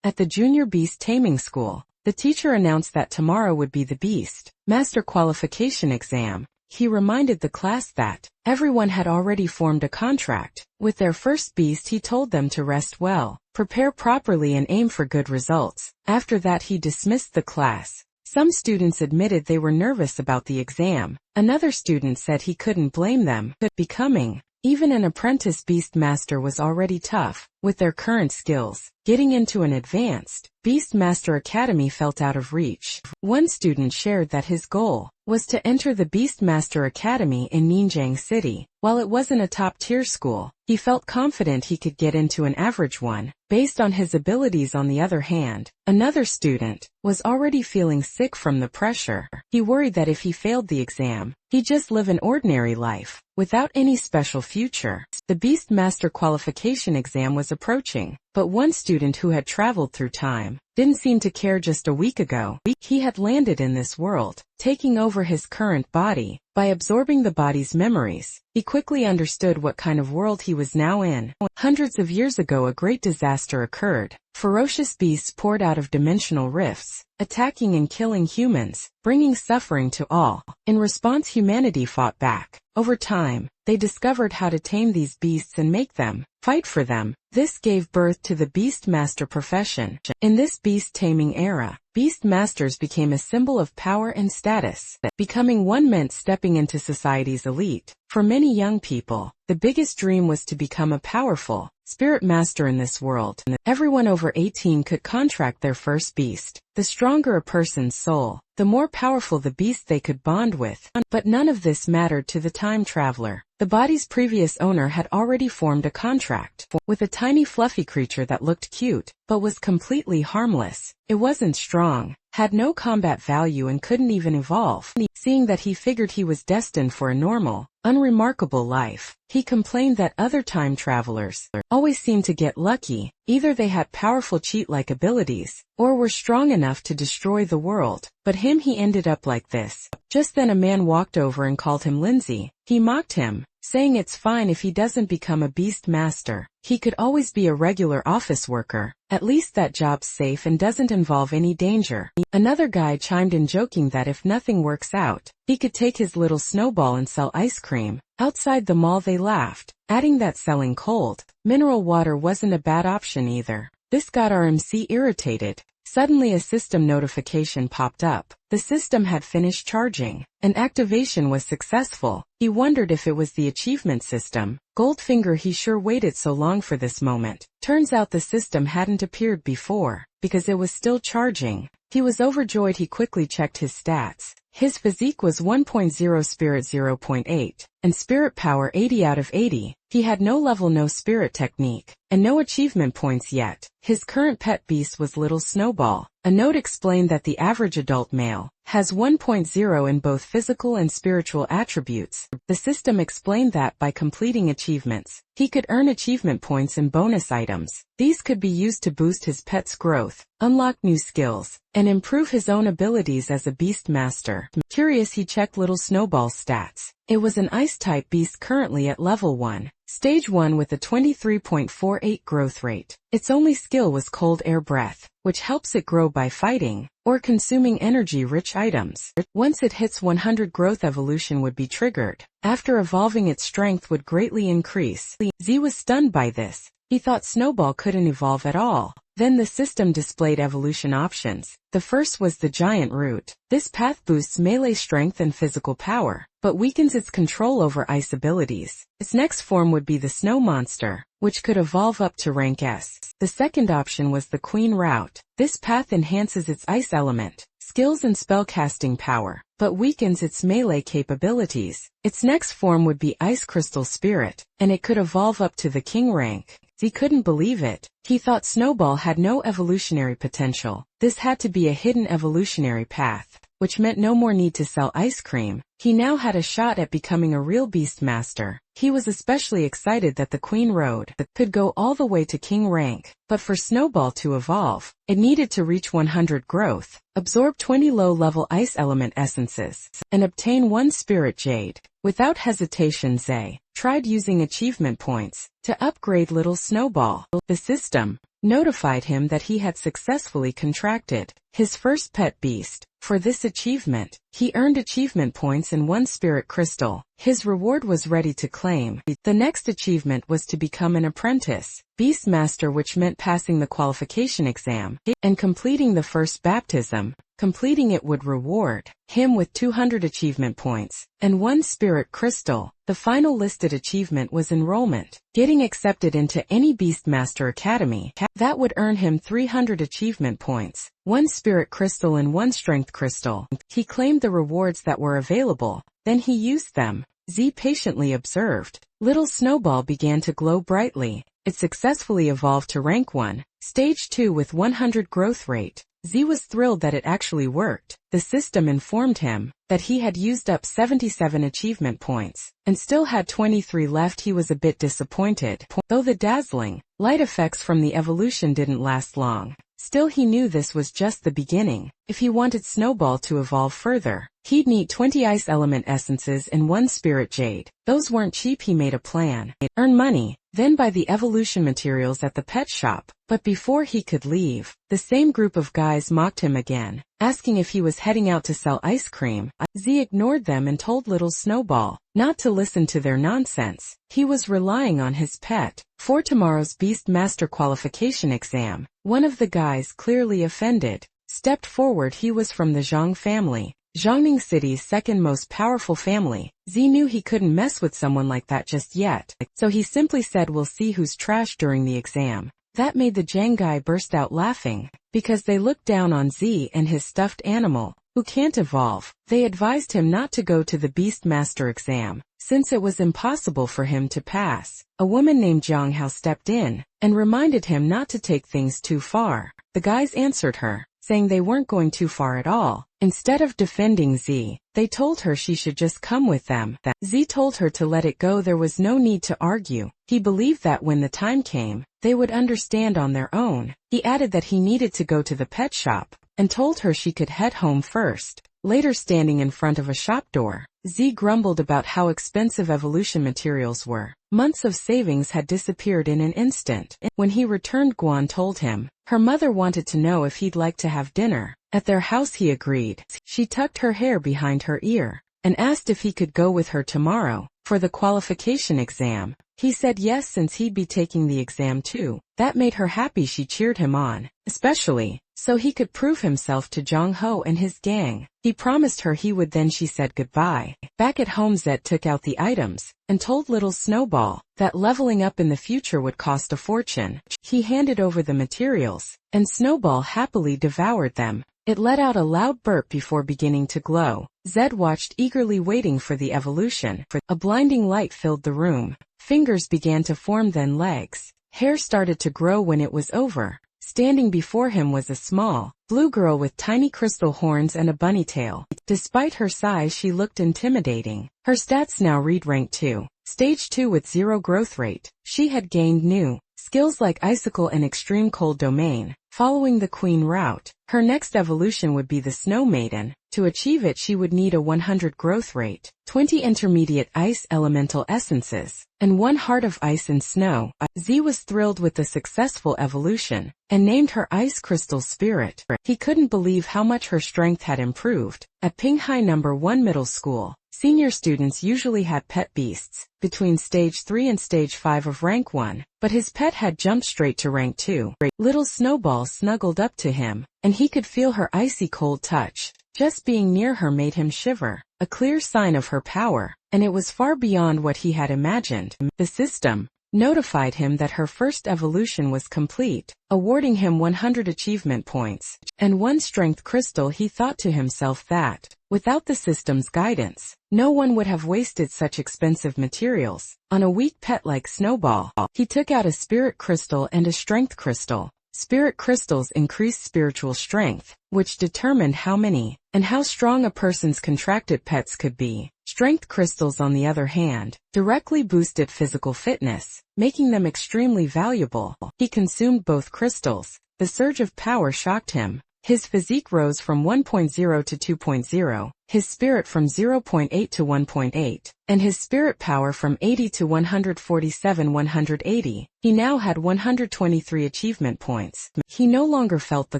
At the Junior Beast Taming School, the teacher announced that tomorrow would be the Beast Master Qualification exam. He reminded the class that everyone had already formed a contract with their first beast. He told them to rest well, prepare properly and aim for good results. After that he dismissed the class. Some students admitted they were nervous about the exam. Another student said he couldn't blame them. Becoming even an apprentice beast master was already tough with their current skills. Getting into an advanced Beast Master Academy felt out of reach. One student shared that his goal was to enter the Beast Master Academy in Ninjiang City. While it wasn't a top-tier school, he felt confident he could get into an average one, based on his abilities. On the other hand, another student was already feeling sick from the pressure. He worried that if he failed the exam, he'd just live an ordinary life, without any special future. The Beast Master Qualification exam was approaching, but one student who had traveled through time didn't seem to care. Just a week ago, he had landed in this world, taking over his current body. By absorbing the body's memories, he quickly understood what kind of world he was now in. Hundreds of years ago a great disaster occurred. Ferocious beasts poured out of dimensional rifts, attacking and killing humans, bringing suffering to all. In response, humanity fought back. Over time, they discovered how to tame these beasts and make them fight for them. This gave birth to the Beast Master profession. In this beast taming era, Beast Masters became a symbol of power and status. Becoming one meant stepping into society's elite. For many young people, the biggest dream was to become a powerful spirit master in this world. Everyone over 18 could contract their first beast. The stronger a person's soul, the more powerful the beast they could bond with. But none of this mattered to the time traveler. The body's previous owner had already formed a contract with a tiny fluffy creature that looked cute, but was completely harmless. It wasn't strong, had no combat value and couldn't even evolve. Seeing that, he figured he was destined for a normal, unremarkable life. He complained that other time travelers always seemed to get lucky. Either they had powerful cheat-like abilities, or were strong enough to destroy the world. But he ended up like this. Just then a man walked over and called him Lindsay. He mocked him, saying it's fine if he doesn't become a beast master. He could always be a regular office worker. At least that job's safe and doesn't involve any danger. Another guy chimed in, joking that if nothing works out, he could take his little Snowball and sell ice cream outside the mall. They laughed, adding that selling cold mineral water wasn't a bad option either. This got our MC irritated. Suddenly a system notification popped up. The system had finished charging, and activation was successful. He wondered if it was the achievement system. Goldfinger, he sure waited so long for this moment. Turns out the system hadn't appeared before, because it was still charging. He was overjoyed. He quickly checked his stats. His physique was 1.0, spirit 0.8, and spirit power 80 out of 80. He had no level, no spirit technique, and no achievement points yet. His current pet beast was Little Snowball. A note explained that the average adult male has 1.0 in both physical and spiritual attributes. The system explained that by completing achievements, he could earn achievement points and bonus items. These could be used to boost his pet's growth, unlock new skills, and improve his own abilities as a beast master. Curious, he checked Little Snowball's stats. It was an ice-type beast currently at level 1, stage 1 with a 23.48 growth rate. Its only skill was Cold Air Breath, which helps it grow by fighting or consuming energy-rich items. Once it hits 100, growth evolution would be triggered. After evolving, its strength would greatly increase. Z was stunned by this. He thought Snowball couldn't evolve at all. Then the system displayed evolution options. The first was the Giant Root. This path boosts melee strength and physical power, but weakens its control over ice abilities. Its next form would be the Snow Monster, which could evolve up to rank S. The second option was the Queen Route. This path enhances its ice element, skills and spellcasting power, but weakens its melee capabilities. Its next form would be Ice Crystal Spirit, and it could evolve up to the King rank. He couldn't believe it. He thought Snowball had no evolutionary potential. This had to be a hidden evolutionary path, which meant no more need to sell ice cream. He now had a shot at becoming a real beast master. He was especially excited that the Queen Road could go all the way to King rank. But for Snowball to evolve, it needed to reach 100 growth, absorb 20 low-level ice element essences, and obtain 1 spirit jade. Without hesitation, Zay tried using achievement points. to upgrade little Snowball. The system notified him that he had successfully contracted his first pet beast. For this achievement, he earned achievement points and 1 spirit crystal. His reward was ready to claim. The next achievement was to become an apprentice Beastmaster, which meant passing the qualification exam and completing the first baptism. Completing it would reward him with 200 achievement points and 1 spirit crystal. The final listed achievement was enrollment, getting accepted into any Beastmaster Academy. That would earn him 300 achievement points, 1 spirit crystal and 1 strength crystal. He claimed the rewards that were available, then he used them. Z patiently observed. Little Snowball began to glow brightly. It successfully evolved to rank 1, stage 2 with 100 growth rate. Z was thrilled that it actually worked. The system informed him that he had used up 77 achievement points and still had 23 left. He was a bit disappointed. Though the dazzling light effects from the evolution didn't last long, still he knew this was just the beginning. If he wanted Snowball to evolve further, he'd need 20 ice element essences and 1 spirit jade. Those weren't cheap. He made a plan. Earn money, then buy the evolution materials at the pet shop. But before he could leave, the same group of guys mocked him again, asking if he was heading out to sell ice cream. Z ignored them and told little Snowball not to listen to their nonsense. He was relying on his pet for tomorrow's Beastmaster qualification exam. One of the guys, clearly offended, stepped forward. He was from the Zhang family, Jiangning City's second most powerful family. Z knew he couldn't mess with someone like that just yet, so he simply said, "We'll see who's trash during the exam." That made the Zhang guy burst out laughing, because they looked down on Z and his stuffed animal, who can't evolve. They advised him not to go to the Beastmaster exam, since it was impossible for him to pass. A woman named Zhang Hao stepped in and reminded him not to take things too far. The guys answered her, saying they weren't going too far at all. Instead of defending Z, they told her she should just come with them. Z told her to let it go. There was no need to argue. He believed that when the time came, they would understand on their own. He added that he needed to go to the pet shop, and told her she could head home first. Later, standing in front of a shop door, Z grumbled about how expensive evolution materials were. Months of savings had disappeared in an instant. When he returned, Guan told him her mother wanted to know if he'd like to have dinner at their house. He agreed. She tucked her hair behind her ear and asked if he could go with her tomorrow for the qualification exam. He said yes, since he'd be taking the exam too. That made her happy. She cheered him on, especially so he could prove himself to Zhang Ho and his gang. He promised her he would. Then she said goodbye. Back at home, Zed took out the items and told little Snowball that leveling up in the future would cost a fortune. He handed over the materials, and Snowball happily devoured them. It let out a loud burp before beginning to glow. Zed watched eagerly, waiting for the evolution. A blinding light filled the room. Fingers began to form, then legs. Hair started to grow. When it was over, standing before him was a small, blue girl with tiny crystal horns and a bunny tail. Despite her size, she looked intimidating. Her stats now read rank 2, stage 2 with 0 growth rate. She had gained new skills like Icicle and Extreme Cold Domain. Following the Queen route, her next evolution would be the Snow Maiden. To achieve it, she would need a 100 growth rate, 20 intermediate ice elemental essences, and 1 heart of ice and snow. Z was thrilled with the successful evolution and named her Ice Crystal Spirit. He couldn't believe how much her strength had improved. At Pinghai No. 1 Middle School, senior students usually had pet beasts between stage 3 and stage 5 of rank 1, but his pet had jumped straight to rank 2. Little Snowball snuggled up to him, and he could feel her icy cold touch. Just being near her made him shiver, a clear sign of her power, and it was far beyond what he had imagined. The system notified him that her first evolution was complete, awarding him 100 achievement points and 1 strength crystal. He thought to himself that, without the system's guidance, no one would have wasted such expensive materials on a weak pet like Snowball. He took out a spirit crystal and a strength crystal. Spirit crystals increased spiritual strength, which determined how many and how strong a person's contracted pets could be. Strength crystals, on the other hand, directly boosted physical fitness, making them extremely valuable. He consumed both crystals. The surge of power shocked him, His physique rose from 1.0 to 2.0, his spirit from 0.8 to 1.8, and his spirit power from 80 to 147-180. He now had 123 achievement points. He no longer felt the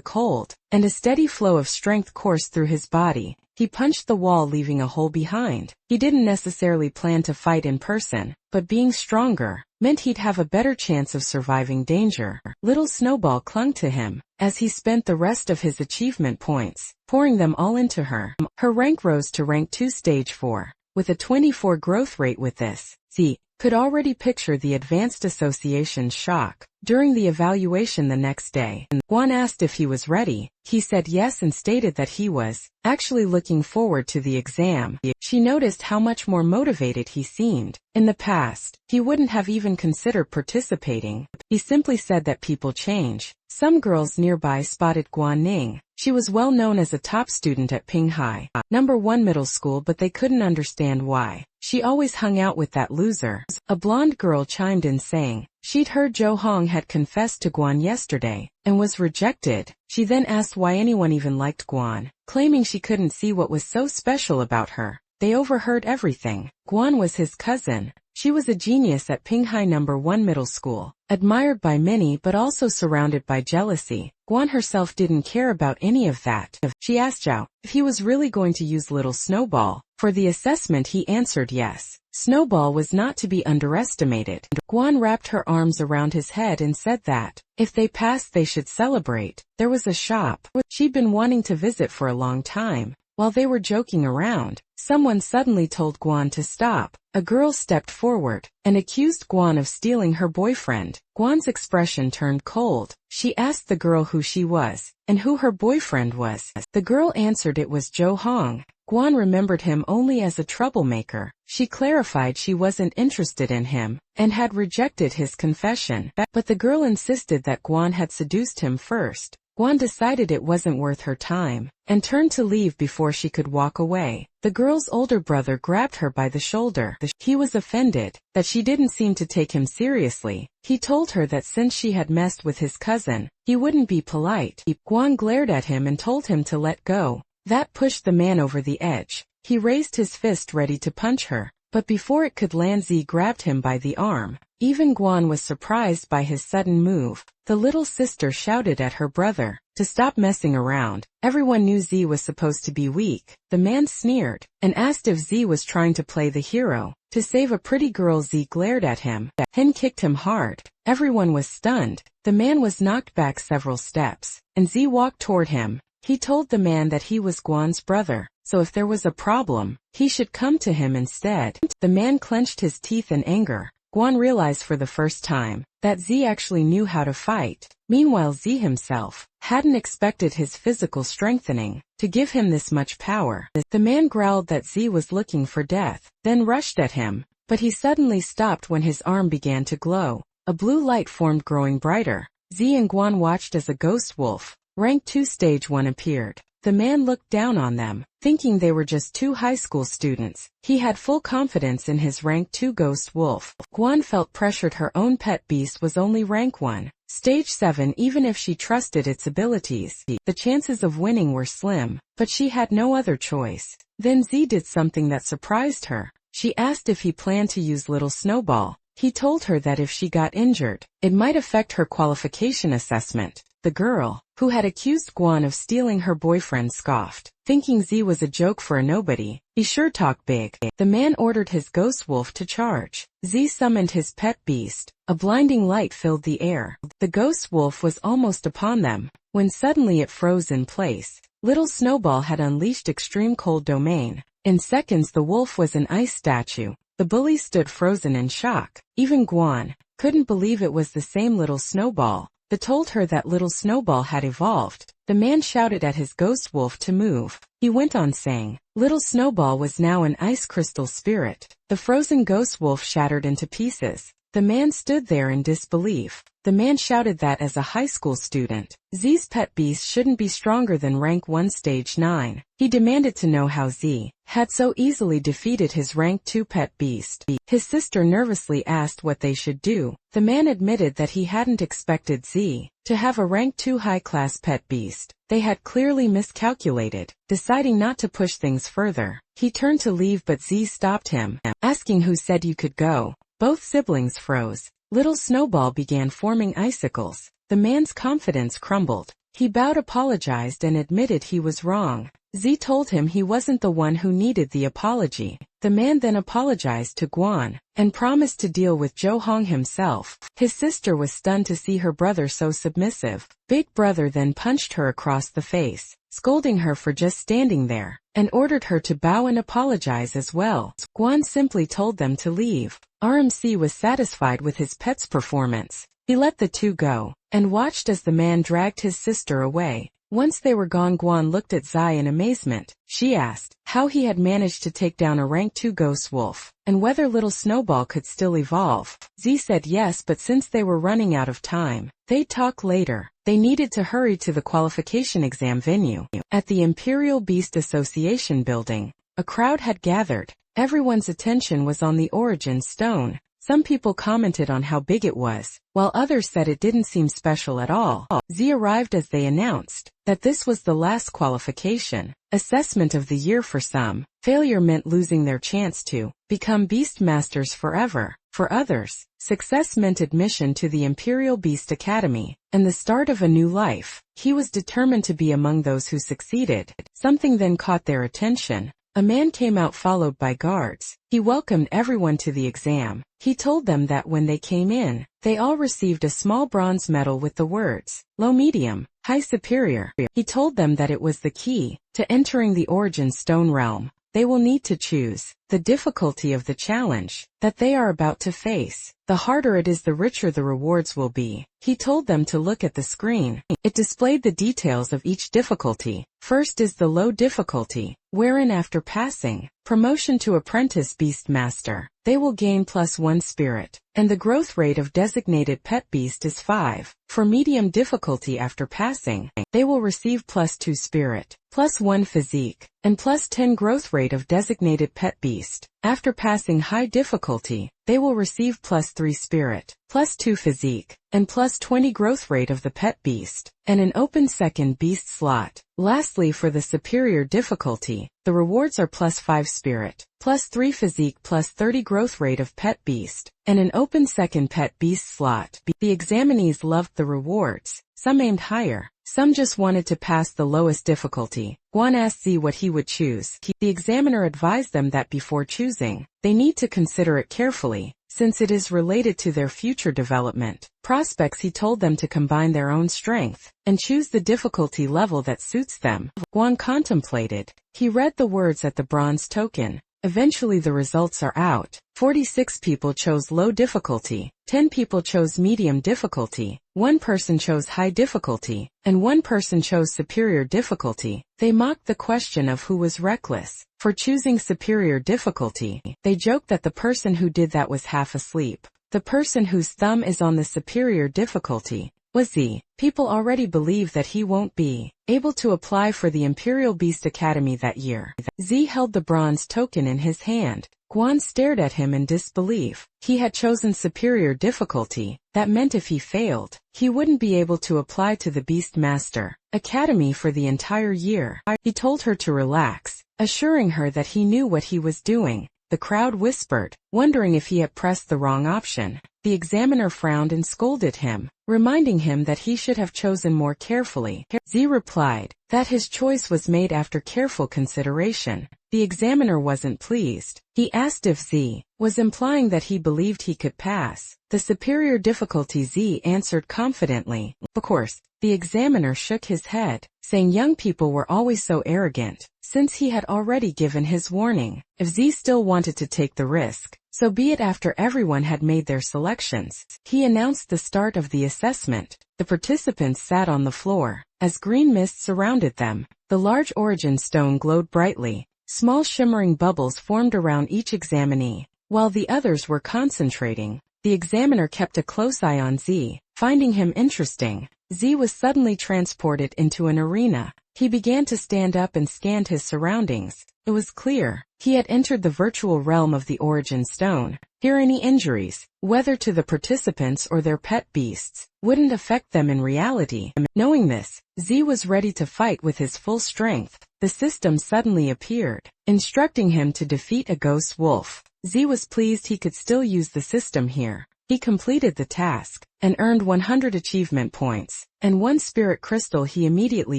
cold, and a steady flow of strength coursed through his body. He punched the wall, leaving a hole behind. He didn't necessarily plan to fight in person, but being stronger meant he'd have a better chance of surviving danger. Little Snowball clung to him as he spent the rest of his achievement points, pouring them all into her. Her rank rose to rank 2 stage 4, with a 24 growth rate. With this, Z could already picture the Advanced Association's shock. During the evaluation the next day, Guan asked if he was ready. He said yes and stated that he was actually looking forward to the exam. She noticed how much more motivated he seemed. In the past, he wouldn't have even considered participating. He simply said that people change. Some girls nearby spotted Guan Ning. She was well known as a top student at Pinghai, #1 middle school, but they couldn't understand why she always hung out with that loser. A blonde girl chimed in saying she'd heard Zhou Hong had confessed to Guan yesterday and was rejected. She then asked why anyone even liked Guan, claiming she couldn't see what was so special about her. They overheard everything. Guan was his cousin. She was a genius at Pinghai #1 middle school, admired by many but also surrounded by jealousy. Guan herself didn't care about any of that. She asked Zhao if he was really going to use little Snowball for the assessment. He answered yes. Snowball was not to be underestimated. Guan wrapped her arms around his head and said that if they passed they should celebrate. There was a shop she'd been wanting to visit for a long time. While they were joking around, someone suddenly told Guan to stop. A girl stepped forward and accused Guan of stealing her boyfriend. Guan's expression turned cold. She asked the girl who she was and who her boyfriend was. The girl answered it was Zhou Hong. Guan remembered him only as a troublemaker. She clarified she wasn't interested in him and had rejected his confession. But the girl insisted that Guan had seduced him first. Guan decided it wasn't worth her time and turned to leave before she could walk away. The girl's older brother grabbed her by the shoulder. He was offended that she didn't seem to take him seriously. He told her that since she had messed with his cousin, he wouldn't be polite. Guan glared at him and told him to let go. That pushed the man over the edge. He raised his fist ready to punch her, but before it could land, Z grabbed him by the arm. Even Guan was surprised by his sudden move. The little sister shouted at her brother to stop messing around. Everyone knew Z was supposed to be weak. The man sneered and asked if Z was trying to play the hero. To save a pretty girl, Z glared at him and kicked him hard. Everyone was stunned. The man was knocked back several steps, and Z walked toward him. He told the man that he was Guan's brother, so if there was a problem, he should come to him instead. The man clenched his teeth in anger. Guan realized for the first time that Z actually knew how to fight. Meanwhile, Z himself hadn't expected his physical strengthening to give him this much power. The man growled that Z was looking for death, then rushed at him, but he suddenly stopped when his arm began to glow. A blue light formed, growing brighter. Z and Guan watched as a ghost wolf, rank 2 stage 1, appeared. The man looked down on them, thinking they were just 2 high school students. He had full confidence in his rank 2 ghost wolf. Guan felt pressured. Her own pet beast was only rank 1, stage 7. Even if she trusted its abilities, the chances of winning were slim, but she had no other choice. Then Z did something that surprised her. She asked if he planned to use little Snowball. He told her that if she got injured, it might affect her qualification assessment. The girl, who had accused Guan of stealing her boyfriend, scoffed, thinking Z was a joke for a nobody. He sure talked big. The man ordered his ghost wolf to charge. Z summoned his pet beast. A blinding light filled the air. The ghost wolf was almost upon them, when suddenly it froze in place. Little Snowball had unleashed extreme cold domain. In seconds the wolf was an ice statue. The bully stood frozen in shock. Even Guan couldn't believe it was the same little Snowball. They told her that little Snowball had evolved. The man shouted at his ghost wolf to move. He went on saying, little Snowball was now an ice crystal spirit. The frozen ghost wolf shattered into pieces. The man stood there in disbelief. The man shouted that as a high school student, Z's pet beast shouldn't be stronger than rank 1 stage 9. He demanded to know how Z had so easily defeated his rank 2 pet beast. His sister nervously asked what they should do. The man admitted that he hadn't expected Z to have a rank 2 high-class pet beast. They had clearly miscalculated. Deciding not to push things further, he turned to leave but Z stopped him, asking who said you could go. Both siblings froze. Little Snowball began forming icicles. The man's confidence crumbled. He bowed, apologized, and admitted he was wrong. Z told him he wasn't the one who needed the apology. The man then apologized to Guan and promised to deal with Jo Hong himself. His sister was stunned to see her brother so submissive. Big Brother then punched her across the face, scolding her for just standing there, and ordered her to bow and apologize as well. Guan simply told them to leave. RMC was satisfied with his pet's performance. He let the two go, and watched as the man dragged his sister away. Once they were gone, Guan looked at Zai in amazement. She asked how he had managed to take down a rank 2 ghost wolf, and whether little Snowball could still evolve. Z said yes, but since they were running out of time, they'd talk later. They needed to hurry to the qualification exam venue. At the Imperial Beast Association building, a crowd had gathered. Everyone's attention was on the origin stone. Some people commented on how big it was, while others said it didn't seem special at all. Z arrived as they announced that this was the last qualification assessment of the year for some. Failure meant losing their chance to become Beast Masters forever. For others, success meant admission to the Imperial Beast Academy and the start of a new life. He was determined to be among those who succeeded. Something then caught their attention. A man came out followed by guards. He welcomed everyone to the exam. He told them that when they came in, they all received a small bronze medal with the words, Low Medium, High Superior. He told them that it was the key to entering the Origin Stone realm. They will need to choose the difficulty of the challenge that they are about to face. The harder it is, the richer the rewards will be. He told them to look at the screen. It displayed the details of each difficulty. First is the low difficulty, wherein after passing promotion to Apprentice Beast Master, they will gain +1 spirit, and the growth rate of designated pet beast is 5. For medium difficulty, after passing, they will receive +2 spirit, +1 physique, and +10 growth rate of designated pet beast. After passing high difficulty, they will receive +3 spirit, +2 physique, and +20 growth rate of the pet beast, and an open second beast slot. Lastly, for the superior difficulty, the rewards are +5 spirit, +3 physique, +30 growth rate of pet beast, and an open second pet beast slot. The examinees loved the rewards. Some aimed higher. Some just wanted to pass the lowest difficulty. Guan asked Z what he would choose. The examiner advised them that before choosing, they need to consider it carefully, since it is related to their future development prospects. He told them to combine their own strength and choose the difficulty level that suits them. Guan contemplated. He read the words at the bronze token. Eventually the results are out. 46 people chose low difficulty, 10 people chose medium difficulty, 1 person chose high difficulty, and 1 person chose superior difficulty. They mocked the question of who was reckless for choosing superior difficulty. They joked that the person who did that was half asleep. The person whose thumb is on the superior difficulty was Z. People already believe that he won't be able to apply for the Imperial Beast Academy that year. Z held the bronze token in his hand. Guan stared at him in disbelief. He had chosen superior difficulty. That meant if he failed, he wouldn't be able to apply to the Beast Master Academy for the entire year. He told her to relax, assuring her that he knew what he was doing. The crowd whispered, wondering if he had pressed the wrong option. The examiner frowned and scolded him, reminding him that he should have chosen more carefully. Z replied that his choice was made after careful consideration. The examiner wasn't pleased. He asked if Z was implying that he believed he could pass the superior difficulty. Z answered confidently, of course. The examiner shook his head, saying young people were always so arrogant, since he had already given his warning. If Z still wanted to take the risk, so be it. After everyone had made their selections, he announced the start of the assessment. The participants sat on the floor, as green mist surrounded them. The large origin stone glowed brightly. Small shimmering bubbles formed around each examinee. While the others were concentrating, The examiner kept a close eye on Z, finding him interesting. Z was suddenly transported into an arena. He began to stand up and scanned his surroundings. It was clear. He had entered the virtual realm of the Origin Stone. Here any injuries, whether to the participants or their pet beasts, wouldn't affect them in reality. Knowing this, Z was ready to fight with his full strength. The system suddenly appeared, instructing him to defeat a ghost wolf. Z was pleased he could still use the system here. He completed the task, and earned 100 achievement points, and 1 spirit crystal. He immediately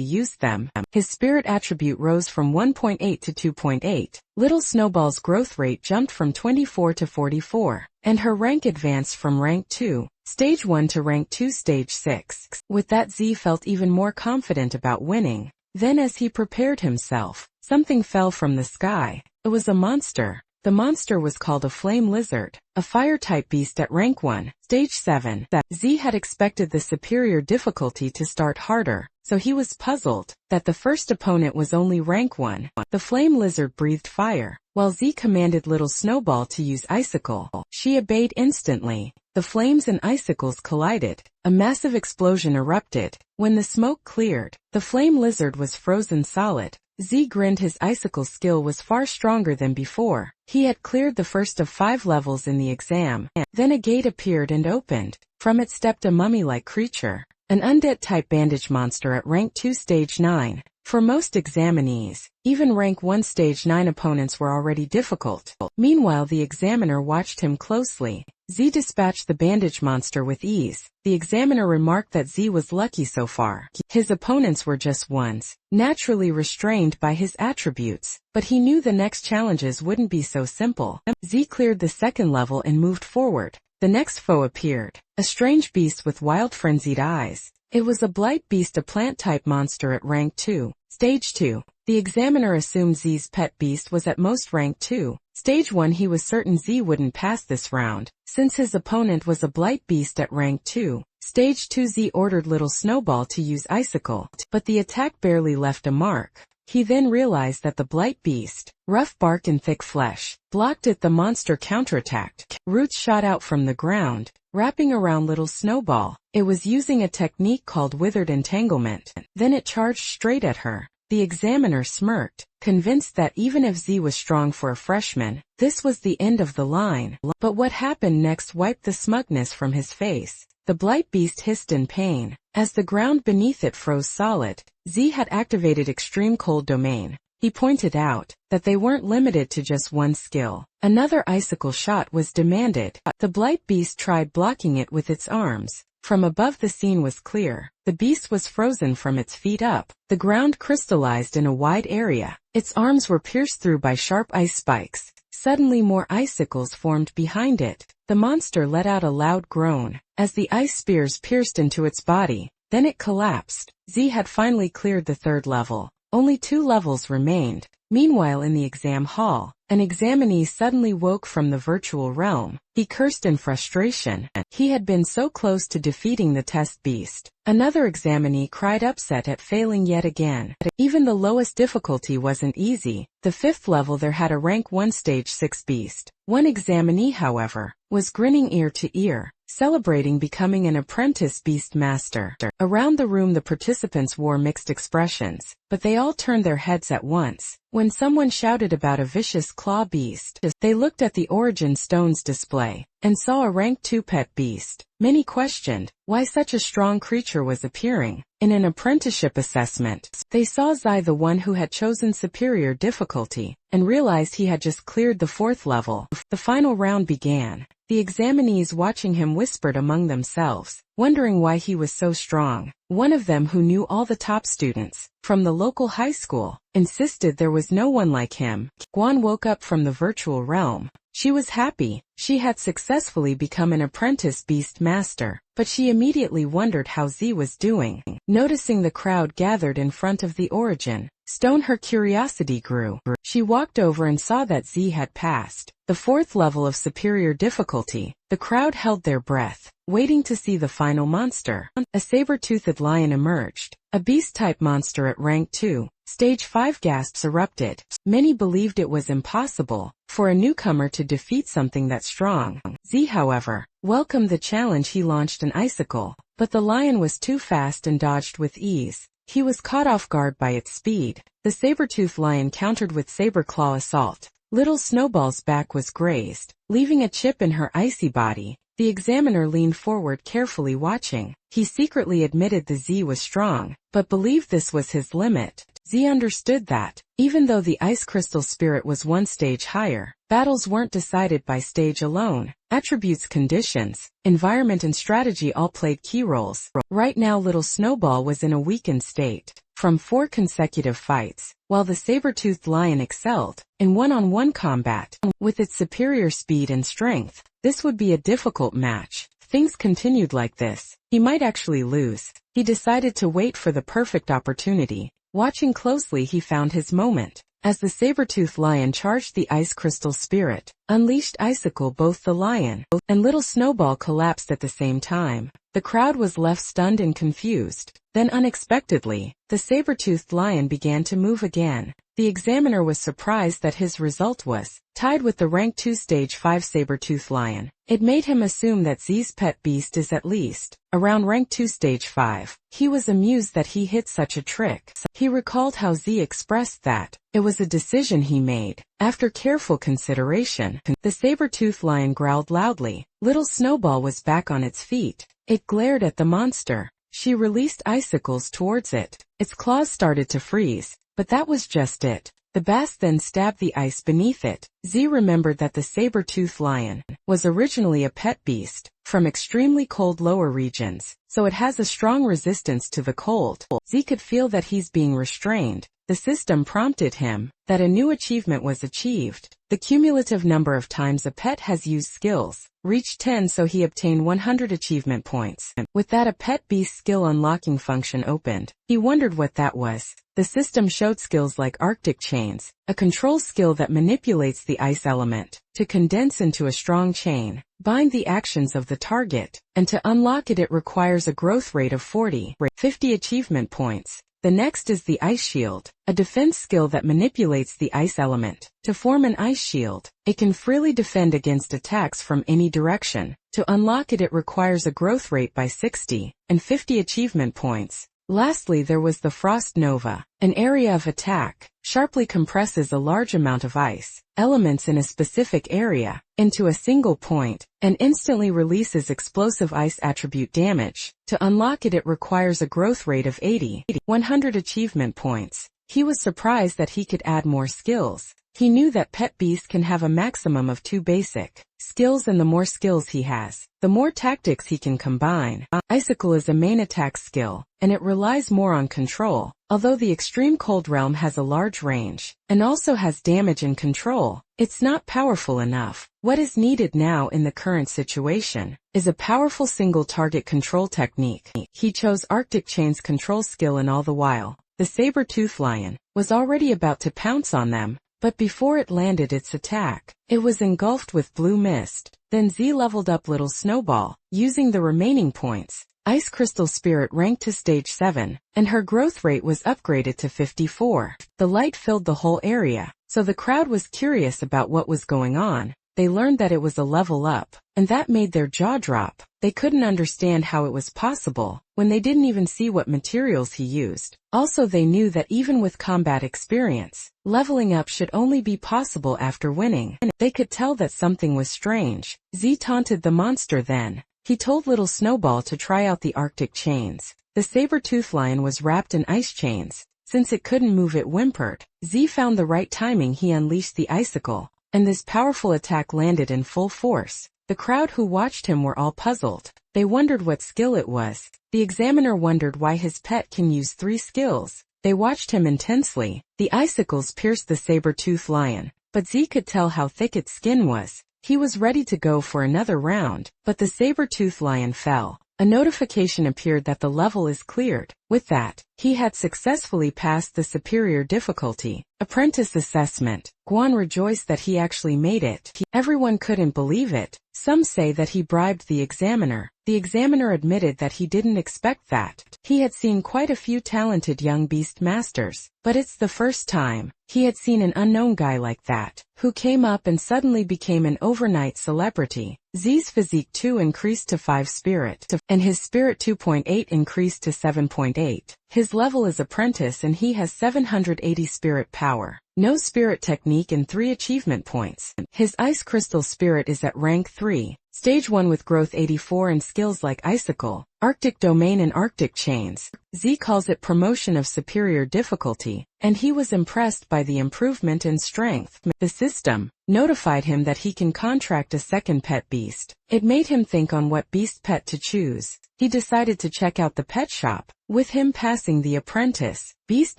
used them. His spirit attribute rose from 1.8 to 2.8. Little Snowball's growth rate jumped from 24 to 44, and her rank advanced from rank 2, stage 1 to rank 2 stage 6. With that, Z felt even more confident about winning. Then as he prepared himself, something fell from the sky. It was a monster. The monster was called a flame lizard, a fire-type beast at rank 1, stage 7. Z had expected the superior difficulty to start harder, so he was puzzled that the first opponent was only rank 1. The flame lizard breathed fire, while Z commanded Little Snowball to use icicle. She obeyed instantly. The flames and icicles collided. A massive explosion erupted. When the smoke cleared, the flame lizard was frozen solid. Z grinned. His icicle skill was far stronger than before. He had cleared the first of 5 levels in the exam. Then a gate appeared and opened. From it stepped a mummy-like creature, an undead-type bandage monster at rank 2 stage 9. For most examinees, even rank 1 stage 9 opponents were already difficult. Meanwhile, the examiner watched him closely. Z dispatched the bandage monster with ease. The examiner remarked that Z was lucky so far. His opponents were just ones, naturally restrained by his attributes, but he knew the next challenges wouldn't be so simple. Z cleared the second level and moved forward. The next foe appeared, a strange beast with wild frenzied eyes. It was a blight beast, a plant-type monster at rank 2, stage 2. The examiner assumed Z's pet beast was at most rank 2. Stage 1. He was certain Z wouldn't pass this round, since his opponent was a blight beast at rank 2. Stage 2. Z ordered Little Snowball to use icicle, but the attack barely left a mark. He then realized that the blight beast, rough bark and thick flesh, blocked it. The monster counterattacked. Roots shot out from the ground, wrapping around Little Snowball. It was using a technique called withered entanglement. Then it charged straight at her. The examiner smirked, convinced that even if Z was strong for a freshman, this was the end of the line. But what happened next wiped the smugness from his face. The blight beast hissed in pain. As the ground beneath it froze solid, Z had activated Extreme Cold Domain. He pointed out that they weren't limited to just one skill. Another icicle shot was demanded. The blight beast tried blocking it with its arms. From above, the scene was clear. The beast was frozen from its feet up. The ground crystallized in a wide area. Its arms were pierced through by sharp ice spikes. Suddenly more icicles formed behind it. The monster let out a loud groan as the ice spears pierced into its body. Then it collapsed. Z had finally cleared the third level. Only 2 levels remained. Meanwhile, in the exam hall, an examinee suddenly woke from the virtual realm. He cursed in frustration. He had been so close to defeating the test beast. Another examinee cried, upset at failing yet again. Even the lowest difficulty wasn't easy. The 5th level there had a rank 1 stage 6 beast. One examinee, however, was grinning ear to ear, celebrating becoming an apprentice beast master. Around the room the participants wore mixed expressions, but they all turned their heads at once when someone shouted about a vicious claw beast. They looked at the Origin Stones display and saw a rank 2 pet beast. Many questioned why such a strong creature was appearing. In an apprenticeship assessment, they saw Zai, the one who had chosen superior difficulty, and realized he had just cleared the 4th level. The final round began. The examinees watching him whispered among themselves, wondering why he was so strong. One of them, who knew all the top students from the local high school, insisted there was no one like him. Guan woke up from the virtual realm. She was happy. She had successfully become an apprentice beast master, but she immediately wondered how Z was doing. Noticing the crowd gathered in front of the Origin Stone, her curiosity grew. She walked over and saw that Z had passed the 4th level of superior difficulty. The crowd held their breath, waiting to see the final monster. A saber-toothed lion emerged, a beast-type monster at rank 2, Stage 5 gasps erupted. Many believed it was impossible for a newcomer to defeat something that strong. Z, however, welcomed the challenge. He launched an icicle, but the lion was too fast and dodged with ease. He was caught off guard by its speed. The saber-toothed lion countered with saber claw assault. Little Snowball's back was grazed, leaving a chip in her icy body. The examiner leaned forward, carefully watching. He secretly admitted the Z was strong, but believed this was his limit. Z understood that, even though the ice crystal spirit was one stage higher, battles weren't decided by stage alone. Attributes, conditions, environment and strategy all played key roles. Right now little Snowball was in a weakened state from 4 consecutive fights, while the saber-toothed lion excelled in one-on-one combat. With its superior speed and strength, this would be a difficult match. Things continued like this, he might actually lose. He decided to wait for the perfect opportunity. Watching closely, he found his moment. As the saber-toothed lion charged, the ice crystal spirit unleashed icicle. Both the lion and little Snowball collapsed at the same time. The crowd was left stunned and confused. Then unexpectedly, the saber-toothed lion began to move again. The examiner was surprised that his result was tied with the rank 2 stage 5 saber-toothed lion. It made him assume that Z's pet beast is at least around rank 2 stage 5. He was amused that he hit such a trick. He recalled how Z expressed that it was a decision he made after careful consideration. The saber-toothed lion growled loudly. Little Snowball was back on its feet. It glared at the monster. She released icicles towards it. Its claws started to freeze, but that was just it. The bass then stabbed the ice beneath it. Z remembered that the saber-toothed lion was originally a pet beast from extremely cold lower regions, so it has a strong resistance to the cold. Z could feel that he's being restrained. The system prompted him that a new achievement was achieved. The cumulative number of times a pet has used skills reached 10, so he obtained 100 achievement points. With that, a pet beast skill unlocking function opened. He wondered what that was. The system showed skills like Arctic Chains, a control skill that manipulates the ice element to condense into a strong chain, bind the actions of the target, and to unlock it requires a growth rate of 50 achievement points. The next is the Ice Shield, a defense skill that manipulates the ice element to form an ice shield. It can freely defend against attacks from any direction. To unlock it requires a growth rate by 60 and 50 achievement points. Lastly, there was the Frost Nova. An area of attack sharply compresses a large amount of ice elements in a specific area into a single point and instantly releases explosive ice attribute damage. To unlock it requires a growth rate of 100 achievement points. He was surprised that he could add more skills. He knew that Pet Beast can have a maximum of 2 basic skills, and the more skills he has, the more tactics he can combine. Icicle is a main attack skill, and it relies more on control. Although the extreme cold realm has a large range, and also has damage and control, it's not powerful enough. What is needed now in the current situation is a powerful single target control technique. He chose Arctic Chain's control skill, and all the while, the saber-toothed lion was already about to pounce on them. But before it landed its attack, it was engulfed with blue mist. Then Z leveled up little Snowball, using the remaining points. Ice Crystal Spirit ranked to stage 7, and her growth rate was upgraded to 54. The light filled the whole area, so the crowd was curious about what was going on. They learned that it was a level up, and that made their jaw drop. They couldn't understand how it was possible, when they didn't even see what materials he used. Also, they knew that even with combat experience, leveling up should only be possible after winning. They could tell that something was strange. Z taunted the monster then. He told little Snowball to try out the Arctic Chains. The saber-toothed lion was wrapped in ice chains. Since it couldn't move, it whimpered. Z found the right timing. He unleashed the icicle, and this powerful attack landed in full force. The crowd who watched him were all puzzled. They wondered what skill it was. The examiner wondered why his pet can use 3 skills. They watched him intensely. The icicles pierced the saber-toothed lion, but Z could tell how thick its skin was. He was ready to go for another round, but the saber-toothed lion fell. A notification appeared that the level is cleared. With that, he had successfully passed the superior difficulty apprentice assessment. Guan rejoiced that he actually made it. Everyone couldn't believe it. Some say that he bribed the examiner. The examiner admitted that he didn't expect that. He had seen quite a few talented young beast masters, but it's the first time he had seen an unknown guy like that, who came up and suddenly became an overnight celebrity. Z's physique 2 increased to 5 spirit, and his spirit 2.8 increased to 7.8. His level is apprentice and he has 780 spirit power. No spirit technique and 3 achievement points. His ice crystal spirit is at rank 3. Stage 1 with growth 84 and skills like Icicle, Arctic Domain and Arctic Chains. Z calls it promotion of superior difficulty, and he was impressed by the improvement in strength. The system notified him that he can contract a second pet beast. It made him think on what beast pet to choose. He decided to check out the pet shop. With him passing the apprentice Beast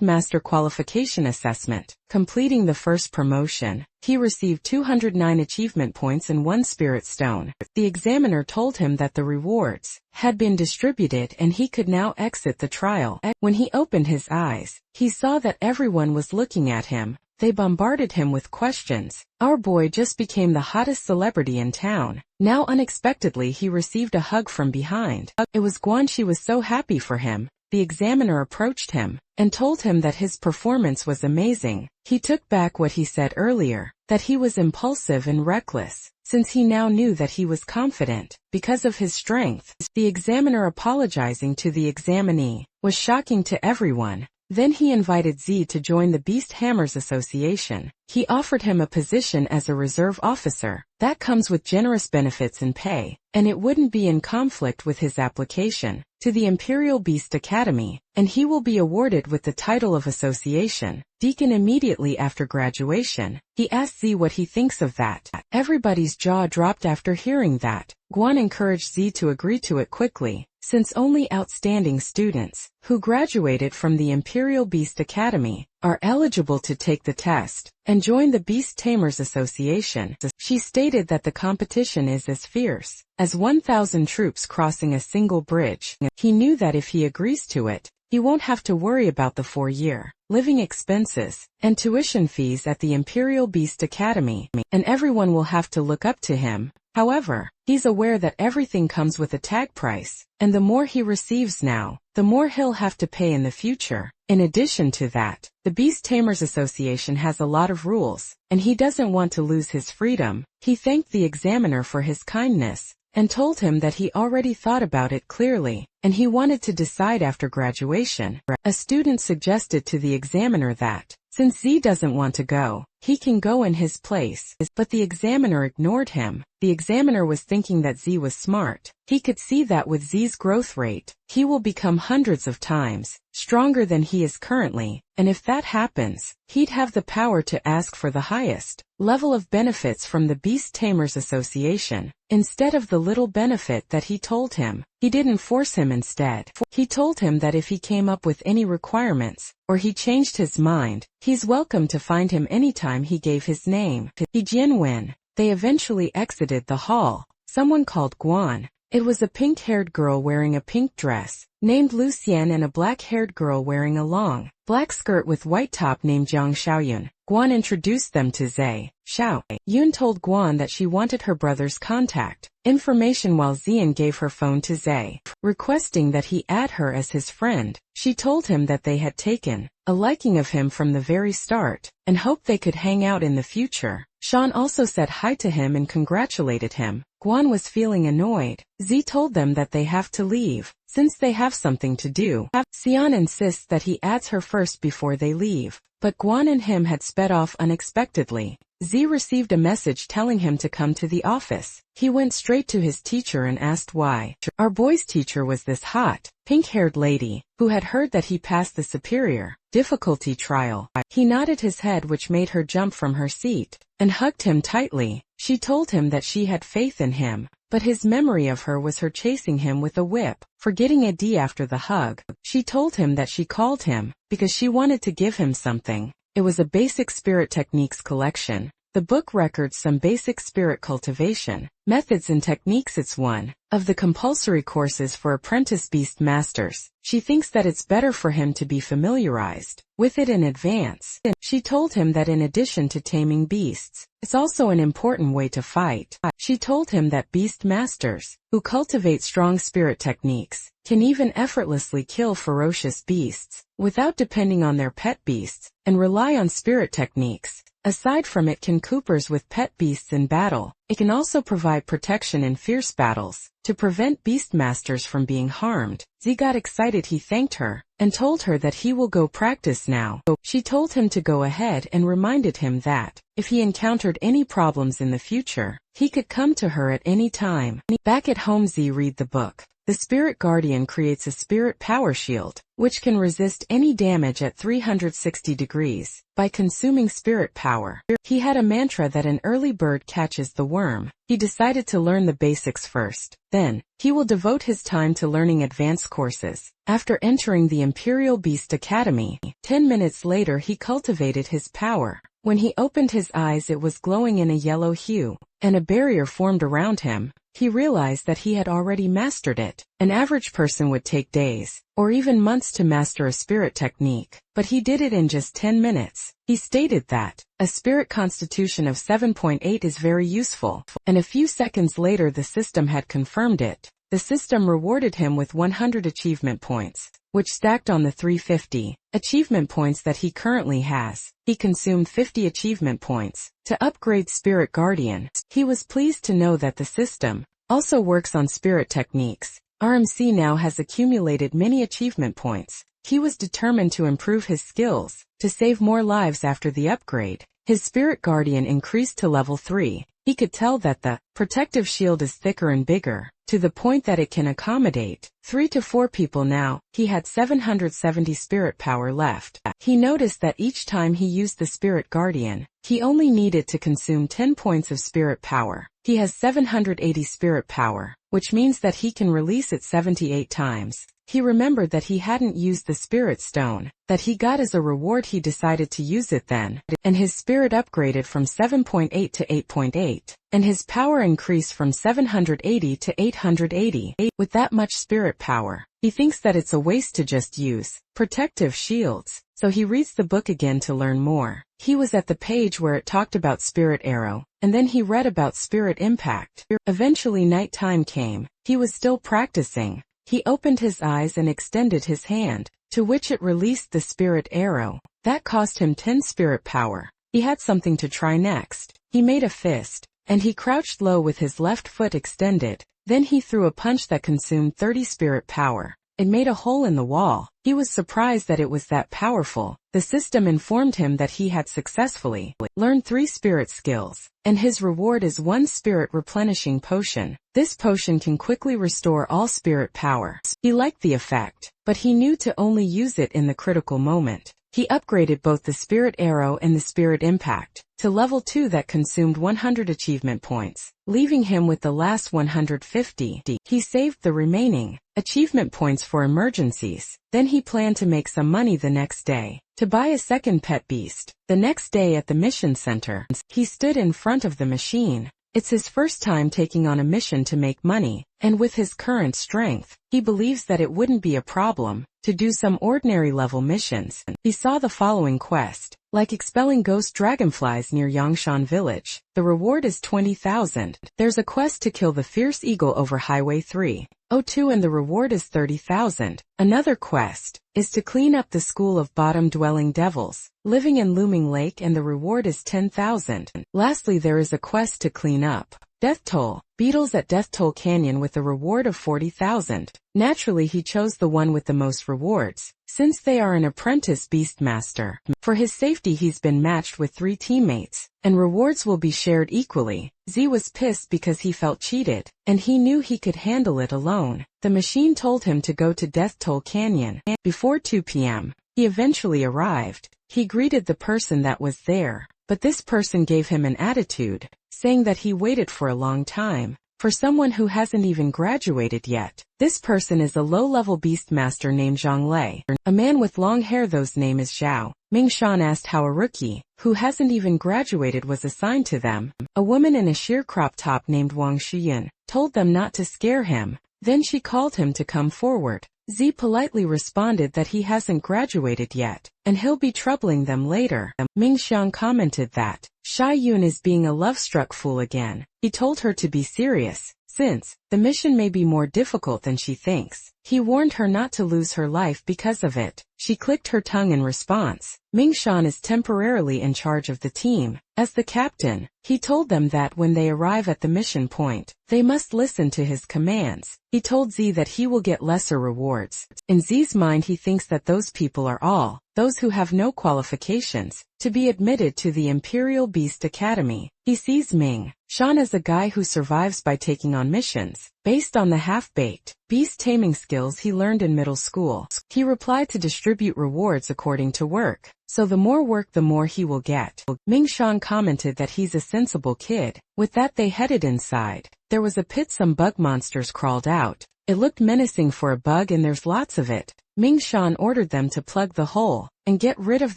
Master qualification assessment, completing the first promotion, he received 209 achievement points and 1 spirit stone. The examiner told him that the rewards had been distributed and he could now exit the trial. When he opened his eyes, he saw that everyone was looking at him. They bombarded him with questions. Our boy just became the hottest celebrity in town. Now unexpectedly he received a hug from behind. It was Guan. She was so happy for him. The examiner approached him and told him that his performance was amazing. He took back what he said earlier, that he was impulsive and reckless, since he now knew that he was confident because of his strength. The examiner apologizing to the examinee was shocking to everyone. Then he invited Z to join the Beast Hammers Association. He offered him a position as a reserve officer. That comes with generous benefits and pay, and it wouldn't be in conflict with his application to the Imperial Beast Academy, and he will be awarded with the title of Association Deacon immediately after graduation. He asked Z what he thinks of that. Everybody's jaw dropped after hearing that. Guan encouraged Z to agree to it quickly, since only outstanding students who graduated from the Imperial Beast Academy are eligible to take the test and join the Beast Tamers Association. She stated that the competition is as fierce as 1,000 troops crossing a single bridge. He knew that if he agrees to it, he won't have to worry about the 4-year living expenses and tuition fees at the Imperial Beast Academy, and everyone will have to look up to him. However, he's aware that everything comes with a tag price, and the more he receives now, the more he'll have to pay in the future. In addition to that, the Beast Tamers Association has a lot of rules, and he doesn't want to lose his freedom. He thanked the examiner for his kindness and told him that he already thought about it clearly, and he wanted to decide after graduation. A student suggested to the examiner that, since Z doesn't want to go, he can go in his place, but the examiner ignored him. The examiner was thinking that Z was smart. He could see that with Z's growth rate, he will become hundreds of times stronger than he is currently, and if that happens, he'd have the power to ask for the highest level of benefits from the Beast Tamers Association, instead of the little benefit that he told him. He didn't force him instead. He told him that if he came up with any requirements, or he changed his mind, he's welcome to find him anytime. He gave his name to Jianwen. They eventually exited the hall. Someone called Guan. It was a pink-haired girl wearing a pink dress, named Lucienne, and a black-haired girl wearing a long, black skirt with white top named Jiang Xiaoyun. Guan introduced them to Zhe. Xiaoyun told Guan that she wanted her brother's contact information while Xian gave her phone to Zhe, requesting that he add her as his friend. She told him that they had taken a liking of him from the very start, and hoped they could hang out in the future. Sean also said hi to him and congratulated him. Guan was feeling annoyed. Z told them that they have to leave, since they have something to do. Xian insists that he adds her first before they leave, but Guan and him had sped off unexpectedly. Z received a message telling him to come to the office. He went straight to his teacher and asked why our boy's teacher was this hot, pink-haired lady, who had heard that he passed the superior difficulty trial. He nodded his head, which made her jump from her seat, and hugged him tightly. She told him that she had faith in him, but his memory of her was her chasing him with a whip for getting a D after the hug. She told him that she called him because she wanted to give him something. It was a basic spirit techniques collection. The book records some basic spirit cultivation methods and techniques. It's one of the compulsory courses for apprentice beast masters. She thinks that it's better for him to be familiarized with it in advance. She told him that in addition to taming beasts, it's also an important way to fight. She told him that beast masters who cultivate strong spirit techniques can even effortlessly kill ferocious beasts without depending on their pet beasts and rely on spirit techniques. Aside from it can coopers with pet beasts in battle, it can also provide protection in fierce battles to prevent beastmasters from being harmed. Z got excited. He thanked her and told her that he will go practice now. She told him to go ahead and reminded him that if he encountered any problems in the future, he could come to her at any time. Back at home, Z read the book. The Spirit Guardian creates a spirit power shield, which can resist any damage at 360 degrees by consuming spirit power. He had a mantra that an early bird catches the worm. He decided to learn the basics first. Then, he will devote his time to learning advanced courses. After entering the Imperial Beast Academy, 10 minutes later he cultivated his power. When he opened his eyes, it was glowing in a yellow hue, and a barrier formed around him. He realized that he had already mastered it. An average person would take days, or even months to master a spirit technique, but he did it in just 10 minutes. He stated that a spirit constitution of 7.8 is very useful, and a few seconds later the system had confirmed it. The system rewarded him with 100 achievement points, which stacked on the 350 achievement points that he currently has. He consumed 50 achievement points to upgrade Spirit Guardian. He was pleased to know that the system also works on spirit techniques. RMC now has accumulated many achievement points. He was determined to improve his skills to save more lives after the upgrade. His Spirit Guardian increased to level 3. He could tell that the protective shield is thicker and bigger, to the point that it can accommodate 3 to 4 people now. He had 770 spirit power left. He noticed that each time he used the Spirit Guardian, he only needed to consume 10 points of spirit power. He has 780 spirit power, which means that he can release it 78 times. He remembered that he hadn't used the Spirit Stone that he got as a reward. He decided to use it then, and his spirit upgraded from 7.8 to 8.8, and his power increased from 780 to 880. With that much spirit power, he thinks that it's a waste to just use protective shields, so he reads the book again to learn more. He was at the page where it talked about Spirit Arrow, and then he read about Spirit Impact. Eventually nighttime came. He was still practicing. He opened his eyes and extended his hand, to which it released the Spirit Arrow. That cost him 10 spirit power. He had something to try next. He made a fist, and he crouched low with his left foot extended. Then he threw a punch that consumed 30 spirit power. It made a hole in the wall. He was surprised that it was that powerful. The system informed him that he had successfully learned 3 spirit skills, and his reward is 1 spirit replenishing potion. This potion can quickly restore all spirit power. He liked the effect, but he knew to only use it in the critical moment. He upgraded both the Spirit Arrow and the Spirit Impact to level 2 that consumed 100 achievement points, leaving him with the last 150. He saved the remaining achievement points for emergencies. Then he planned to make some money the next day to buy a second pet beast. The next day at the mission center, he stood in front of the machine. It's his first time taking on a mission to make money, and with his current strength, he believes that it wouldn't be a problem to do some ordinary level missions. He saw the following quest, like expelling ghost dragonflies near Yangshan village. The reward is 20,000. There's a quest to kill the fierce eagle over Highway 302 and the reward is 30,000. Another quest is to clean up the school of bottom-dwelling devils living in Looming Lake and the reward is 10,000. Lastly, there is a quest to clean up Death Toll beetles at Death Toll Canyon with a reward of 40,000. Naturally, he chose the one with the most rewards, since they are an apprentice beastmaster. For his safety, he's been matched with 3 teammates, and rewards will be shared equally. Z was pissed because he felt cheated, and he knew he could handle it alone. The machine told him to go to Death Toll Canyon before 2 p.m. He eventually arrived. He greeted the person that was there, but this person gave him an attitude, saying that he waited for a long time for someone who hasn't even graduated yet. This person is a low-level beastmaster named Zhang Lei. A man with long hair, whose name is Zhao. Ming Shan asked how a rookie, who hasn't even graduated, was assigned to them. A woman in a sheer crop top named Wang Xiyan told them not to scare him. Then she called him to come forward. Z politely responded that he hasn't graduated yet, and he'll be troubling them later. Ming Xiang commented that Sha Yun is being a love-struck fool again. He told her to be serious, since the mission may be more difficult than she thinks. He warned her not to lose her life because of it. She clicked her tongue in response. Ming Shan is temporarily in charge of the team. As the captain, he told them that when they arrive at the mission point, they must listen to his commands. He told Z that he will get lesser rewards. In Z's mind, he thinks that those people are all those who have no qualifications to be admitted to the Imperial Beast Academy. He sees Ming Shan as a guy who survives by taking on missions based on the half-baked beast taming skills he learned in middle school. He replied to distribute rewards according to work, so the more work the more he will get. Ming Shan commented that he's a sensible kid. With that, they headed inside. There was a pit. Some bug monsters crawled out. It looked menacing for a bug, and there's lots of it. Ming Shan ordered them to plug the hole and get rid of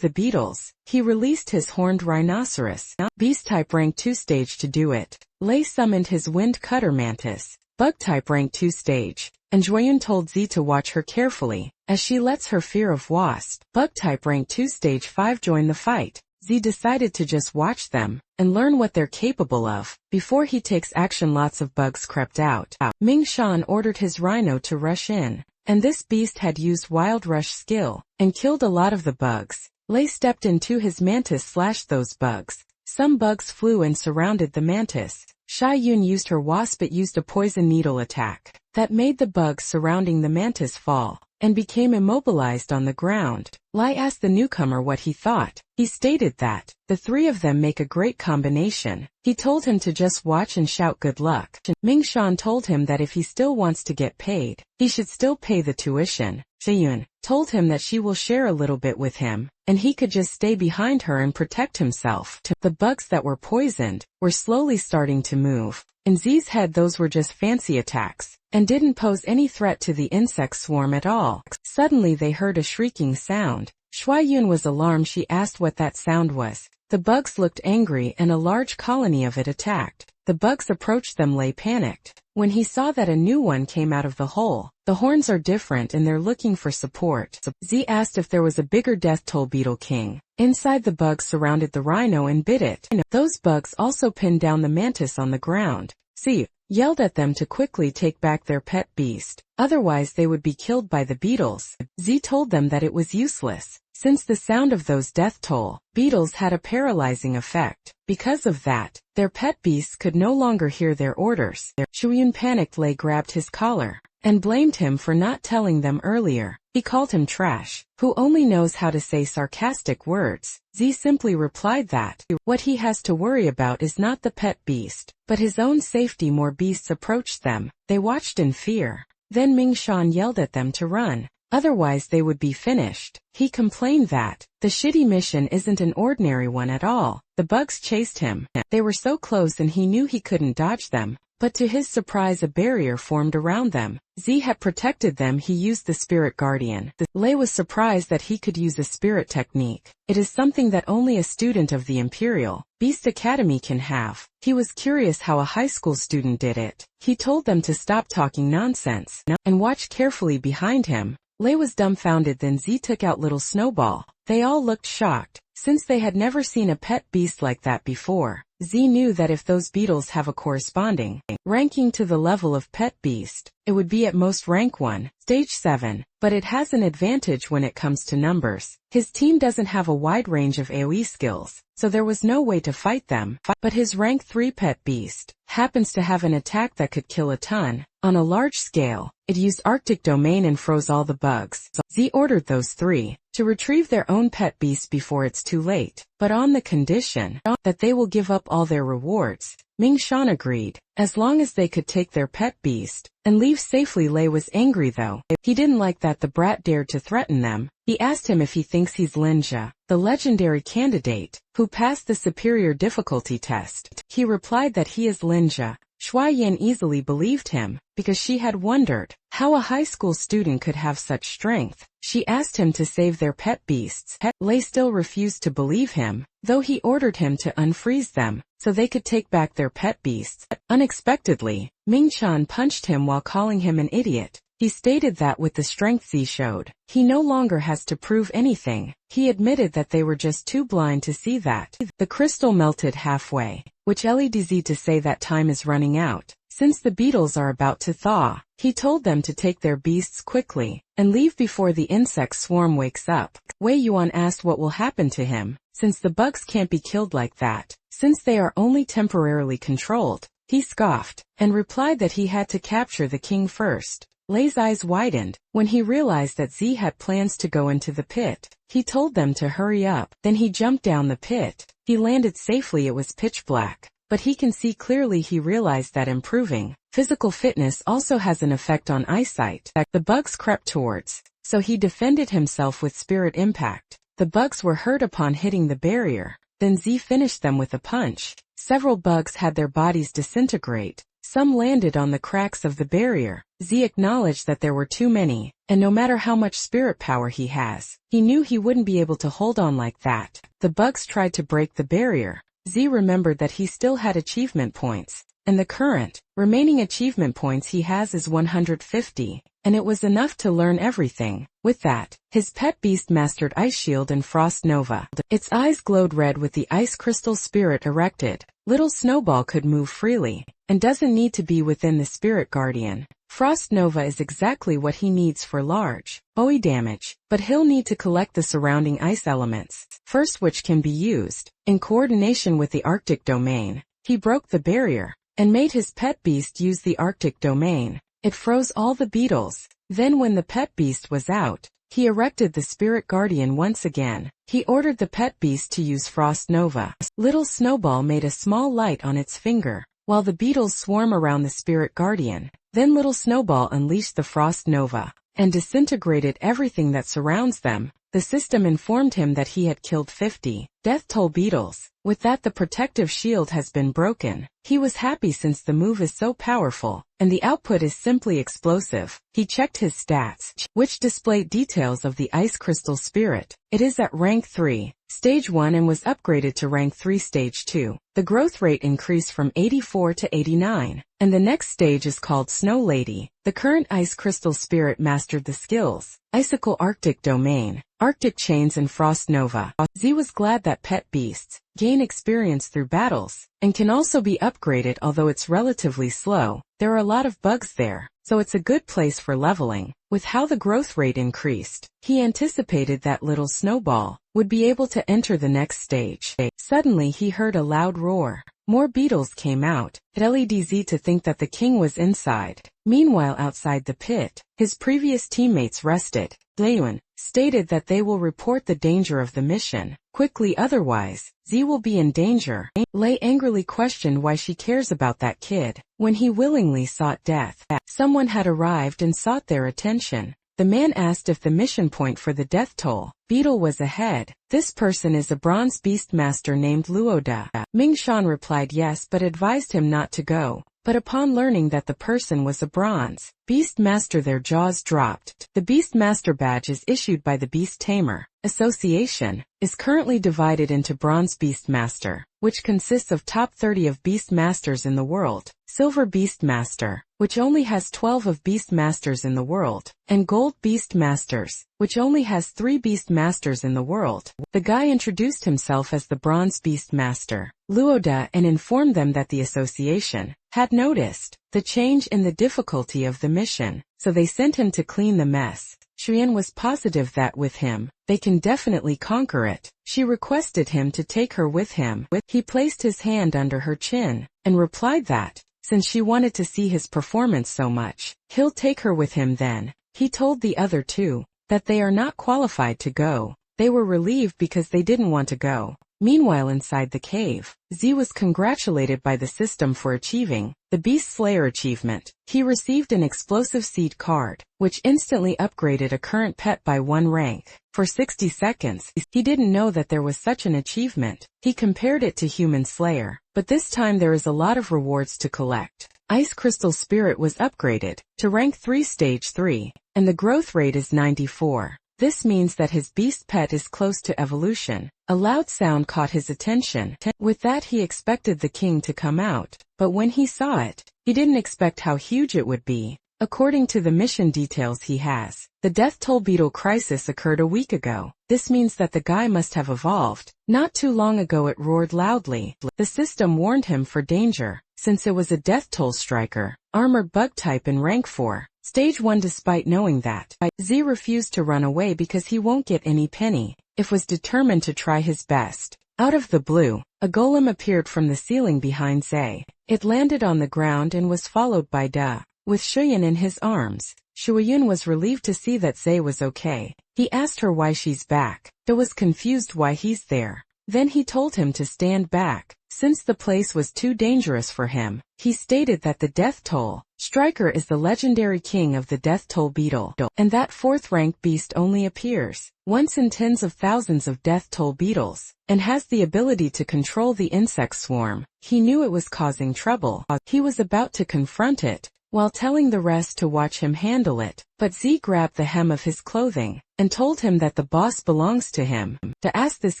the beetles. He released his horned rhinoceros beast-type rank 2 stage to do it. Lei summoned his wind cutter mantis bug-type rank 2 stage, and Jueyun told Z to watch her carefully as she lets her fear of wasp bug-type rank 2 stage 5 join the fight. Z decided to just watch them and learn what they're capable of before he takes action. Lots of bugs crept out. Ming Shan ordered his rhino to rush in, and this beast had used Wild Rush skill and killed a lot of the bugs. Lei stepped into his mantis, slashed those bugs. Some bugs flew and surrounded the mantis. Sha Yun used her wasp. It used a poison needle attack that made the bugs surrounding the mantis fall and became immobilized on the ground. Lai asked the newcomer what he thought. He stated that the three of them make a great combination. He told him to just watch and shout good luck. Ming Shan told him that if he still wants to get paid, he should still pay the tuition. Shiyun told him that she will share a little bit with him, and he could just stay behind her and protect himself. The bugs that were poisoned were slowly starting to move. In Z's head, those were just fancy attacks and didn't pose any threat to the insect swarm at all. Suddenly they heard a shrieking sound. Shuai Yun was alarmed. She asked what that sound was. The bugs looked angry and a large colony of it attacked. The bugs approached them. Lei panicked when he saw that a new one came out of the hole. The horns are different and they're looking for support. Z asked if there was a bigger death toll. Beetle King inside the bugs surrounded the rhino and bit it. Those bugs also pinned down the mantis on the ground. Z yelled at them to quickly take back their pet beast, otherwise they would be killed by the beetles. Z told them that it was useless, since the sound of those death toll beetles had a paralyzing effect. Because of that, their pet beasts could no longer hear their orders. Shuyun panicked. Lei grabbed his collar and blamed him for not telling them earlier. He called him trash, who only knows how to say sarcastic words. Z simply replied that what he has to worry about is not the pet beast, but his own safety. More beasts approached them. They watched in fear. Then Ming Shan yelled at them to run, otherwise they would be finished. He complained that the shitty mission isn't an ordinary one at all. The bugs chased him. They were so close and he knew he couldn't dodge them. But to his surprise, a barrier formed around them. Z had protected them. He used the Spirit Guardian. Lei was surprised that he could use a spirit technique. It is something that only a student of the Imperial Beast Academy can have. He was curious how a high school student did it. He told them to stop talking nonsense and watch carefully behind him. Lei was dumbfounded. Then Z took out little Snowball. They all looked shocked, since they had never seen a pet beast like that before. Z knew that if those beetles have a corresponding ranking to the level of pet beast, it would be at most rank 1, stage 7, but it has an advantage when it comes to numbers. His team doesn't have a wide range of AoE skills, so there was no way to fight them. But his rank 3 pet beast happens to have an attack that could kill a ton. On a large scale, it used Arctic Domain and froze all the bugs. Z ordered those 3 to retrieve their own pet beast before it's too late, but on the condition that they will give up all their rewards. Ming Shan agreed, as long as they could take their pet beast and leave safely. Lei was angry though. He didn't like that the brat dared to threaten them. He asked him if he thinks he's Linja, the legendary candidate who passed the superior difficulty test. He replied that he is Linja. Shuaiyan easily believed him, because she had wondered how a high school student could have such strength. She asked him to save their pet beasts. Lei still refused to believe him, though he ordered him to unfreeze them, so they could take back their pet beasts. Unexpectedly, Ming-chan punched him while calling him an idiot. He stated that with the strength Z showed, he no longer has to prove anything. He admitted that they were just too blind to see that. The crystal melted halfway, which led Z to say that time is running out. Since the beetles are about to thaw, he told them to take their beasts quickly and leave before the insect swarm wakes up. Wei Yuan asked what will happen to him, since the bugs can't be killed like that, since they are only temporarily controlled. He scoffed and replied that he had to capture the king first. Lei's eyes widened when he realized that Z had plans to go into the pit. He told them to hurry up. Then he jumped down the pit. He landed safely. It was pitch black, but he can see clearly. He realized that improving physical fitness also has an effect on eyesight. The bugs crept towards, so he defended himself with spirit impact. The bugs were hurt upon hitting the barrier. Then Z finished them with a punch. Several bugs had their bodies disintegrate. Some landed on the cracks of the barrier. Z acknowledged that there were too many, and no matter how much spirit power he has, he knew he wouldn't be able to hold on like that. The bugs tried to break the barrier. Z remembered that he still had achievement points, and the current remaining achievement points he has is 150, and it was enough to learn everything. With that, his pet beast mastered Ice Shield and Frost Nova. Its eyes glowed red with the ice crystal spirit erected. Little Snowball could move freely, and doesn't need to be within the spirit guardian. Frost Nova is exactly what he needs for large OE damage, but he'll need to collect the surrounding ice elements first, which can be used in coordination with the Arctic domain. He broke the barrier and made his pet beast use the Arctic domain. It froze all the beetles. Then when the pet beast was out, he erected the spirit guardian once again. He ordered the pet beast to use Frost Nova. Little Snowball made a small light on its finger, while the beetles swarm around the spirit guardian. Then Little Snowball unleashed the Frost Nova and disintegrated everything that surrounds them. The system informed him that he had killed 50 death toll beetles. With that, the protective shield has been broken. He was happy since the move is so powerful, and the output is simply explosive. He checked his stats, which displayed details of the Ice Crystal Spirit. It is at rank 3, stage 1, and was upgraded to rank 3 stage 2. The growth rate increased from 84 to 89, and the next stage is called Snow Lady. The current Ice Crystal Spirit mastered the skills Icicle Arctic Domain, Arctic Chains, and Frost Nova. Z was glad that pet beasts gain experience through battles, and can also be upgraded. Although it's relatively slow, there are a lot of bugs there, so it's a good place for leveling. With how the growth rate increased, he anticipated that Little Snowball would be able to enter the next stage. Suddenly he heard a loud roar. More beetles came out. It led Z to think that the king was inside. Meanwhile, outside the pit, his previous teammates rested. Leiyuan stated that they will report the danger of the mission quickly, otherwise Z will be in danger. Lei angrily questioned why she cares about that kid when he willingly sought death. Someone had arrived and sought their attention. The man asked if the mission point for the death toll beetle was ahead. This person is a bronze beast master named Luoda. Ming-shan replied yes, but advised him not to go. But upon learning that the person was a bronze beast master, their jaws dropped. The beast master badge is issued by the Beast Tamer Association, is currently divided into Bronze Beast Master, which consists of top 30 of beast masters in the world, Silver Beast Master, which only has 12 of beast masters in the world, and Gold Beast Masters, which only has 3 beast masters in the world. The guy introduced himself as the Bronze Beast Master, Luoda, and informed them that the association had noticed the change in the difficulty of the mission, so they sent him to clean the mess. Shuyan was positive that with him, they can definitely conquer it. She requested him to take her with him. He placed his hand under her chin, and replied that, since she wanted to see his performance so much, he'll take her with him then. He told the other two that they are not qualified to go. They were relieved because they didn't want to go. Meanwhile, inside the cave, Z was congratulated by the system for achieving the Beast Slayer achievement. He received an explosive seed card, which instantly upgraded a current pet by 1 rank. For 60 seconds, he didn't know that there was such an achievement. He compared it to Human Slayer, but this time there is a lot of rewards to collect. Ice Crystal Spirit was upgraded to rank 3 stage 3, and the growth rate is 94. This means that his beast pet is close to evolution. A loud sound caught his attention. With that he expected the king to come out, but when he saw it, he didn't expect how huge it would be. According to the mission details he has, the death toll beetle crisis occurred a week ago. This means that the guy must have evolved. Not too long ago it roared loudly. The system warned him for danger, since it was a death toll striker, armored bug type in rank 4. Stage 1. Despite knowing that, Z refused to run away because he won't get any penny. If was determined to try his best. Out of the blue, a golem appeared from the ceiling behind Zay. It landed on the ground and was followed by Da. With Shuyan in his arms, Shuyan was relieved to see that Zay was okay. He asked her why she's back. Da was confused why he's there. Then he told him to stand back, since the place was too dangerous for him. He stated that the death toll striker is the legendary king of the death toll beetle, and that 4th rank beast only appears once in tens of thousands of death toll beetles, and has the ability to control the insect swarm. He knew it was causing trouble. He was about to confront it, while telling the rest to watch him handle it, but Z grabbed the hem of his clothing, and told him that the boss belongs to him. To ask this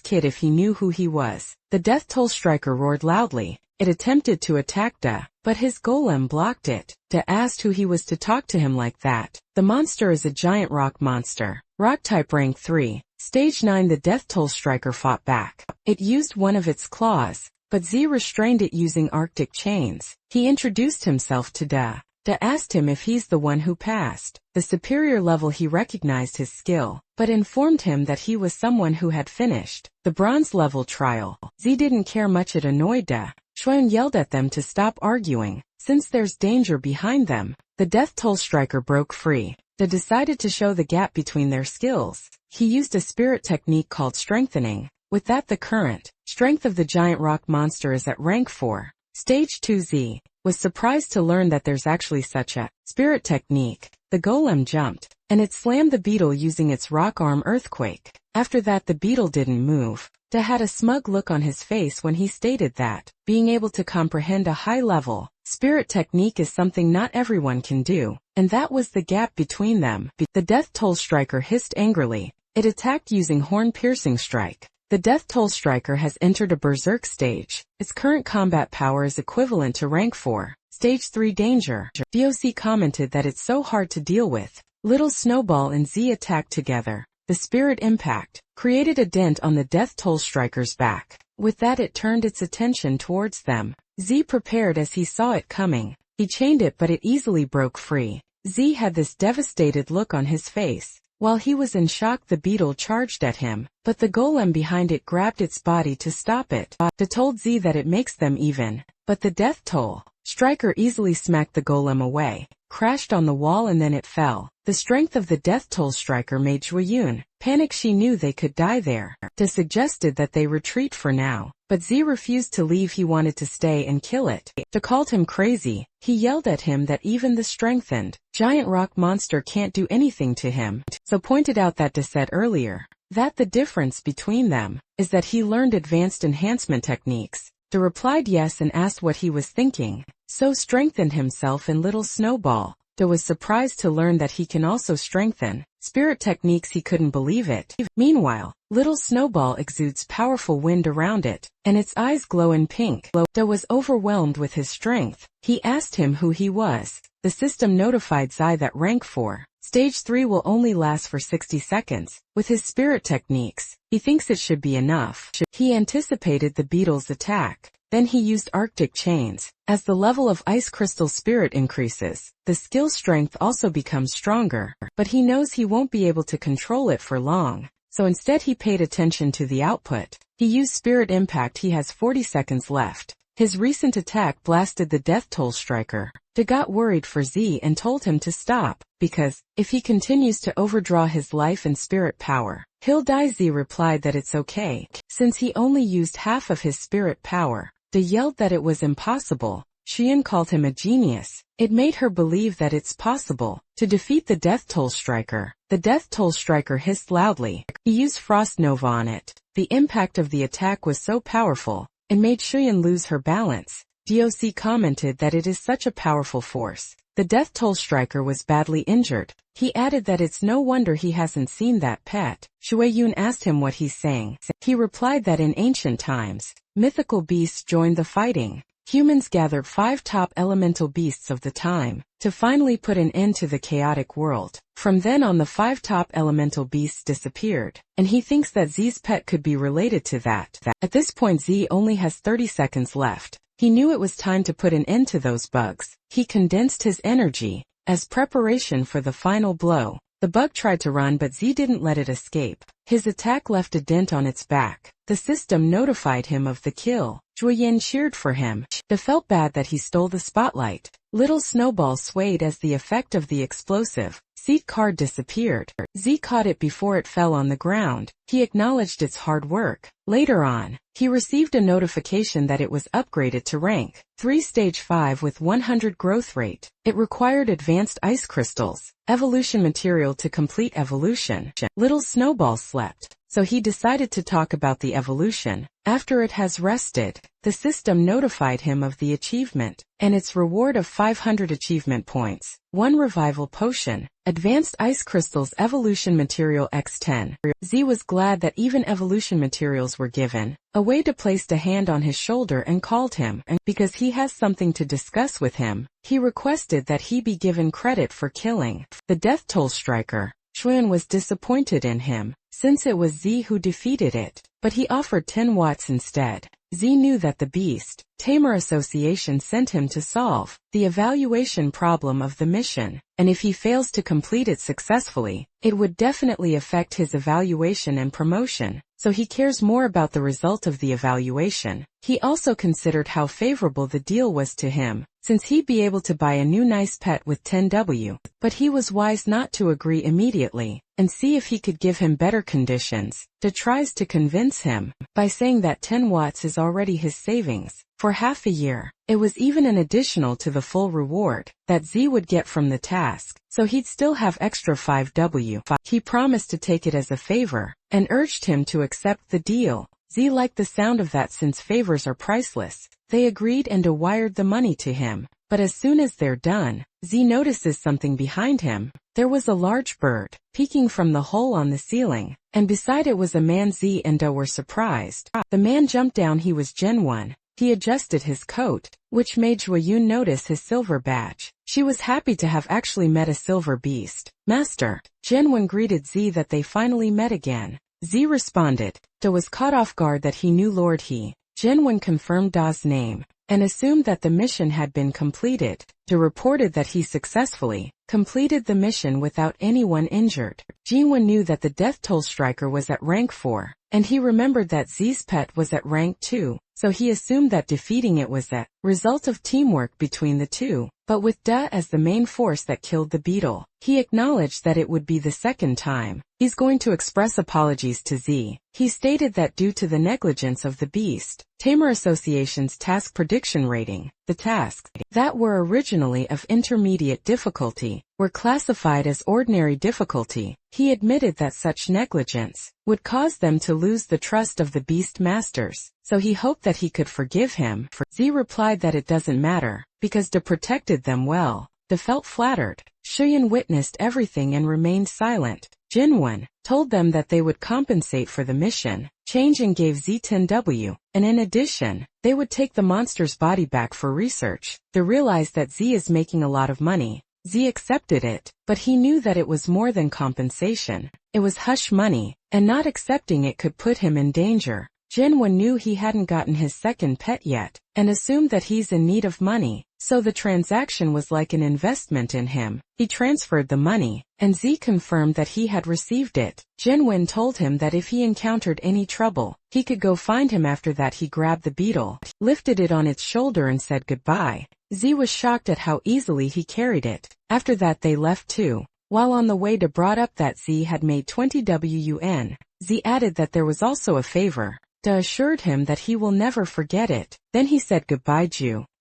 kid if he knew who he was, the death toll striker roared loudly. It attempted to attack Da, but his golem blocked it. Da asked who he was to talk to him like that. The monster is a giant rock monster. Rock type rank 3. Stage 9. The death toll striker fought back. It used one of its claws, but Z restrained it using Arctic chains. He introduced himself to Da. Da asked him if he's the one who passed the superior level. He recognized his skill, but informed him that he was someone who had finished the bronze level trial. Z didn't care much. It annoyed Da. Shuan yelled at them to stop arguing, since there's danger behind them. The death toll striker broke free. Da decided to show the gap between their skills. He used a spirit technique called strengthening. With that, the current strength of the giant rock monster is at rank 4. Stage 2. Z was surprised to learn that there's actually such a spirit technique. The golem jumped, and it slammed the beetle using its rock arm earthquake. After that the beetle didn't move. Da had a smug look on his face when he stated that being able to comprehend a high-level spirit technique is something not everyone can do, and that was the gap between them. The death toll striker hissed angrily. It attacked using horn-piercing strike. The death toll striker has entered a berserk stage. Its current combat power is equivalent to rank 4. Stage 3 danger. DOC commented that it's so hard to deal with. Little Snowball and Z attacked together. The spirit impact created a dent on the death toll striker's back. With that it turned its attention towards them. Z prepared as he saw it coming. He chained it, but it easily broke free. Z had this devastated look on his face. While he was in shock, the beetle charged at him, but the golem behind it grabbed its body to stop it. Da told Z that it makes them even, but the death toll striker easily smacked the golem away, crashed on the wall, and then it fell. The strength of the death toll striker made Zhuiyun panic. She knew they could die there. Da suggested that they retreat for now, but Z refused to leave. He wanted to stay and kill it. Da called him crazy. He yelled at him that even the strengthened giant rock monster can't do anything to him. So pointed out that Da said earlier that the difference between them is that he learned advanced enhancement techniques. Da replied yes and asked what he was thinking. So strengthened himself in Little Snowball. Da was surprised to learn that he can also strengthen spirit techniques. He couldn't believe it. Meanwhile, Little Snowball exudes powerful wind around it, and its eyes glow in pink. Da was overwhelmed with his strength. He asked him who he was. The system notified Zai that rank 4. Stage 3 will only last for 60 seconds. With his spirit techniques, he thinks it should be enough. He anticipated the beetle's attack. Then he used Arctic chains. As the level of Ice Crystal Spirit increases, the skill strength also becomes stronger, but he knows he won't be able to control it for long. So instead he paid attention to the output. He used Spirit Impact. He has 40 seconds left. His recent attack blasted the death toll striker. Da got worried for Z and told him to stop, because if he continues to overdraw his life and spirit power, he'll die. Z replied that it's okay, since he only used half of his spirit power. Da yelled that it was impossible. Xian called him a genius. It made her believe that it's possible to defeat the death toll striker. The death toll striker hissed loudly. He used Frost Nova on it. The impact of the attack was so powerful, it made Xian lose her balance. DOC commented that it is such a powerful force. The death toll striker was badly injured. He added that it's no wonder he hasn't seen that pet. Shueyun asked him what he's saying. He replied that in ancient times, mythical beasts joined the fighting. Humans gathered 5 top elemental beasts of the time to finally put an end to the chaotic world. From then on, the 5 top elemental beasts disappeared, and he thinks that Z's pet could be related to that. At this point, Z only has 30 seconds left. He knew it was time to put an end to those bugs. He condensed his energy as preparation for the final blow. The bug tried to run, but Z didn't let it escape. His attack left a dent on its back. The system notified him of the kill. Jueyin cheered for him. It felt bad that he stole the spotlight. Little Snowball swayed as the effect of the explosive seed card disappeared. Z caught it before it fell on the ground. He acknowledged its hard work. Later on, he received a notification that it was upgraded to rank 3 stage 5 with 100 growth rate. It required advanced ice crystals, evolution material to complete evolution. Little Snowball slept, so he decided to talk about the evolution. After it has rested, the system notified him of the achievement, and its reward of 500 achievement points, 1 revival potion, advanced ice crystals, evolution material X10. Z was glad that even evolution materials were given. A way to place a hand on his shoulder and called him, and because he has something to discuss with him, he requested that he be given credit for killing the death toll striker. Xuan was disappointed in him, since it was Z who defeated it, but he offered 10 watts instead. Z knew that the Beast Tamer Association sent him to solve the evaluation problem of the mission, and if he fails to complete it successfully, it would definitely affect his evaluation and promotion, so he cares more about the result of the evaluation. He also considered how favorable the deal was to him, since he'd be able to buy a new nice pet with 10W, but he was wise not to agree immediately, and see if he could give him better conditions. Da tries to convince him by saying that 10 watts is already his savings for half a year. It was even an additional to the full reward that Z would get from the task, so he'd still have extra 5W. He promised to take it as a favor, and urged him to accept the deal. Z liked the sound of that since favors are priceless. They agreed and wired the money to him, but as soon as they're done, Z notices something behind him. There was a large bird peeking from the hole on the ceiling, and beside it was a man. Z and Da were surprised. The man jumped down. He was Gen 1. He adjusted his coat, which made Jueyun notice his silver badge. She was happy to have actually met a silver beast. Master. Gen 1 greeted Z that they finally met again. Z responded. Da was caught off guard that he knew Lord He. Gen 1 confirmed Da's name, and assumed that the mission had been completed. Da reported that he successfully completed the mission without anyone injured. Jinwen knew that the death toll striker was at rank 4, and he remembered that Z's pet was at rank 2, so he assumed that defeating it was a result of teamwork between the two. But with Da as the main force that killed the beetle, he acknowledged that it would be the second time. He's going to express apologies to Z. He stated that due to the negligence of the Beast Tamer Association's task prediction rating, the tasks that were originally of intermediate difficulty were classified as ordinary difficulty. He admitted that such negligence would cause them to lose the trust of the Beast Masters, so he hoped that he could forgive him. Z replied that it doesn't matter, because Da protected them well. Da felt flattered. Shuyan witnessed everything and remained silent. Jinwen told them that they would compensate for the mission change and gave Z 10W, and in addition, they would take the monster's body back for research. They realized that Z is making a lot of money. Z accepted it, but he knew that it was more than compensation. It was hush money, and not accepting it could put him in danger. Jinwen knew he hadn't gotten his second pet yet, and assumed that he's in need of money, so the transaction was like an investment in him. He transferred the money, and Z confirmed that he had received it. Jinwen told him that if he encountered any trouble, he could go find him. After that, he grabbed the beetle, lifted it on its shoulder and said goodbye. Z was shocked at how easily he carried it. After that, they left too. While on the way, Da brought up that Z had made 20 WUN. Z added that there was also a favor. Da assured him that he will never forget it. Then he said goodbye.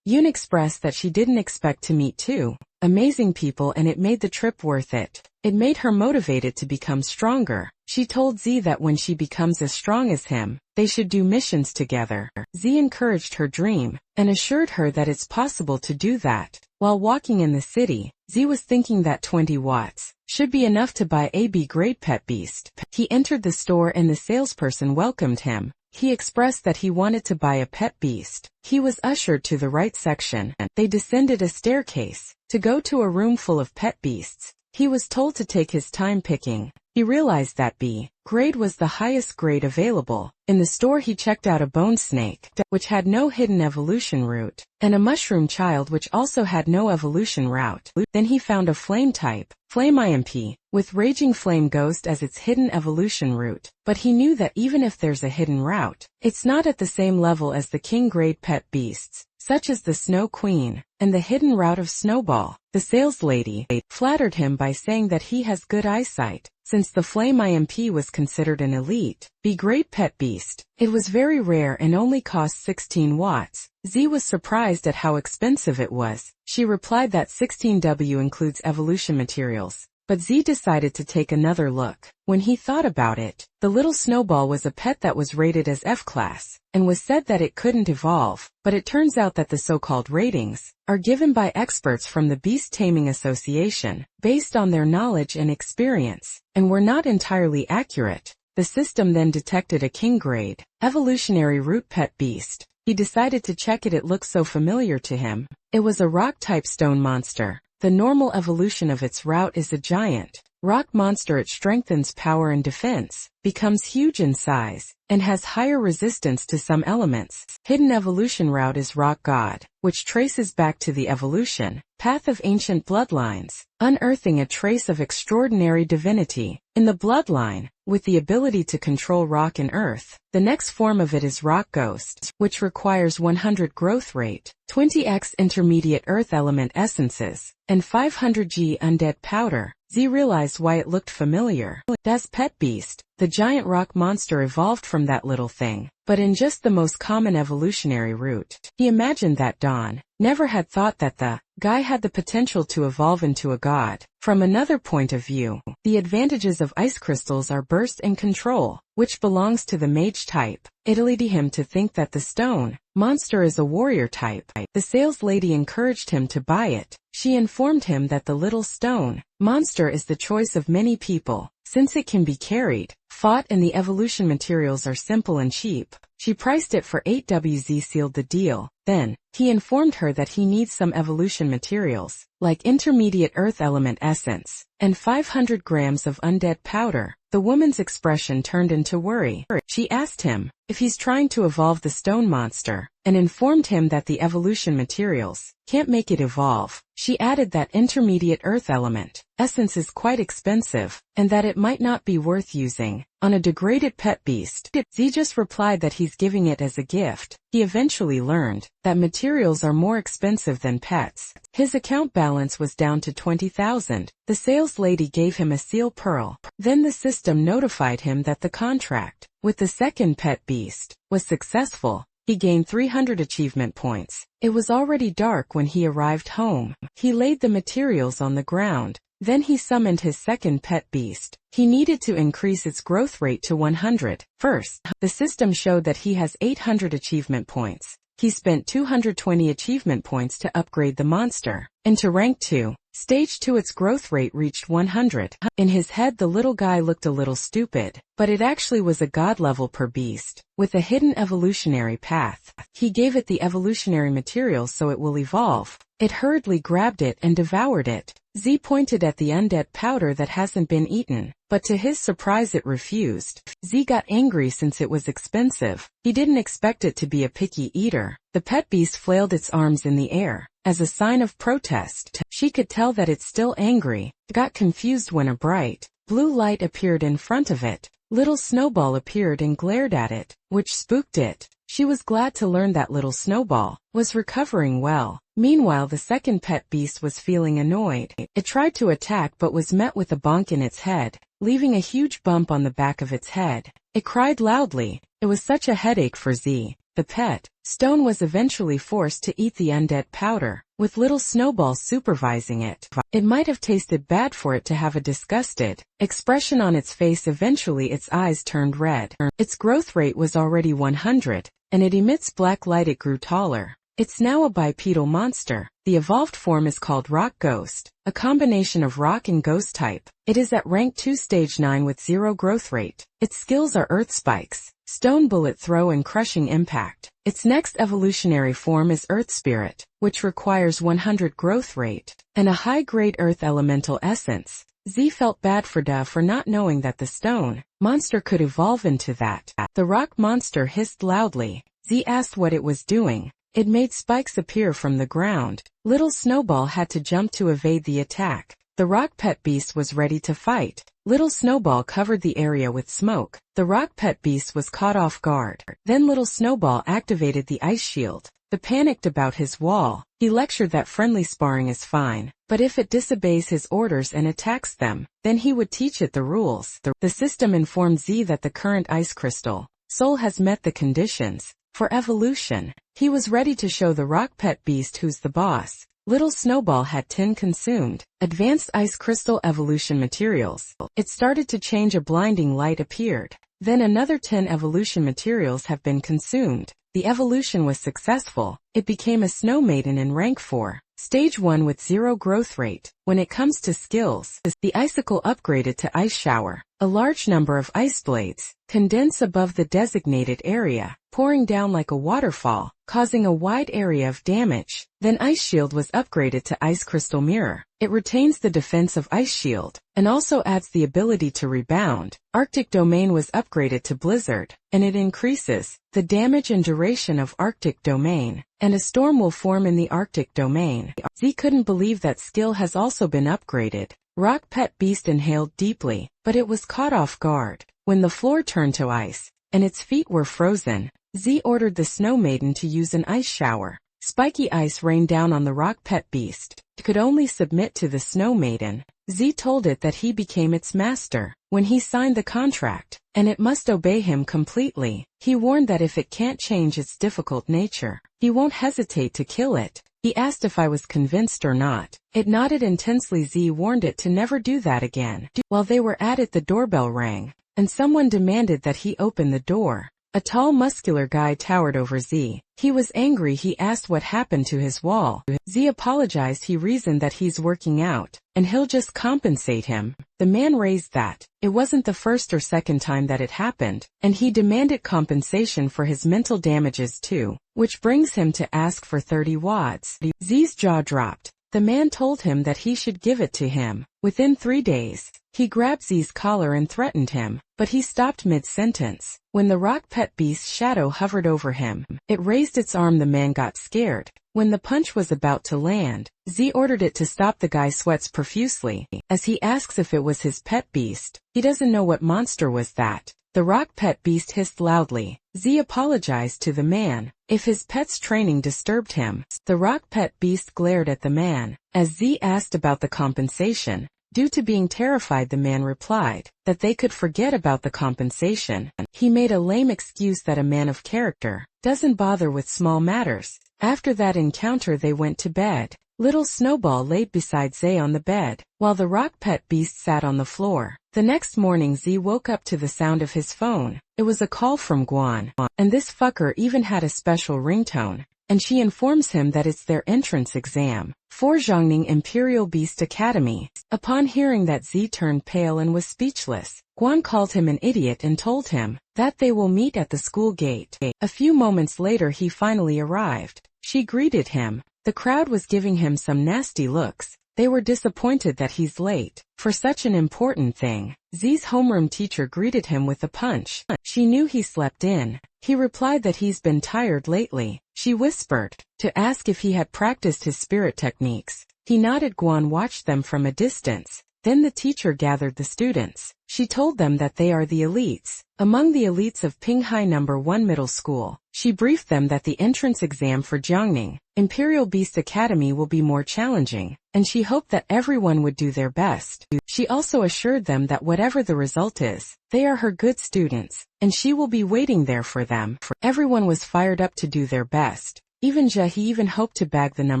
Yun expressed that she didn't expect to meet two amazing people, and it made the trip worth it. It made her motivated to become stronger. She told Z that when she becomes as strong as him, they should do missions together. Z encouraged her dream, and assured her that it's possible to do that. While walking in the city, Z was thinking that 20 watts should be enough to buy a B-grade pet beast. He entered the store and the salesperson welcomed him. He expressed that he wanted to buy a pet beast. He was ushered to the right section. They descended a staircase to go to a room full of pet beasts. He was told to take his time picking. He realized that B grade was the highest grade available. In the store he checked out a bone snake, which had no hidden evolution route, and a mushroom child which also had no evolution route. Then he found a flame type, Flame IMP, with Raging Flame Ghost as its hidden evolution route. But he knew that even if there's a hidden route, it's not at the same level as the king grade pet beasts, such as the Snow Queen, and the hidden route of Snowball. The sales lady flattered him by saying that he has good eyesight, since the Flame IMP was considered an elite B-grade pet beast. It was very rare and only cost 16 watts. Z was surprised at how expensive it was. She replied that 16W includes evolution materials. But Z decided to take another look. When he thought about it, the little Snowball was a pet that was rated as F-class, and was said that it couldn't evolve. But it turns out that the so-called ratings are given by experts from the Beast Taming Association, based on their knowledge and experience, and were not entirely accurate. The system then detected a king grade evolutionary root pet beast. He decided to check it. It looked so familiar to him. It was a rock-type stone monster. The normal evolution of its route is a giant rock monster. It strengthens power and defense, becomes huge in size, and has higher resistance to some elements. Hidden evolution route is Rock God, which traces back to the evolution path of ancient bloodlines, unearthing a trace of extraordinary divinity in the bloodline, with the ability to control rock and earth. The next form of it is Rock Ghost, which requires 100 growth rate, 20x intermediate earth element essences, and 500G undead powder. Z realized why it looked familiar. As pet beast, the giant rock monster evolved from that little thing, but in just the most common evolutionary route. He imagined that Dawn never had thought that the guy had the potential to evolve into a god. From another point of view, the advantages of ice crystals are burst and control, which belongs to the mage type. It led him to think that the stone monster is a warrior type. The sales lady encouraged him to buy it. She informed him that the little stone monster is the choice of many people, since it can be carried, fought, and the evolution materials are simple and cheap. She priced it for 8WZ. Sealed the deal. Then, he informed her that he needs some evolution materials, like intermediate earth element essence, and 500 grams of undead powder. The woman's expression turned into worry. She asked him if he's trying to evolve the stone monster, and informed him that the evolution materials can't make it evolve. She added that intermediate earth element essence is quite expensive, and that it might not be worth using on a degraded pet beast. Z just replied that he's giving it as a gift. He eventually learned that materials are more expensive than pets. His account balance was down to 20,000. The sales lady gave him a seal pearl. Then the system notified him that the contract with the second pet beast was successful. He gained 300 achievement points. It was already dark when he arrived home. He laid the materials on the ground. Then he summoned his second pet beast. He needed to increase its growth rate to 100. First, the system showed that he has 800 achievement points. He spent 220 achievement points to upgrade the monster into rank 2. Stage 2, its growth rate reached 100. In his head, the little guy looked a little stupid, but it actually was a god level per beast, with a hidden evolutionary path. He gave it the evolutionary materials so it will evolve. It hurriedly grabbed it and devoured it. Z pointed at the undead powder that hasn't been eaten, but to his surprise it refused. Z got angry since it was expensive. He didn't expect it to be a picky eater. The pet beast flailed its arms in the air as a sign of protest. She could tell that it's still angry. It got confused when a bright blue light appeared in front of it. Little Snowball appeared and glared at it, which spooked it. She was glad to learn that little Snowball was recovering well. Meanwhile, the second pet beast was feeling annoyed. It tried to attack but was met with a bonk in its head, leaving a huge bump on the back of its head. It cried loudly. It was such a headache for Z the pet, Stone was eventually forced to eat the undead powder, with little Snowball supervising it. It might have tasted bad for it to have a disgusted expression on its face. Eventually its eyes turned red. Its growth rate was already 100, and it emits black light. It grew taller. It's now a bipedal monster. The evolved form is called Rock Ghost, a combination of rock and ghost type. It is at rank 2 stage 9 with 0 growth rate. Its skills are Earth Spikes, Stone Bullet Throw and Crushing Impact. Its next evolutionary form is Earth Spirit, which requires 100 growth rate, and a high-grade Earth Elemental Essence. Z felt bad for Da for not knowing that the stone monster could evolve into that. The rock monster hissed loudly. Z asked what it was doing. It made spikes appear from the ground. Little Snowball had to jump to evade the attack. The rock pet beast was ready to fight. Little Snowball covered the area with smoke. The rock pet beast was caught off guard. Then little Snowball activated the ice shield. The panicked about his wall. He lectured that friendly sparring is fine, but if it disobeys his orders and attacks them, then he would teach it the rules. The system informed Z that the current ice crystal soul has met the conditions for evolution. He was ready to show the rock pet beast who's the boss. Little Snowball had 10 consumed advanced ice crystal evolution materials. It started to change. A blinding light appeared. Then another 10 evolution materials have been consumed. The evolution was successful. It became a snow maiden in rank 4, stage 1 with 0 growth rate. When it comes to skills, the icicle upgraded to ice shower. A large number of ice blades condense above the designated area, pouring down like a waterfall, causing a wide area of damage. Then Ice Shield was upgraded to Ice Crystal Mirror. It retains the defense of Ice Shield, and also adds the ability to rebound. Arctic Domain was upgraded to Blizzard, and it increases the damage and duration of Arctic Domain, and a storm will form in the Arctic Domain. Z couldn't believe that skill has also been upgraded. Rock Pet Beast inhaled deeply, but it was caught off guard. When the floor turned to ice, and its feet were frozen, Z ordered the Snow Maiden to use an ice shower. Spiky ice rained down on the rock pet beast. It could only submit to the Snow Maiden. Z told it that he became its master when he signed the contract, and it must obey him completely. He warned that if it can't change its difficult nature, he won't hesitate to kill it. He asked if I was convinced or not. It nodded intensely. Z warned it to never do that again. While they were at it, the doorbell rang, and someone demanded that he open the door. A tall, muscular guy towered over Z. He was angry. He asked what happened to his wall. Z apologized. He reasoned that he's working out, and he'll just compensate him. The man raised that it wasn't the first or second time that it happened, and he demanded compensation for his mental damages too, which brings him to ask for 30 wads. Z's jaw dropped. The man told him that he should give it to him within 3 days. He grabbed Z's collar and threatened him, but he stopped mid-sentence. When the rock pet beast's shadow hovered over him, it raised its arm. The man got scared. When the punch was about to land, Z ordered it to stop. The guy sweats profusely as he asks if it was his pet beast. He doesn't know what monster was that. The rock pet beast hissed loudly. Z apologized to the man if his pet's training disturbed him. The rock pet beast glared at the man as Z asked about the compensation. Due to being terrified, the man replied that they could forget about the compensation. He made a lame excuse that a man of character doesn't bother with small matters. After that encounter, they went to bed. Little Snowball laid beside Z on the bed, while the rock pet beast sat on the floor. The next morning, Z woke up to the sound of his phone. It was a call from Guan, and this fucker even had a special ringtone. And she informs him that it's their entrance exam for Zhongning Imperial Beast Academy. Upon hearing that, Z turned pale and was speechless. Guan called him an idiot and told him that they will meet at the school gate. A few moments later, he finally arrived. She greeted him. The crowd was giving him some nasty looks. They were disappointed that he's late for such an important thing. Z's homeroom teacher greeted him with a punch. She knew he slept in. He replied that he's been tired lately. She whispered to ask if he had practiced his spirit techniques. He nodded. Guan watched them from a distance. Then the teacher gathered the students. She told them that they are the elites. Among the elites of Pinghai No. 1 Middle School, she briefed them that the entrance exam for Jiangning Imperial Beast Academy will be more challenging, and she hoped that everyone would do their best. She also assured them that whatever the result is, they are her good students, and she will be waiting there for them. Everyone was fired up to do their best. Even he even hoped to bag the No.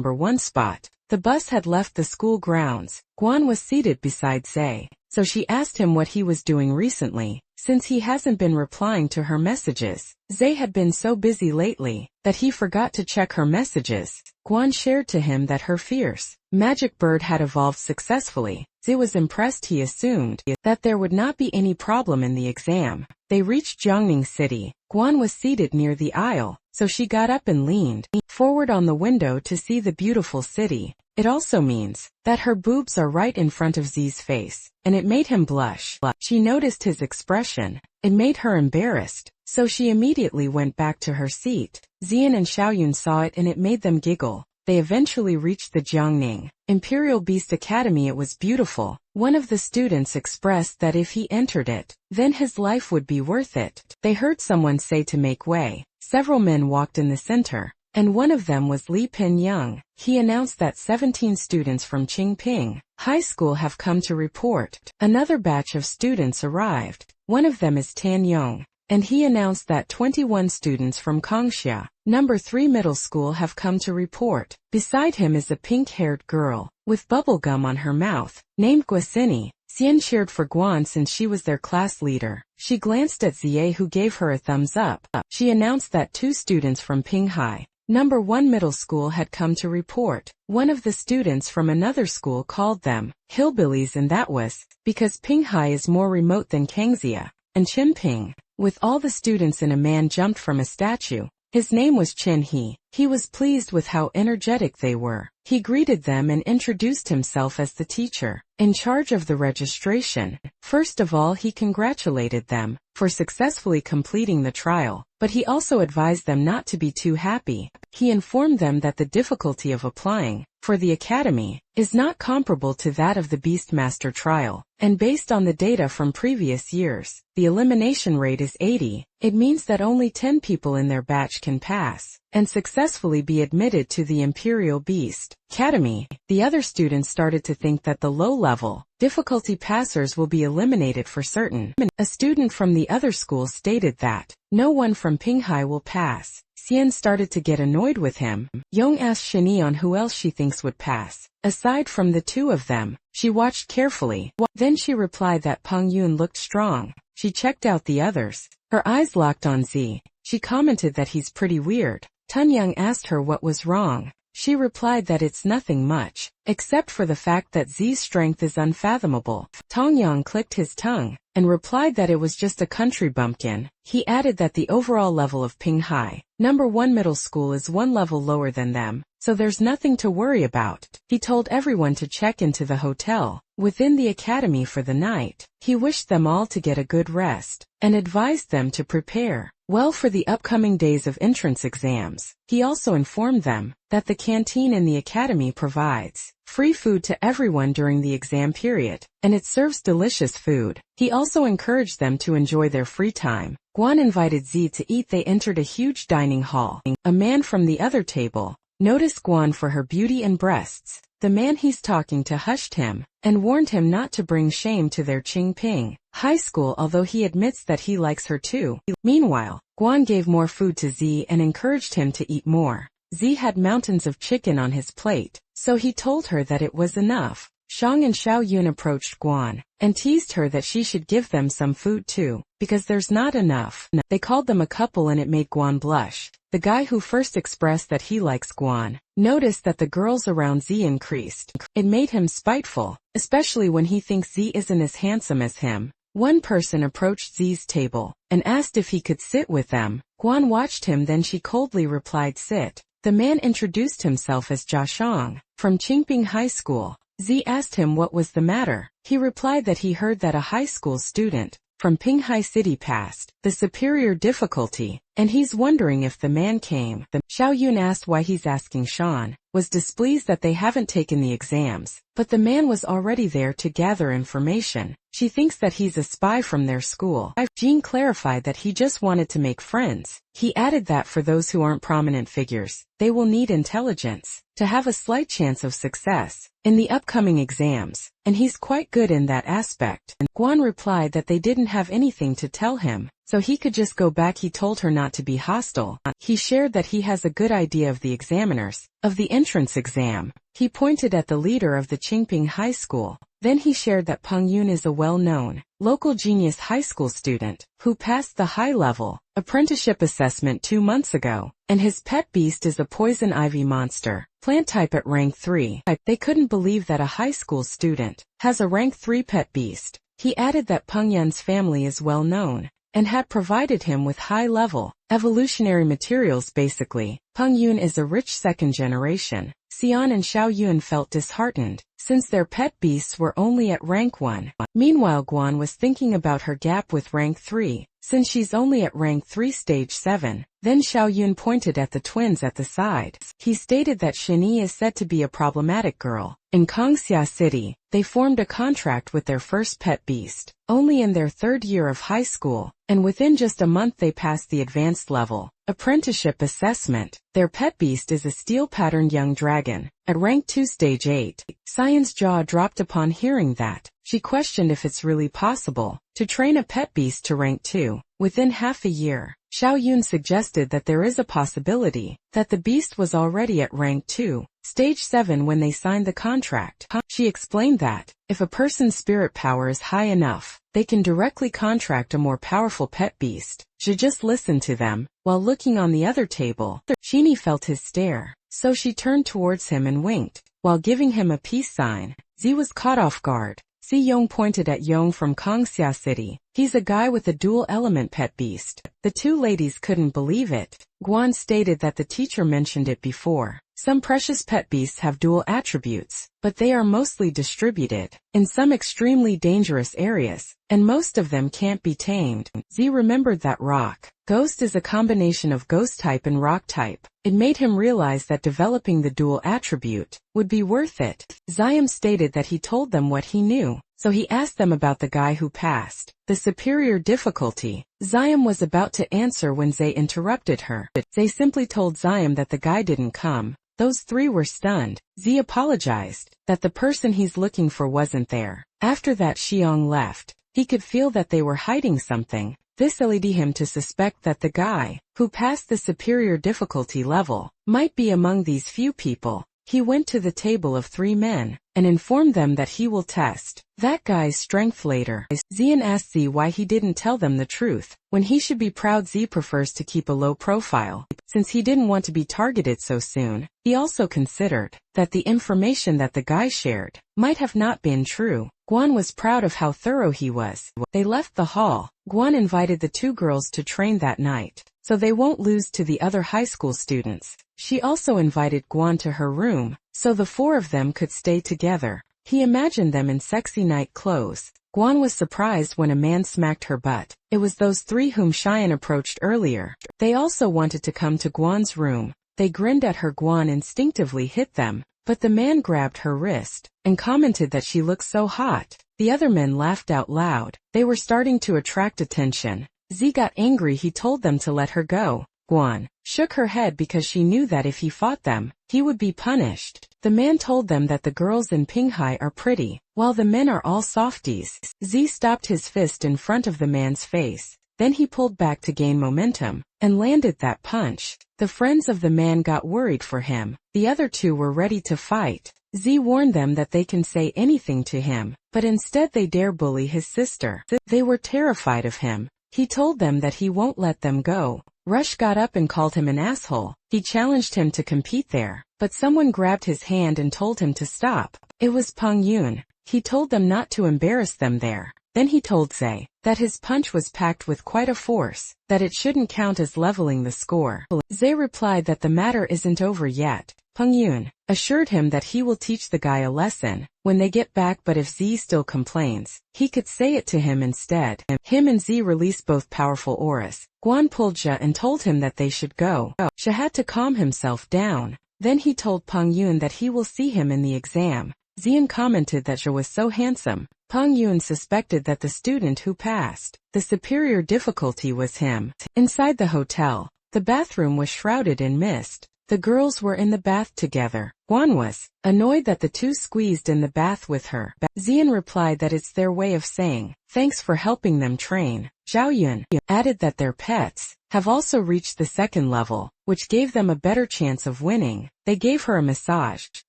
1 spot. The bus had left the school grounds. Guan was seated beside Zhe, so she asked him what he was doing recently, since he hasn't been replying to her messages. Zhe had been so busy lately that he forgot to check her messages. Guan shared to him that her fierce magic bird had evolved successfully. Zhe was impressed. He assumed that there would not be any problem in the exam. They reached Jiangning City. Guan was seated near the aisle, so she got up and leaned forward on the window to see the beautiful city. It also means that her boobs are right in front of Zhe's face, and it made him blush. She noticed his expression. It made her embarrassed, so she immediately went back to her seat. Xian and Xiaoyun saw it and it made them giggle. They eventually reached the Jiangning Imperial Beast Academy. It was beautiful. One of the students expressed that if he entered it, then his life would be worth it. They heard someone say to make way. Several men walked in the center, and one of them was Li Pinyoung. He announced that 17 students from Qingping High School have come to report. Another batch of students arrived. One of them is Tan Yong, and he announced that 21 students from Kongxia No. 3 Middle School have come to report. Beside him is a pink-haired girl with bubble gum on her mouth, named Guasini. Xian cheered for Guan since she was their class leader. She glanced at Zhe, who gave her a thumbs up. She announced that 2 students from Pinghai No. 1 Middle School had come to report. One of the students from another school called them hillbillies, and that was because Pinghai is more remote than Kangxia and Qinping. With all the students in, a man jumped from a statue. His name was Chen He. He was pleased with how energetic they were. He greeted them and introduced himself as the teacher in charge of the registration. First of all, he congratulated them for successfully completing the trial, but he also advised them not to be too happy. He informed them that the difficulty of applying for the academy is not comparable to that of the Beastmaster trial, and based on the data from previous years, the elimination rate is 80. It means that only 10 people in their batch can pass and successfully be admitted to the Imperial Beast Academy. The other students started to think that the low-level difficulty passers will be eliminated for certain. A student from the other school stated that no one from Pinghai will pass. Xian started to get annoyed with him. Yong asked Shani on who else she thinks would pass. Aside from the 2 of them, she watched carefully. Then she replied that Peng Yun looked strong. She checked out the others. Her eyes locked on Zi. She commented that he's pretty weird. Tun Yang asked her what was wrong. She replied that it's nothing much, except for the fact that Zi's strength is unfathomable. Tong Yang clicked his tongue and replied that it was just a country bumpkin. He added that the overall level of Pinghai No. 1 Middle School is 1 level lower than them, so there's nothing to worry about. He told everyone to check into the hotel within the academy for the night. He wished them all to get a good rest and advised them to prepare well for the upcoming days of entrance exams. He also informed them that the canteen in the academy provides free food to everyone during the exam period, and it serves delicious food. He also encouraged them to enjoy their free time. Guan invited Zi to eat. They entered a huge dining hall. A man from the other table noticed Guan for her beauty and breasts. The man he's talking to hushed him and warned him not to bring shame to their Qingping High School, although he admits that he likes her too. Meanwhile, Guan gave more food to Zi and encouraged him to eat more. Zi had mountains of chicken on his plate, so he told her that it was enough. Shang and Xiaoyun approached Guan and teased her that she should give them some food too, because there's not enough. They called them a couple and it made Guan blush. The guy who first expressed that he likes Guan noticed that the girls around Zi increased. It made him spiteful, especially when he thinks Zi isn't as handsome as him. One person approached Zi's table and asked if he could sit with them. Guan watched him, then she coldly replied, "Sit." The man introduced himself as Jia Shang from Qingping High School. Zi asked him what was the matter. He replied that he heard that a high school student from Pinghai City passed. The the superior difficulty, and he's wondering if the man came. Xiao Yun asked why he's asking Sean, was displeased that they haven't taken the exams, but the man was already there to gather information. She thinks that he's a spy from their school. Jean clarified that he just wanted to make friends. He added that for those who aren't prominent figures, they will need intelligence to have a slight chance of success in the upcoming exams, and he's quite good in that aspect. And Guan replied that they didn't have anything to tell him, so he could just go back. He told her not to be hostile. He shared that he has a good idea of the examiners, of the entrance exam. He pointed at the leader of the Qingping High School. Then he shared that Peng Yun is a well-known, local genius high school student, who passed the high-level apprenticeship assessment 2 months ago, and his pet beast is a poison ivy monster, plant type at rank 3. They couldn't believe that a high school student has a rank 3 pet beast. He added that Peng Yun's family is well-known, and had provided him with high-level evolutionary materials. Basically, Peng Yun is a rich second generation. Xian and Xiao Yun felt disheartened, since their pet beasts were only at rank 1. Meanwhile, Guan was thinking about her gap with rank 3, since she's only at rank 3 stage 7. Then Xiao Yun pointed at the twins at the side. He stated that Shini is said to be a problematic girl. In Kongxia City, they formed a contract with their first pet beast, only in their 3rd year of high school, and within just a month they passed the advanced level apprenticeship assessment. Their pet beast is a steel-patterned young dragon, at rank 2 stage 8. Xian's jaw dropped upon hearing that. She questioned if it's really possible to train a pet beast to rank 2 within half a year. Xiao Yun suggested that there is a possibility that the beast was already at rank 2, stage 7 when they signed the contract. She explained that, if a person's spirit power is high enough, they can directly contract a more powerful pet beast. She just listened to them, while looking on the other table. Shini felt his stare, so she turned towards him and winked, while giving him a peace sign. Zi was caught off guard. Si Yong pointed at Yong from Kongxia City. He's a guy with a dual-element pet beast. The two ladies couldn't believe it. Guan stated that the teacher mentioned it before. Some precious pet beasts have dual attributes, but they are mostly distributed in some extremely dangerous areas, and most of them can't be tamed. Zi remembered that rock ghost is a combination of ghost type and rock type. It made him realize that developing the dual attribute would be worth it. Xiam stated that he told them what he knew, so he asked them about the guy who passed the superior difficulty. Xiam was about to answer when Zay interrupted her. Zay simply told Xiam that the guy didn't come. Those three were stunned. Zi apologized that the person he's looking for wasn't there. After that, Xiong left. He could feel that they were hiding something. This led him to suspect that the guy who passed the superior difficulty level might be among these few people. He went to the table of 3 men and informed them that he will test that guy's strength later. Zian asked Z why he didn't tell them the truth. When he should be proud, Z prefers to keep a low profile, since he didn't want to be targeted so soon. He also considered that the information that the guy shared might have not been true. Guan was proud of how thorough he was. They left the hall. Guan invited the 2 girls to train that night, so they won't lose to the other high school students. She also invited Guan to her room, so the 4 of them could stay together. He imagined them in sexy night clothes. Guan was surprised when a man smacked her butt. It was those 3 whom Cheyenne approached earlier. They also wanted to come to Guan's room. They grinned at her. Guan instinctively hit them, but the man grabbed her wrist and commented that she looked so hot. The other men laughed out loud. They were starting to attract attention. Z got angry. He told them to let her go. Guan shook her head because she knew that if he fought them, he would be punished. The man told them that the girls in Pinghai are pretty, while the men are all softies. Z stopped his fist in front of the man's face. Then he pulled back to gain momentum and landed that punch. The friends of the man got worried for him. The other 2 were ready to fight. Z warned them that they can say anything to him, but instead they dare bully his sister. They were terrified of him. He told them that he won't let them go. Rush got up and called him an asshole. He challenged him to compete there, but someone grabbed his hand and told him to stop. It was Peng Yun. He told them not to embarrass them there. Then he told Zay that his punch was packed with quite a force, that it shouldn't count as leveling the score. Zay replied that the matter isn't over yet. Yun assured him that he will teach the guy a lesson when they get back, but if Z still complains, he could say it to him instead. Him and Z released both powerful auras. Guan pulled Xia and told him that they should go. Xia had to calm himself down. Then he told Yun that he will see him in the exam. Xian commented that Xia was so handsome. Yun suspected that the student who passed the superior difficulty was him. Inside the hotel, the bathroom was shrouded in mist. The girls were in the bath together. Guan was annoyed that the two squeezed in the bath with her. Xian replied that it's their way of saying, thanks for helping them train. Zhaoyun added that their pets have also reached the second level, which gave them a better chance of winning. They gave her a massage.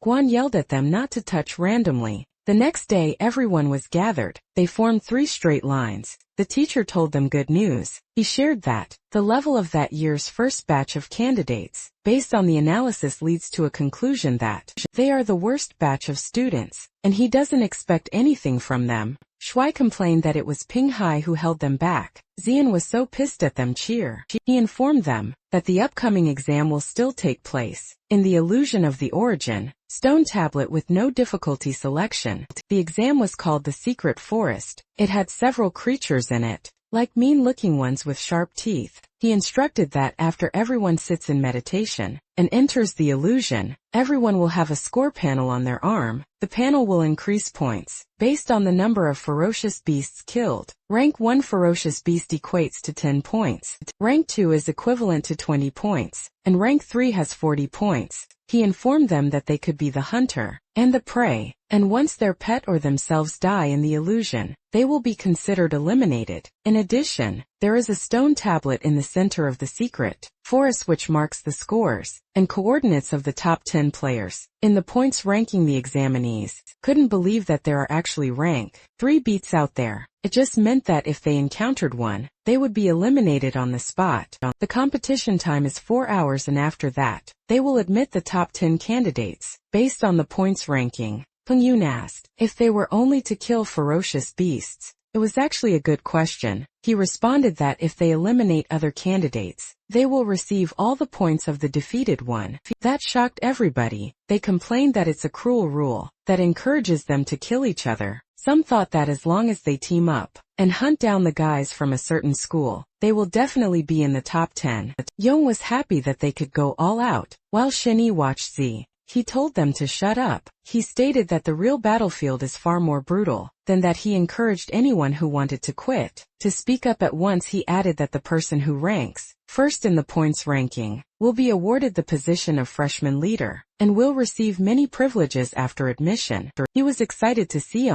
Guan yelled at them not to touch randomly. The next day everyone was gathered. They formed 3 straight lines. The teacher told them good news. He shared that the level of that year's first batch of candidates, based on the analysis, leads to a conclusion that they are the worst batch of students, and he doesn't expect anything from them. Shuai complained that it was Ping Hai who held them back. Xian was so pissed at them cheer. He informed them that the upcoming exam will still take place in the illusion of the origin stone tablet with no difficulty selection. The exam was called the Secret Forest. It had several creatures in it, like mean-looking ones with sharp teeth. He instructed that after everyone sits in meditation and enters the illusion, everyone will have a score panel on their arm. The panel will increase points based on the number of ferocious beasts killed. Rank 1 ferocious beast equates to 10 points. Rank 2 is equivalent to 20 points, and rank 3 has 40 points. He informed them that they could be the hunter and the prey, and once their pet or themselves die in the illusion, they will be considered eliminated. In addition, there is a stone tablet in the center of the secret forest which marks the scores and coordinates of the top 10 players. In the points ranking, the examinees couldn't believe that there are actually rank 3 beats out there. It just meant that if they encountered one, they would be eliminated on the spot. The competition time is 4 hours, and after that, they will admit the top 10 candidates based on the points ranking. Yun asked if they were only to kill ferocious beasts. It was actually a good question. He responded that if they eliminate other candidates, they will receive all the points of the defeated one. That shocked everybody. They complained that it's a cruel rule that encourages them to kill each other. Some thought that as long as they team up and hunt down the guys from a certain school, they will definitely be in the top 10. Yong was happy that they could go all out, while Shinyi watched Z. He told them to shut up. He stated that the real battlefield is far more brutal than that. He encouraged anyone who wanted to quit to speak up at once. He added that the person who ranks first in the points ranking will be awarded the position of freshman leader and will receive many privileges after admission. He was excited to see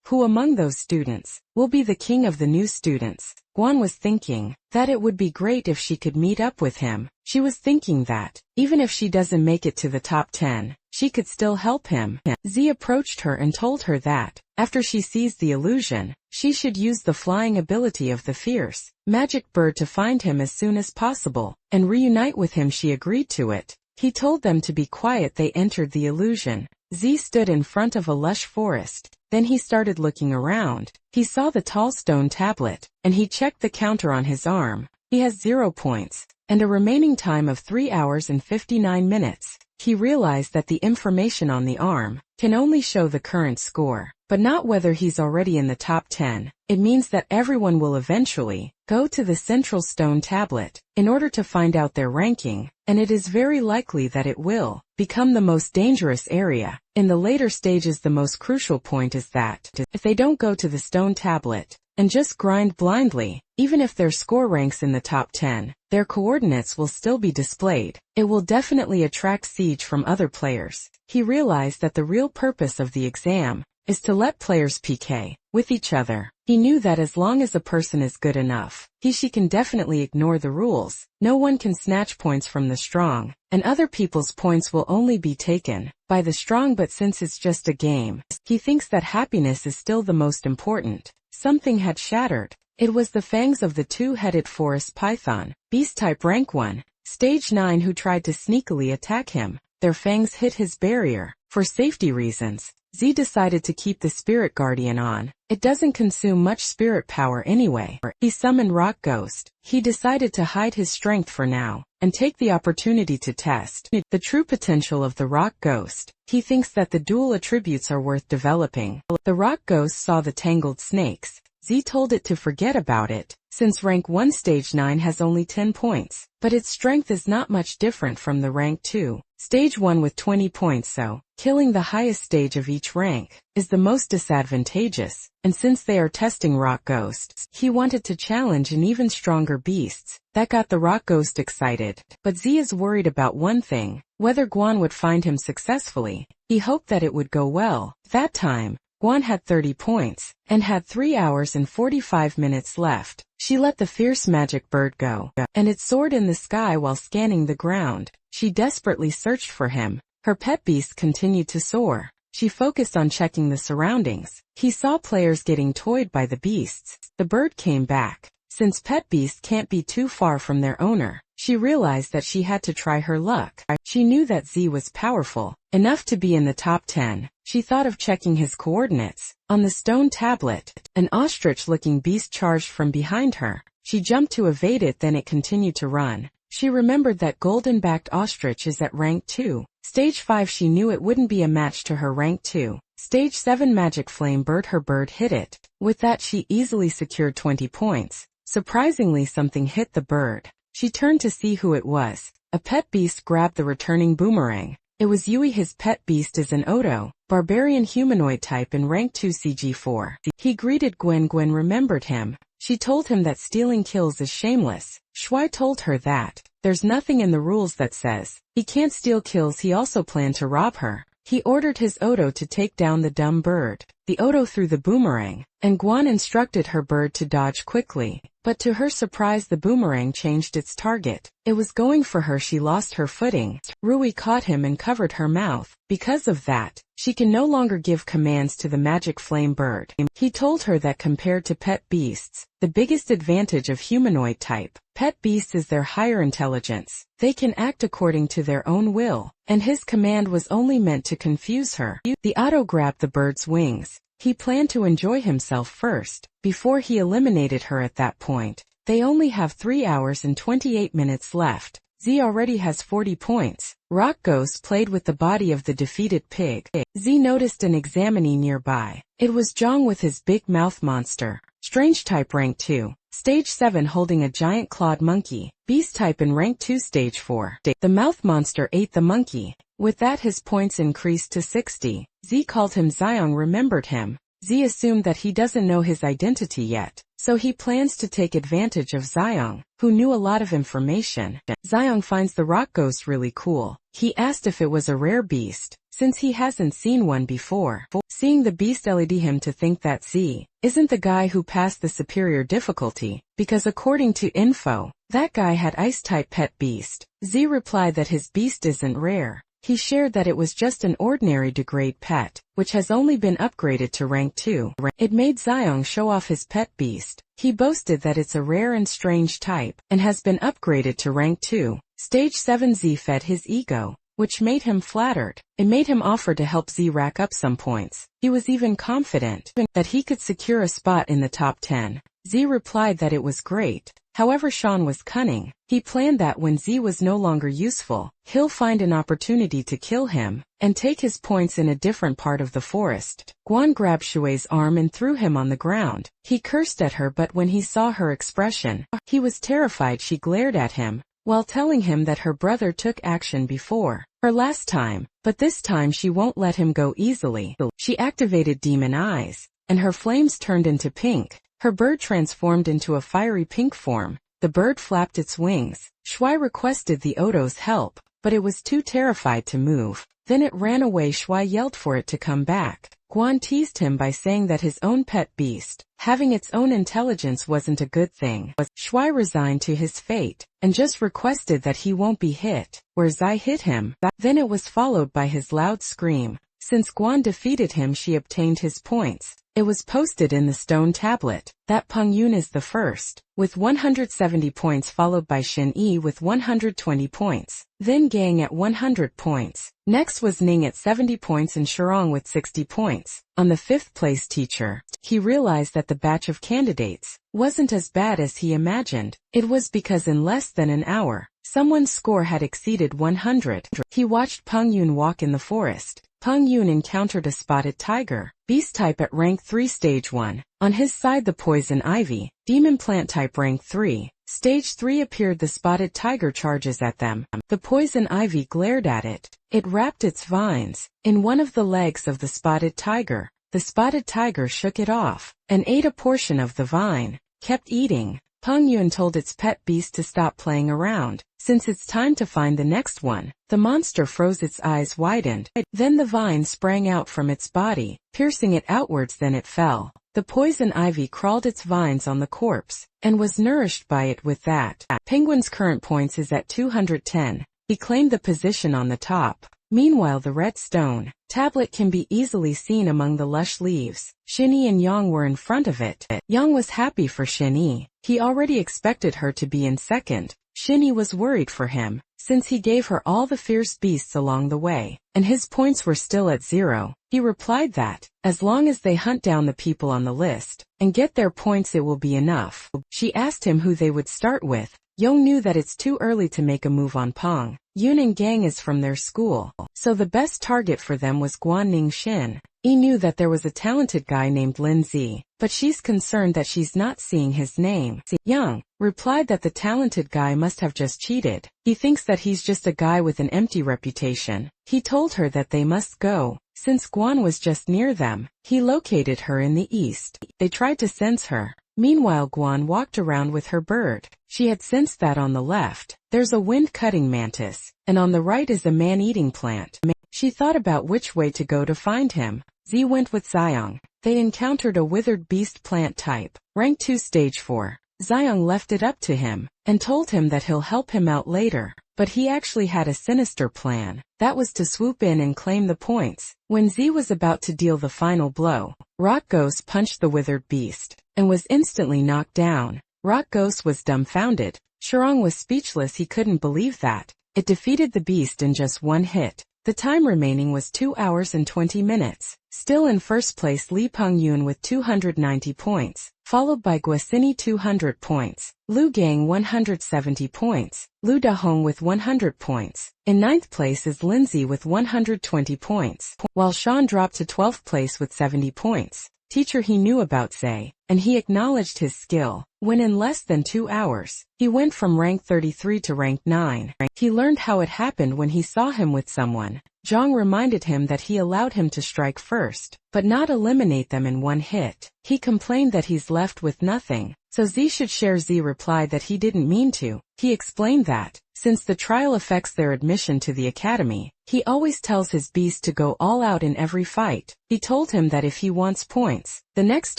who among those students will be the king of the new students. Guan was thinking that it would be great if she could meet up with him. She was thinking that even if she doesn't make it to the top 10, she could still help him. Z approached her and told her that after she sees the illusion, she should use the flying ability of the fierce magic bird to find him as soon as possible and reunite with him. She agreed to it. He told them to be quiet. They entered the illusion. Z stood in front of a lush forest. Then he started looking around. He saw the tall stone tablet, and he checked the counter on his arm. He has 0 points, and a remaining time of 3 hours and 59 minutes. He realized that the information on the arm can only show the current score, but not whether he's already in the top 10. It means that everyone will eventually go to the central stone tablet in order to find out their ranking, and it is very likely that it will become the most dangerous area. In the later stages, the most crucial point is that if they don't go to the stone tablet and just grind blindly, even if their score ranks in the top 10, their coordinates will still be displayed. It will definitely attract siege from other players. He realized that the real purpose of the exam is to let players PK with each other. He knew that as long as a person is good enough, she can definitely ignore the rules. No one can snatch points from the strong, and other people's points will only be taken by the strong. But since it's just a game, he thinks that happiness is still the most important. Something had shattered. It was the fangs of the two-headed forest python, beast type rank 1, stage 9, who tried to sneakily attack him. Their fangs hit his barrier. For safety reasons, Z decided to keep the spirit guardian on. It doesn't consume much spirit power anyway. He summoned Rock Ghost. He decided to hide his strength for now, and take the opportunity to test the true potential of the Rock Ghost. He thinks that the dual attributes are worth developing. The Rock Ghost saw the tangled snakes. Z told it to forget about it, since rank 1 stage 9 has only 10 points, but its strength is not much different from the rank 2 stage 1 with 20 points, so killing the highest stage of each rank is the most disadvantageous, and since they are testing Rock Ghosts, he wanted to challenge an even stronger beasts. That got the Rock Ghost excited, but Z is worried about one thing, whether Guan would find him successfully. He hoped that it would go well. That time, Guan had 30 points, and had 3 hours and 45 minutes left. She let the fierce magic bird go, and it soared in the sky while scanning the ground. She desperately searched for him. Her pet beast continued to soar. She focused on checking the surroundings. He saw players getting toyed by the beasts. The bird came back. Since pet beasts can't be too far from their owner, she realized that she had to try her luck. She knew that Z was powerful enough to be in the top 10. She thought of checking his coordinates. On the stone tablet, an ostrich-looking beast charged from behind her. She jumped to evade it, then it continued to run. She remembered that golden-backed ostrich is at rank 2. Stage 5 she knew it wouldn't be a match to her rank 2. Stage 7 magic flame bird, her bird hit it. With that she easily secured 20 points. Surprisingly, something hit the bird. She turned to see who it was. A pet beast grabbed the returning boomerang. It was Yui. His pet beast is an Odo, barbarian humanoid type in rank 2 CG4. He greeted Gwen. Gwen remembered him. She told him that stealing kills is shameless. Shuai told her that there's nothing in the rules that says he can't steal kills. He also planned to rob her. He ordered his Odo to take down the dumb bird. The Odo threw the boomerang, and Guan instructed her bird to dodge quickly. But to her surprise, the boomerang changed its target. It was going for her. She lost her footing. Rui caught him and covered her mouth. Because of that, she can no longer give commands to the magic flame bird. He told her that compared to pet beasts, the biggest advantage of humanoid type pet beasts is their higher intelligence. They can act according to their own will, and his command was only meant to confuse her. The Odo grabbed the bird's wings. He planned to enjoy himself first, before he eliminated her. At that point, they only have 3 hours and 28 minutes left. Z already has 40 points. Rock Ghost played with the body of the defeated pig. Z noticed an examinee nearby. It was Zhang with his big mouth monster. Strange type rank 2. Stage 7 holding a giant clawed monkey. Beast type in rank 2 stage 4. The mouth monster ate the monkey. With that his points increased to 60. Z called him Xiong. Remembered him. Z assumed that he doesn't know his identity yet, so he plans to take advantage of Xiong, who knew a lot of information. Xiong finds the Rock Ghost really cool. He asked if it was a rare beast, since he hasn't seen one before. Seeing the beast led him to think that Z isn't the guy who passed the superior difficulty, because according to info, that guy had ice-type pet beast. Z replied that his beast isn't rare. He shared that it was just an ordinary degrade pet, which has only been upgraded to rank 2. It made Xiong show off his pet beast. He boasted that it's a rare and strange type, and has been upgraded to rank 2. Stage 7 Z fed his ego, which made him flattered. It made him offer to help Z rack up some points. He was even confident that he could secure a spot in the top 10. Z replied that it was great. However, Sean was cunning. He planned that when Z was no longer useful, he'll find an opportunity to kill him, and take his points in a different part of the forest. Guan grabbed Shui's arm and threw him on the ground. He cursed at her, but when he saw her expression, he was terrified. She glared at him, while telling him that her brother took action before her last time, but this time she won't let him go easily. She activated demon eyes, and her flames turned into pink. Her bird transformed into a fiery pink form. The bird flapped its wings. Shuai requested the Odo's help, but it was too terrified to move. Then it ran away. Shuai yelled for it to come back. Guan teased him by saying that his own pet beast, having its own intelligence, wasn't a good thing. Shuai resigned to his fate, and just requested that he won't be hit, where Zai hit him. Then it was followed by his loud scream. Since Guan defeated him, she obtained his points. It was posted in the stone tablet that Peng Yun is the first, with 170 points, followed by Xin Yi with 120 points, then Gang at 100 points. Next was Ning at 70 points and Shirong with 60 points. On the 5th place teacher, he realized that the batch of candidates wasn't as bad as he imagined. It was because in less than an hour, someone's score had exceeded 100. He watched Peng Yun walk in the forest. Peng Yun encountered a spotted tiger, beast type at rank 3 stage 1. On his side the poison ivy, demon plant type rank 3. Stage 3 appeared. The spotted tiger charges at them. The poison ivy glared at it. It wrapped its vines in one of the legs of the spotted tiger. The spotted tiger shook it off and ate a portion of the vine. Kept eating. Peng Yun told its pet beast to stop playing around, since it's time to find the next one. The monster froze, its eyes widened. Then the vine sprang out from its body, piercing it outwards, then it fell. The poison ivy crawled its vines on the corpse, and was nourished by it. With that, Penguin's current points is at 210. He claimed the position on the top. Meanwhile, the red stone tablet can be easily seen among the lush leaves. Xin Yi and Yang were in front of it. Yang was happy for Xin Yi. He already expected her to be in second. Xin Yi was worried for him, since he gave her all the fierce beasts along the way, and his points were still at 0. He replied that, as long as they hunt down the people on the list, and get their points, it will be enough. She asked him who they would start with. Yang knew that it's too early to make a move on Peng Yun and Gang is from their school, so the best target for them was Guan Ningxin. He knew that there was a talented guy named Lin Zi, but she's concerned that she's not seeing his name. Yang replied that the talented guy must have just cheated. He thinks that he's just a guy with an empty reputation. He told her that they must go, since Guan was just near them. He located her in the east. They tried to sense her. Meanwhile, Guan walked around with her bird. She had sensed that on the left, there's a wind-cutting mantis, and on the right is a man-eating plant. She thought about which way to go to find him. Z went with Xiang. They encountered a withered beast plant type, rank 2 stage 4. Xiang left it up to him, and told him that he'll help him out later. But he actually had a sinister plan. That was to swoop in and claim the points. When Z was about to deal the final blow, Rock Ghost punched the withered beast, and was instantly knocked down. Rock Ghost was dumbfounded. Shirong was speechless. He couldn't believe that it defeated the beast in just one hit. The time remaining was 2 hours and 20 minutes. Still in first place Li Peng Yun with 290 points, followed by Guosini 200 points, Lu Gang 170 points, Lu Dahong with 100 points. In 9th place is Lindsay with 120 points, while Sean dropped to 12th place with 70 points. Teacher, he knew about Say, and he acknowledged his skill. When in less than 2 hours, he went from rank 33 to rank 9. He learned how it happened when he saw him with someone. Zhang reminded him that he allowed him to strike first, but not eliminate them in one hit. He complained that he's left with nothing, so Z should share. Z replied that he didn't mean to. He explained that, since the trial affects their admission to the academy, he always tells his beast to go all out in every fight. He told him that if he wants points, the next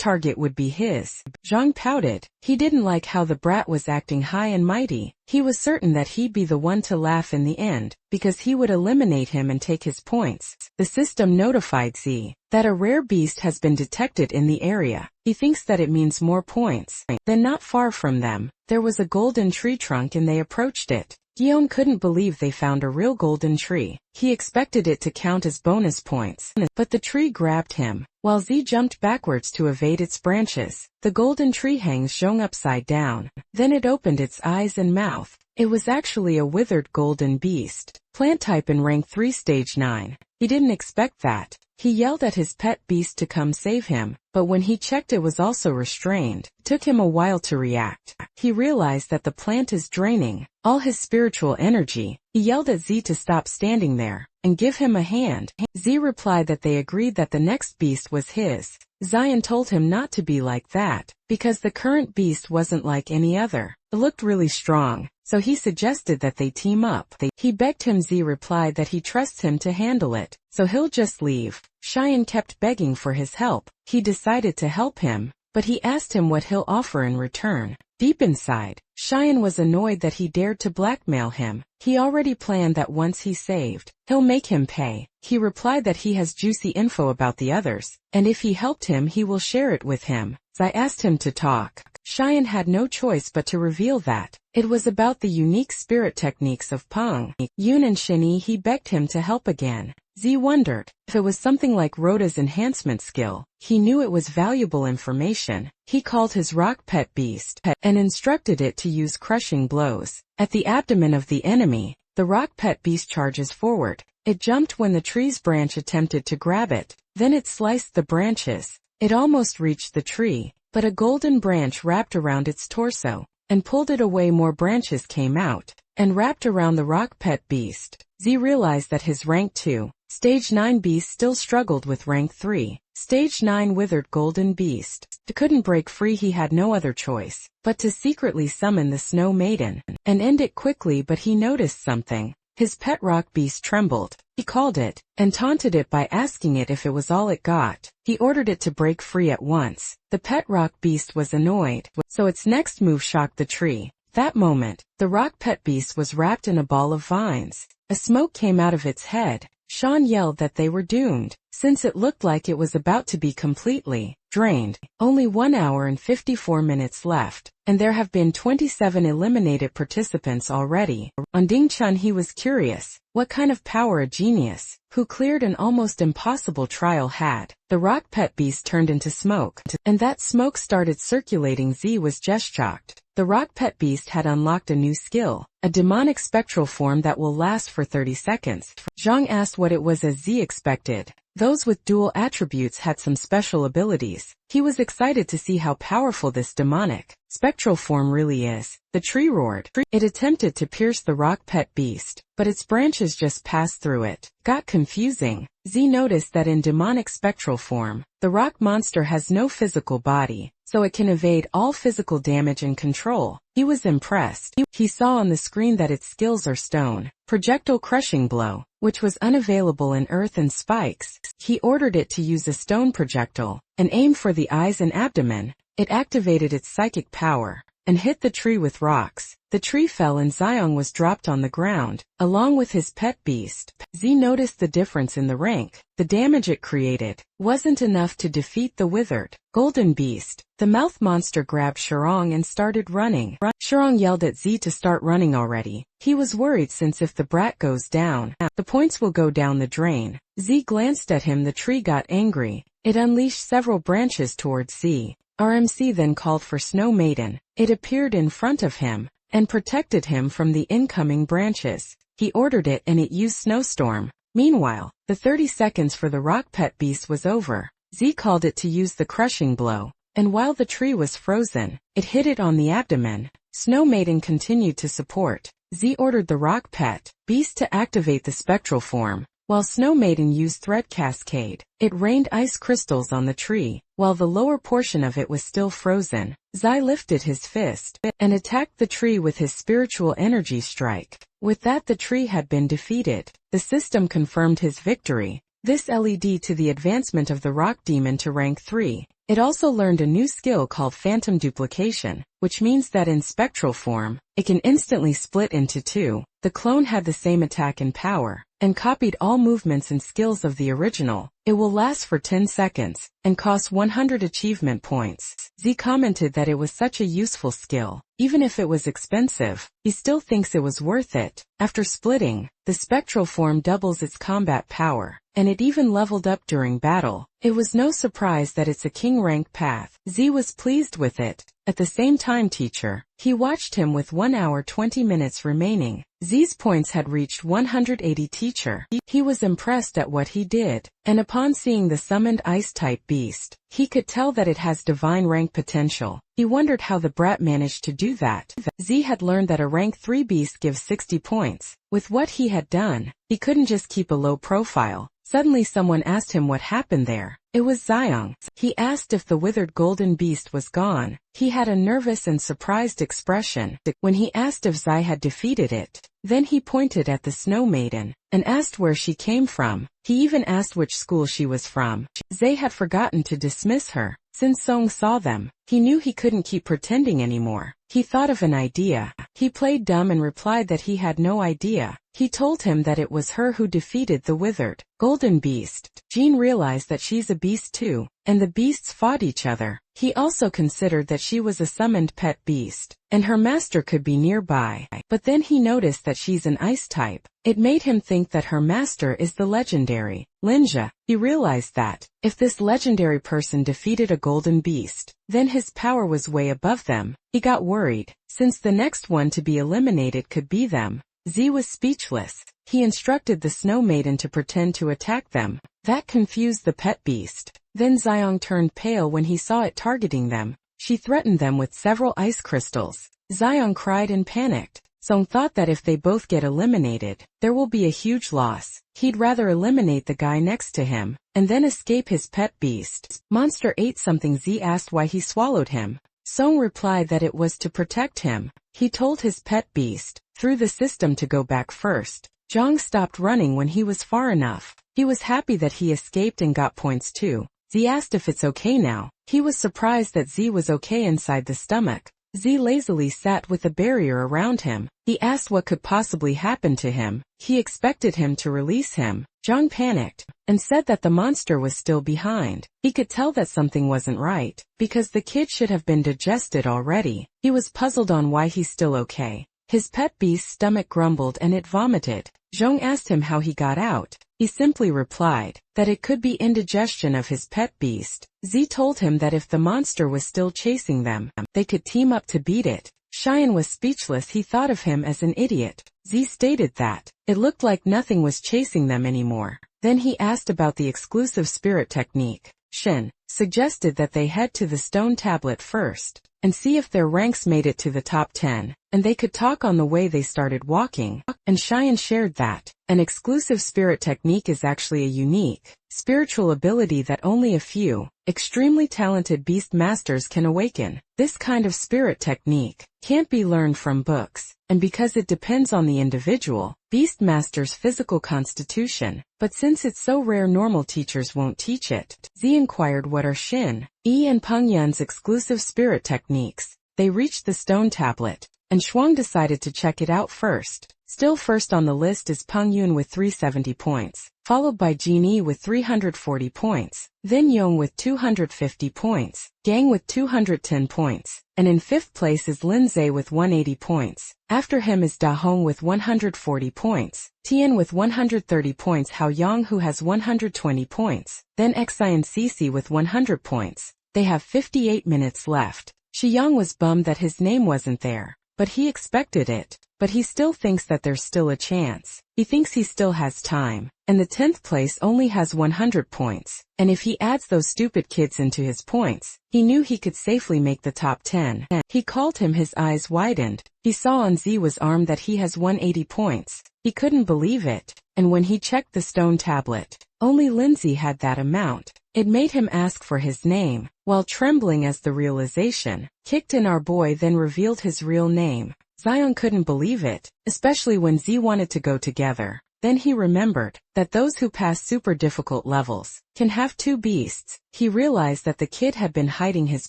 target would be his. Zhang pouted. He didn't like how the brat was acting high and mighty. He was certain that he'd be the one to laugh in the end, because he would eliminate him and take his points. The system notified Z that a rare beast has been detected in the area. He thinks that it means more points. Then not far from them, there was a golden tree trunk and they approached it. Guillaume couldn't believe they found a real golden tree. He expected it to count as bonus points, but the tree grabbed him, while Z jumped backwards to evade its branches. The golden tree hangs Zhong upside down. Then it opened its eyes and mouth. It was actually a withered golden beast, plant type in rank 3 stage 9. He didn't expect that. He yelled at his pet beast to come save him, but when he checked it was also restrained. It took him a while to react. He realized that the plant is draining all his spiritual energy. He yelled at Z to stop standing there and give him a hand. Z replied that they agreed that the next beast was his. Zion told him not to be like that, because the current beast wasn't like any other. It looked really strong, so he suggested that they team up. He begged him. Z replied that he trusts him to handle it, so he'll just leave. Cheyenne kept begging for his help. He decided to help him, but he asked him what he'll offer in return. Deep inside, Cheyenne was annoyed that he dared to blackmail him. He already planned that once he's saved, he'll make him pay. He replied that he has juicy info about the others, and if he helped him he will share it with him. I asked him to talk. Cheyenne had no choice but to reveal that it was about the unique spirit techniques of Peng Yun and Shinny. He begged him to help again. Z wondered if it was something like Rhoda's enhancement skill. He knew it was valuable information. He called his rock pet beast and instructed it to use crushing blows. At the abdomen of the enemy, the rock pet beast charges forward. It jumped when the tree's branch attempted to grab it. Then it sliced the branches. It almost reached the tree, but a golden branch wrapped around its torso and pulled it away. More branches came out and wrapped around the rock pet beast. Z realized that his rank 2, Stage 9 beast still struggled with rank 3, Stage 9 withered golden beast. Couldn't break free. He had no other choice but to secretly summon the Snow Maiden and end it quickly, but he noticed something. His pet rock beast trembled. He called it and taunted it by asking it if it was all it got. He ordered it to break free at once. The pet rock beast was annoyed, so its next move shocked the tree. That moment, the rock pet beast was wrapped in a ball of vines. A smoke came out of its head. Sean yelled that they were doomed, since it looked like it was about to be completely drained. Only 1 hour and 54 minutes left, and there have been 27 eliminated participants already. On Ding Chun, he was curious what kind of power a genius who cleared an almost impossible trial had. The rock pet beast turned into smoke, and that smoke started circulating. Z was just shocked. The rock pet beast had unlocked a new skill, a demonic spectral form that will last for 30 seconds. Zhang asked what it was, as Z expected. Those with dual attributes had some special abilities. He was excited to see how powerful this demonic spectral form really is. The tree roared. It attempted to pierce the rock pet beast, but its branches just passed through it. Got confusing. Z noticed that in demonic spectral form, the rock monster has no physical body, so it can evade all physical damage and control. He was impressed. He saw on the screen that its skills are stone, projectile crushing blow, which was unavailable in earth, and spikes. He ordered it to use a stone projectile and aim for the eyes and abdomen. It activated its psychic power and hit the tree with rocks. The tree fell and Xiong was dropped on the ground, along with his pet beast. Z noticed the difference in the rank. The damage it created wasn't enough to defeat the withered golden beast. The mouth monster grabbed Shirong and started running. Shirong yelled at Z to start running already. He was worried, since if the brat goes down, the points will go down the drain. Z glanced at him. The tree got angry. It unleashed several branches towards Z. RMC then called for Snow Maiden. It appeared in front of him and protected him from the incoming branches. He ordered it and it used Snowstorm. Meanwhile, the 30 seconds for the rock pet beast was over. Z called it to use the crushing blow, and while the tree was frozen, it hit it on the abdomen. Snow Maiden continued to support. Z ordered the rock pet beast to activate the spectral form, while Snow Maiden used Thread Cascade. It rained ice crystals on the tree, while the lower portion of it was still frozen. Zai lifted his fist and attacked the tree with his spiritual energy strike. With that, the tree had been defeated. The system confirmed his victory. This led to the advancement of the rock demon to rank 3. It also learned a new skill called Phantom Duplication, which means that in spectral form, it can instantly split into two. The clone had the same attack and power, and copied all movements and skills of the original. It will last for 10 seconds, and cost 100 achievement points. Z commented that it was such a useful skill. Even if it was expensive, he still thinks it was worth it. After splitting, the spectral form doubles its combat power, and it even leveled up during battle. It was no surprise that it's a king rank path. Z was pleased with it. At the same time, teacher, he watched him with 1 hour 20 minutes remaining. Z's points had reached 180. Teacher, he was impressed at what he did, and upon seeing the summoned ice-type beast, he could tell that it has divine rank potential. He wondered how the brat managed to do that. Z had learned that a rank 3 beast gives 60 points. With what he had done, he couldn't just keep a low profile. Suddenly someone asked him what happened there. It was Xiong. He asked if the withered golden beast was gone. He had a nervous and surprised expression when he asked if Zai had defeated it. Then he pointed at the Snow Maiden and asked where she came from. He even asked which school she was from. Zai had forgotten to dismiss her. Since Song saw them, he knew he couldn't keep pretending anymore. he thought of an idea. He played dumb and replied that he had no idea. He told him that it was her who defeated the withered golden beast. Jean realized that she's a beast too, and the beasts fought each other. He also considered that she was a summoned pet beast, and her master could be nearby. But then he noticed that she's an ice type. It made him think that her master is the legendary Linja. He realized that, if this legendary person defeated a golden beast, then his power was way above them. He got worried, since the next one to be eliminated could be them. Z was speechless. He instructed the Snow Maiden to pretend to attack them. That confused the pet beast. Then Xiong turned pale when he saw it targeting them. She threatened them with several ice crystals. Xiong cried and panicked. Song thought that if they both get eliminated, there will be a huge loss. He'd rather eliminate the guy next to him, and then escape his pet beast. Monster ate something. Z asked why he swallowed him. Song replied that it was to protect him. He told his pet beast, through the system, to go back first. Zhang stopped running when he was far enough. He was happy that he escaped and got points too. Z asked if it's okay now. He was surprised that Z was okay inside the stomach. Z lazily sat with a barrier around him. He asked what could possibly happen to him. He expected him to release him. Zhang panicked, and said that the monster was still behind. He could tell that something wasn't right, because the kid should have been digested already. He was puzzled on why he's still okay. His pet beast's stomach grumbled and it vomited. Zhong asked him how he got out. He simply replied that it could be indigestion of his pet beast. Z told him that if the monster was still chasing them, they could team up to beat it. Cheyenne was speechless. He thought of him as an idiot. Z stated that it looked like nothing was chasing them anymore. Then he asked about the exclusive spirit technique. Shen suggested that they head to the stone tablet first and see if their ranks made it to the top 10, and they could talk on the way they started walking. And Cheyenne shared that an exclusive spirit technique is actually a unique spiritual ability that only a few extremely talented beast masters can awaken. This kind of spirit technique can't be learned from books, and because it depends on the individual beast master's physical constitution. But since it's so rare, normal teachers won't teach it. Z inquired what are Shin, Yi and Peng Yun's exclusive spirit techniques. They reached the stone tablet, and Shuang decided to check it out first. Still first on the list is Peng Yun with 370 points, followed by Jin Yi with 340 points, then Yong with 250 points, Gang with 210 points, and in 5th place is Lin Zhe with 180 points. After him is Da Hong with 140 points, Tian with 130 points, Hao Yang who has 120 points, then Xi and Cici with 100 points. They have 58 minutes left. Shi Yang was bummed that his name wasn't there, but he expected it. But he still thinks that there's still a chance. He thinks he still has time. And the 10th place only has 100 points. And if he adds those stupid kids into his points, he knew he could safely make the top 10. He called him. His eyes widened. He saw on Ziwa's arm that he has 180 points. He couldn't believe it. And when he checked the stone tablet, only Lindsay had that amount. It made him ask for his name, while trembling as the realization kicked in. Our boy then revealed his real name. Xiong couldn't believe it, especially when Z wanted to go together. Then he remembered that those who pass super difficult levels can have 2 beasts. He realized that the kid had been hiding his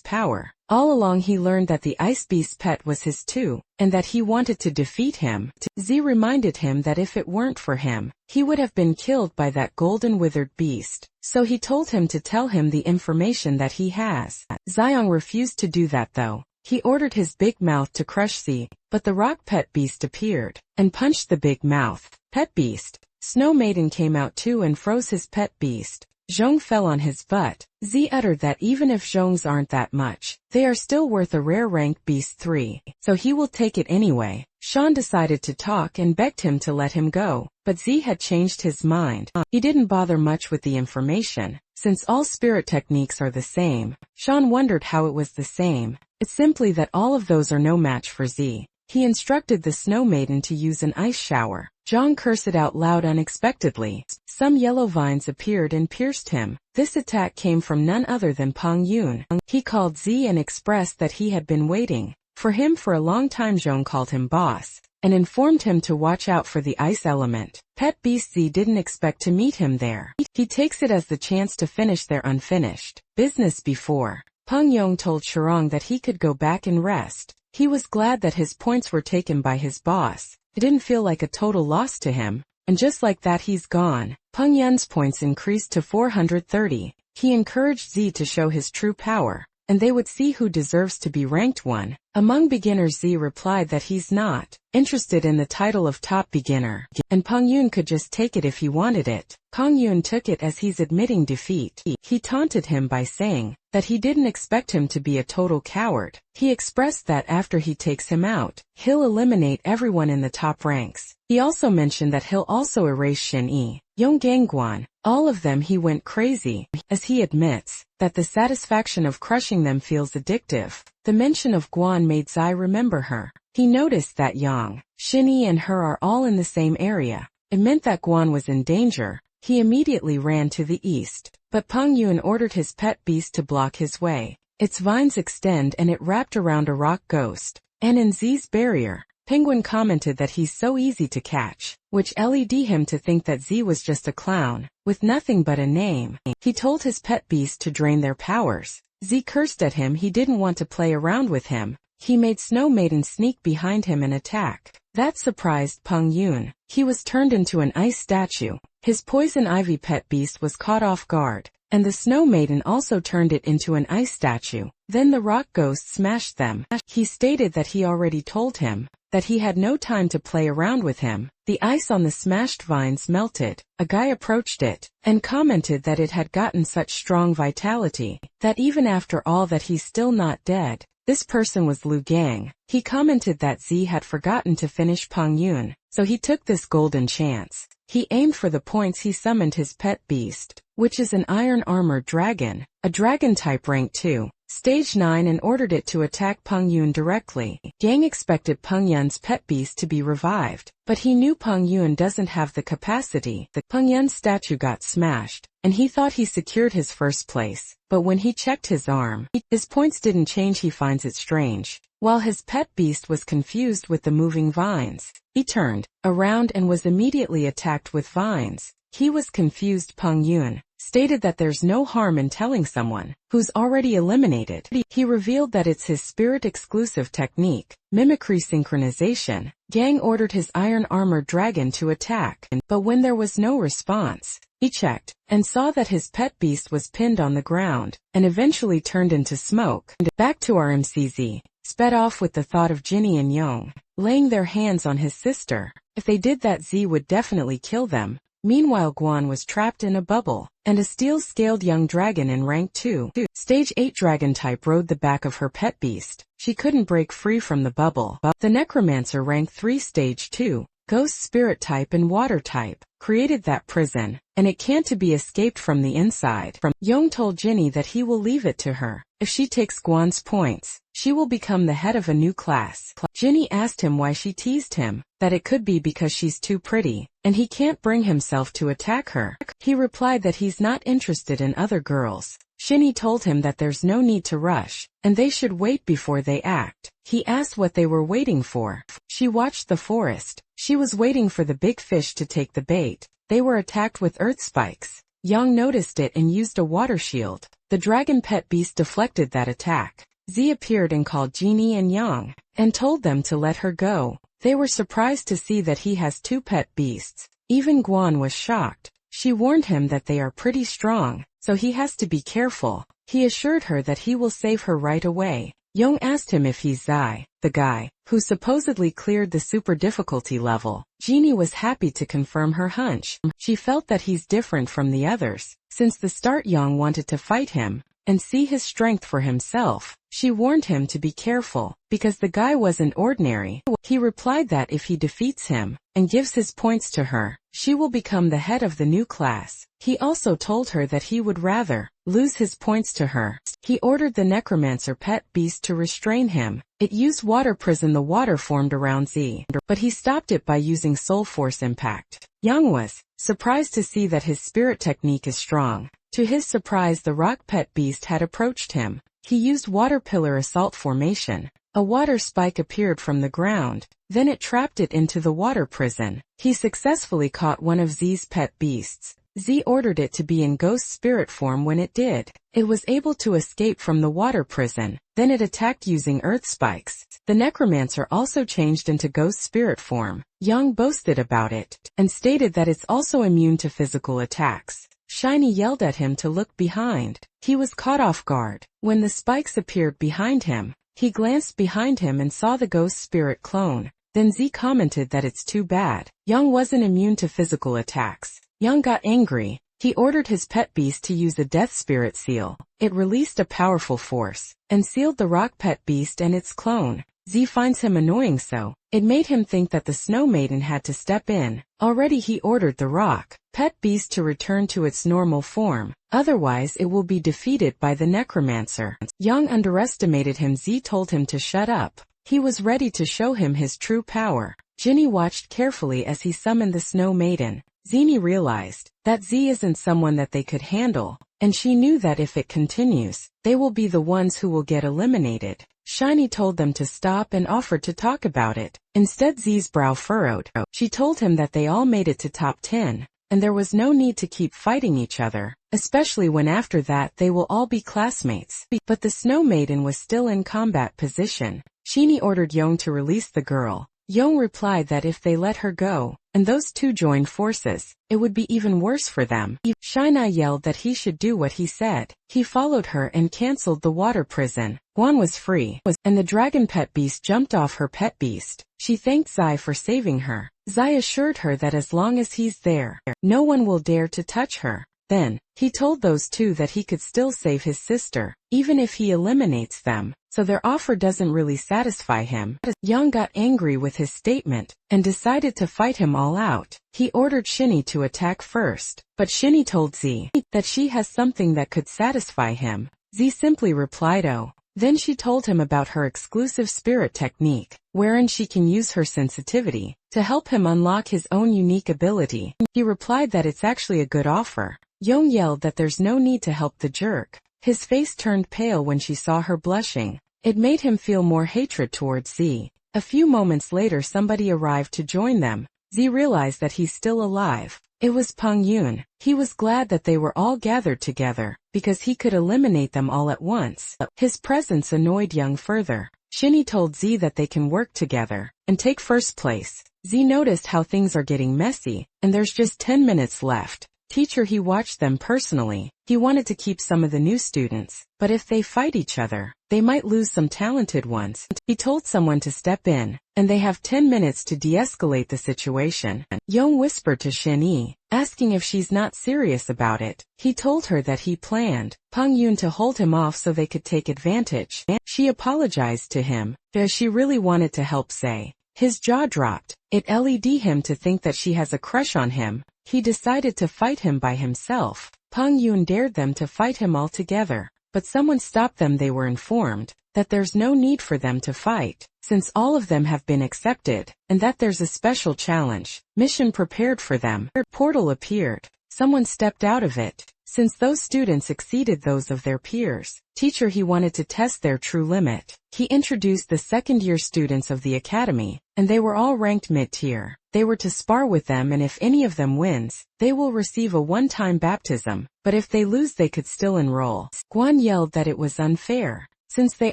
power. All along he learned that the ice beast pet was his too, and that he wanted to defeat him. Z reminded him that if it weren't for him, he would have been killed by that golden withered beast. So he told him to tell him the information that he has. Xiong refused to do that though. He ordered his big mouth to crush Z, but the rock pet beast appeared and punched the big mouth. Pet beast. Snow Maiden came out too and froze his pet beast. Zhong fell on his butt. Z uttered that even if Zhongs aren't that much, they are still worth a rare rank beast 3, so he will take it anyway. Sean decided to talk and begged him to let him go, but Z had changed his mind. He didn't bother much with the information, since all spirit techniques are the same. Sean wondered how it was the same. It's simply that all of those are no match for Z. He instructed the Snow Maiden to use an ice shower. Zhang cursed out loud unexpectedly. Some yellow vines appeared and pierced him. This attack came from none other than Peng Yun. He called Z and expressed that he had been waiting for him for a long time. Zhang called him boss and informed him to watch out for the ice element. Pet Beast Z didn't expect to meet him there. He takes it as the chance to finish their unfinished business before. Peng Yong told Shirong that he could go back and rest. He was glad that his points were taken by his boss. It didn't feel like a total loss to him. And just like that he's gone. Peng Yun's points increased to 430. He encouraged Z to show his true power, and they would see who deserves to be ranked 1. Among beginners, Z replied that he's not interested in the title of top beginner, and Peng Yun could just take it if he wanted it. Peng Yun took it as he's admitting defeat. He taunted him by saying that he didn't expect him to be a total coward. He expressed that after he takes him out, he'll eliminate everyone in the top ranks. He also mentioned that he'll also erase Shin Yi, Yong Gangguan, all of them. He went crazy, as he admits that the satisfaction of crushing them feels addictive. The mention of Guan made Zai remember her. He noticed that Yang, Shin Yi and her are all in the same area. It meant that Guan was in danger. He immediately ran to the east, but Peng Yun ordered his pet beast to block his way. Its vines extend and it wrapped around a rock ghost, and in Z's barrier. Penguin commented that he's so easy to catch, which led him to think that Z was just a clown, with nothing but a name. He told his pet beast to drain their powers. Z cursed at him. He didn't want to play around with him. He made Snow Maiden sneak behind him and attack. That surprised Peng Yun. He was turned into an ice statue. His poison ivy pet beast was caught off guard, and the Snow Maiden also turned it into an ice statue. Then the rock ghost smashed them. He stated that he already told him that he had no time to play around with him. The ice on the smashed vines melted. A guy approached it and commented that it had gotten such strong vitality that even after all that he's still not dead. This person was Lu Gang. He commented that Z had forgotten to finish Peng Yun, so he took this golden chance. He aimed for the points. He summoned his pet beast, which is an iron armored dragon, a dragon type rank 2. Stage 9, and ordered it to attack Peng Yun directly. Gang expected Peng Yun's pet beast to be revived, but he knew Peng Yun doesn't have the capacity. The Peng Yun statue got smashed, and he thought he secured his first place. But when he checked his arm, his points didn't change. He finds it strange. While his pet beast was confused with the moving vines, he turned around and was immediately attacked with vines. He was confused. Peng Yun stated that there's no harm in telling someone who's already eliminated. He revealed that it's his spirit-exclusive technique, mimicry synchronization. Gang ordered his iron-armored dragon to attack, but when there was no response, he checked and saw that his pet beast was pinned on the ground and eventually turned into smoke. Back to our MCZ, sped off with the thought of Jinny and Yong laying their hands on his sister. If they did that, Z would definitely kill them. Meanwhile, Guan was trapped in a bubble, and a steel-scaled young dragon in rank 2. Stage 8 dragon type rode the back of her pet beast. She couldn't break free from the bubble. The necromancer rank 3 stage 2, ghost spirit type and water type, created that prison, and it can't to be escaped from the inside. Yong told Jinny that he will leave it to her. If she takes Guan's points, she will become the head of a new class. Jinny asked him why she teased him, that it could be because she's too pretty, and he can't bring himself to attack her. He replied that he's not interested in other girls. Shinny told him that there's no need to rush, and they should wait before they act. He asked what they were waiting for. She watched the forest. She was waiting for the big fish to take the bait. They were attacked with earth spikes. Yang noticed it and used a water shield. The dragon pet beast deflected that attack. Z appeared and called Jinny and Yang, and told them to let her go. They were surprised to see that he has 2 pet beasts. Even Guan was shocked. She warned him that they are pretty strong, so he has to be careful. He assured her that he will save her right away. Yong asked him if he's Zai, the guy who supposedly cleared the super difficulty level. Jinny was happy to confirm her hunch. She felt that he's different from the others. Since the start, Yang wanted to fight him and see his strength for himself. She warned him to be careful, because the guy wasn't ordinary. He replied that if he defeats him and gives his points to her, she will become the head of the new class. He also told her that he would rather lose his points to her. He ordered the necromancer pet beast to restrain him. It used water prison. The water formed around Z, but he stopped it by using soul force impact. Yang was surprised to see that his spirit technique is strong. To his surprise, the rock pet beast had approached him. He used water pillar assault formation. A water spike appeared from the ground. Then it trapped it into the water prison. He successfully caught one of Z's pet beasts. Z ordered it to be in ghost spirit form. When it did, it was able to escape from the water prison. Then it attacked using earth spikes. The necromancer also changed into ghost spirit form. Young boasted about it, and stated that it's also immune to physical attacks. Shiny yelled at him to look behind. He was caught off guard. When the spikes appeared behind him, he glanced behind him and saw the ghost spirit clone. Then Z commented that it's too bad. Young wasn't immune to physical attacks. Young got angry. He ordered his pet beast to use a death spirit seal. It released a powerful force, and sealed the rock pet beast and its clone. Z finds him annoying, so it made him think that the Snow Maiden had to step in. Already he ordered the rock pet beast to return to its normal form, otherwise it will be defeated by the necromancer. Young underestimated him. Z told him to shut up. He was ready to show him his true power. Ginny watched carefully as he summoned the Snow Maiden. Zini realized that Z isn't someone that they could handle, and she knew that if it continues, they will be the ones who will get eliminated. Shiny told them to stop and offered to talk about it. Instead, Z's brow furrowed. She told him that they all made it to top 10, and there was no need to keep fighting each other, especially when after that they will all be classmates. But the Snow Maiden was still in combat position. Shiny ordered Yong to release the girl. Yong replied that if they let her go, and those two joined forces, it would be even worse for them. Shiny yelled that he should do what he said. He followed her and cancelled the water prison. Guan was free, and the dragon pet beast jumped off her pet beast. She thanked Zai for saving her. Zai assured her that as long as he's there, no one will dare to touch her. Then, he told those two that he could still save his sister, even if he eliminates them, so their offer doesn't really satisfy him. Young got angry with his statement, and decided to fight him all out. He ordered Shinny to attack first, but Shinny told Z that she has something that could satisfy him. Z simply replied, "Oh." Then she told him about her exclusive spirit technique, wherein she can use her sensitivity to help him unlock his own unique ability. He replied that it's actually a good offer. Yong yelled that there's no need to help the jerk. His face turned pale when she saw her blushing. It made him feel more hatred towards Z. A few moments later somebody arrived to join them. Z realized that he's still alive. It was Peng Yun. He was glad that they were all gathered together, because he could eliminate them all at once. His presence annoyed Young further. Shinny told Z that they can work together and take first place. Z noticed how things are getting messy, and there's just 10 minutes left. Teacher, he watched them personally. He wanted to keep some of the new students, but if they fight each other, they might lose some talented ones. He told someone to step in, and they have 10 minutes to de-escalate the situation. Yong whispered to Shin-Yi, asking if she's not serious about it. He told her that he planned Peng Yun to hold him off so they could take advantage. She apologized to him, as she really wanted to help Say. His jaw dropped. It led him to think that she has a crush on him. He decided to fight him by himself. Peng Yun dared them to fight him all together, but someone stopped them. They were informed that there's no need for them to fight, since all of them have been accepted, and that there's a special challenge mission prepared for them. Portal appeared. Someone stepped out of it. Since those students exceeded those of their peers, teacher, he wanted to test their true limit. He introduced the second-year students of the academy, and they were all ranked mid-tier. They were to spar with them, and if any of them wins, they will receive a one-time baptism, but if they lose they could still enroll. Guan yelled that it was unfair, since they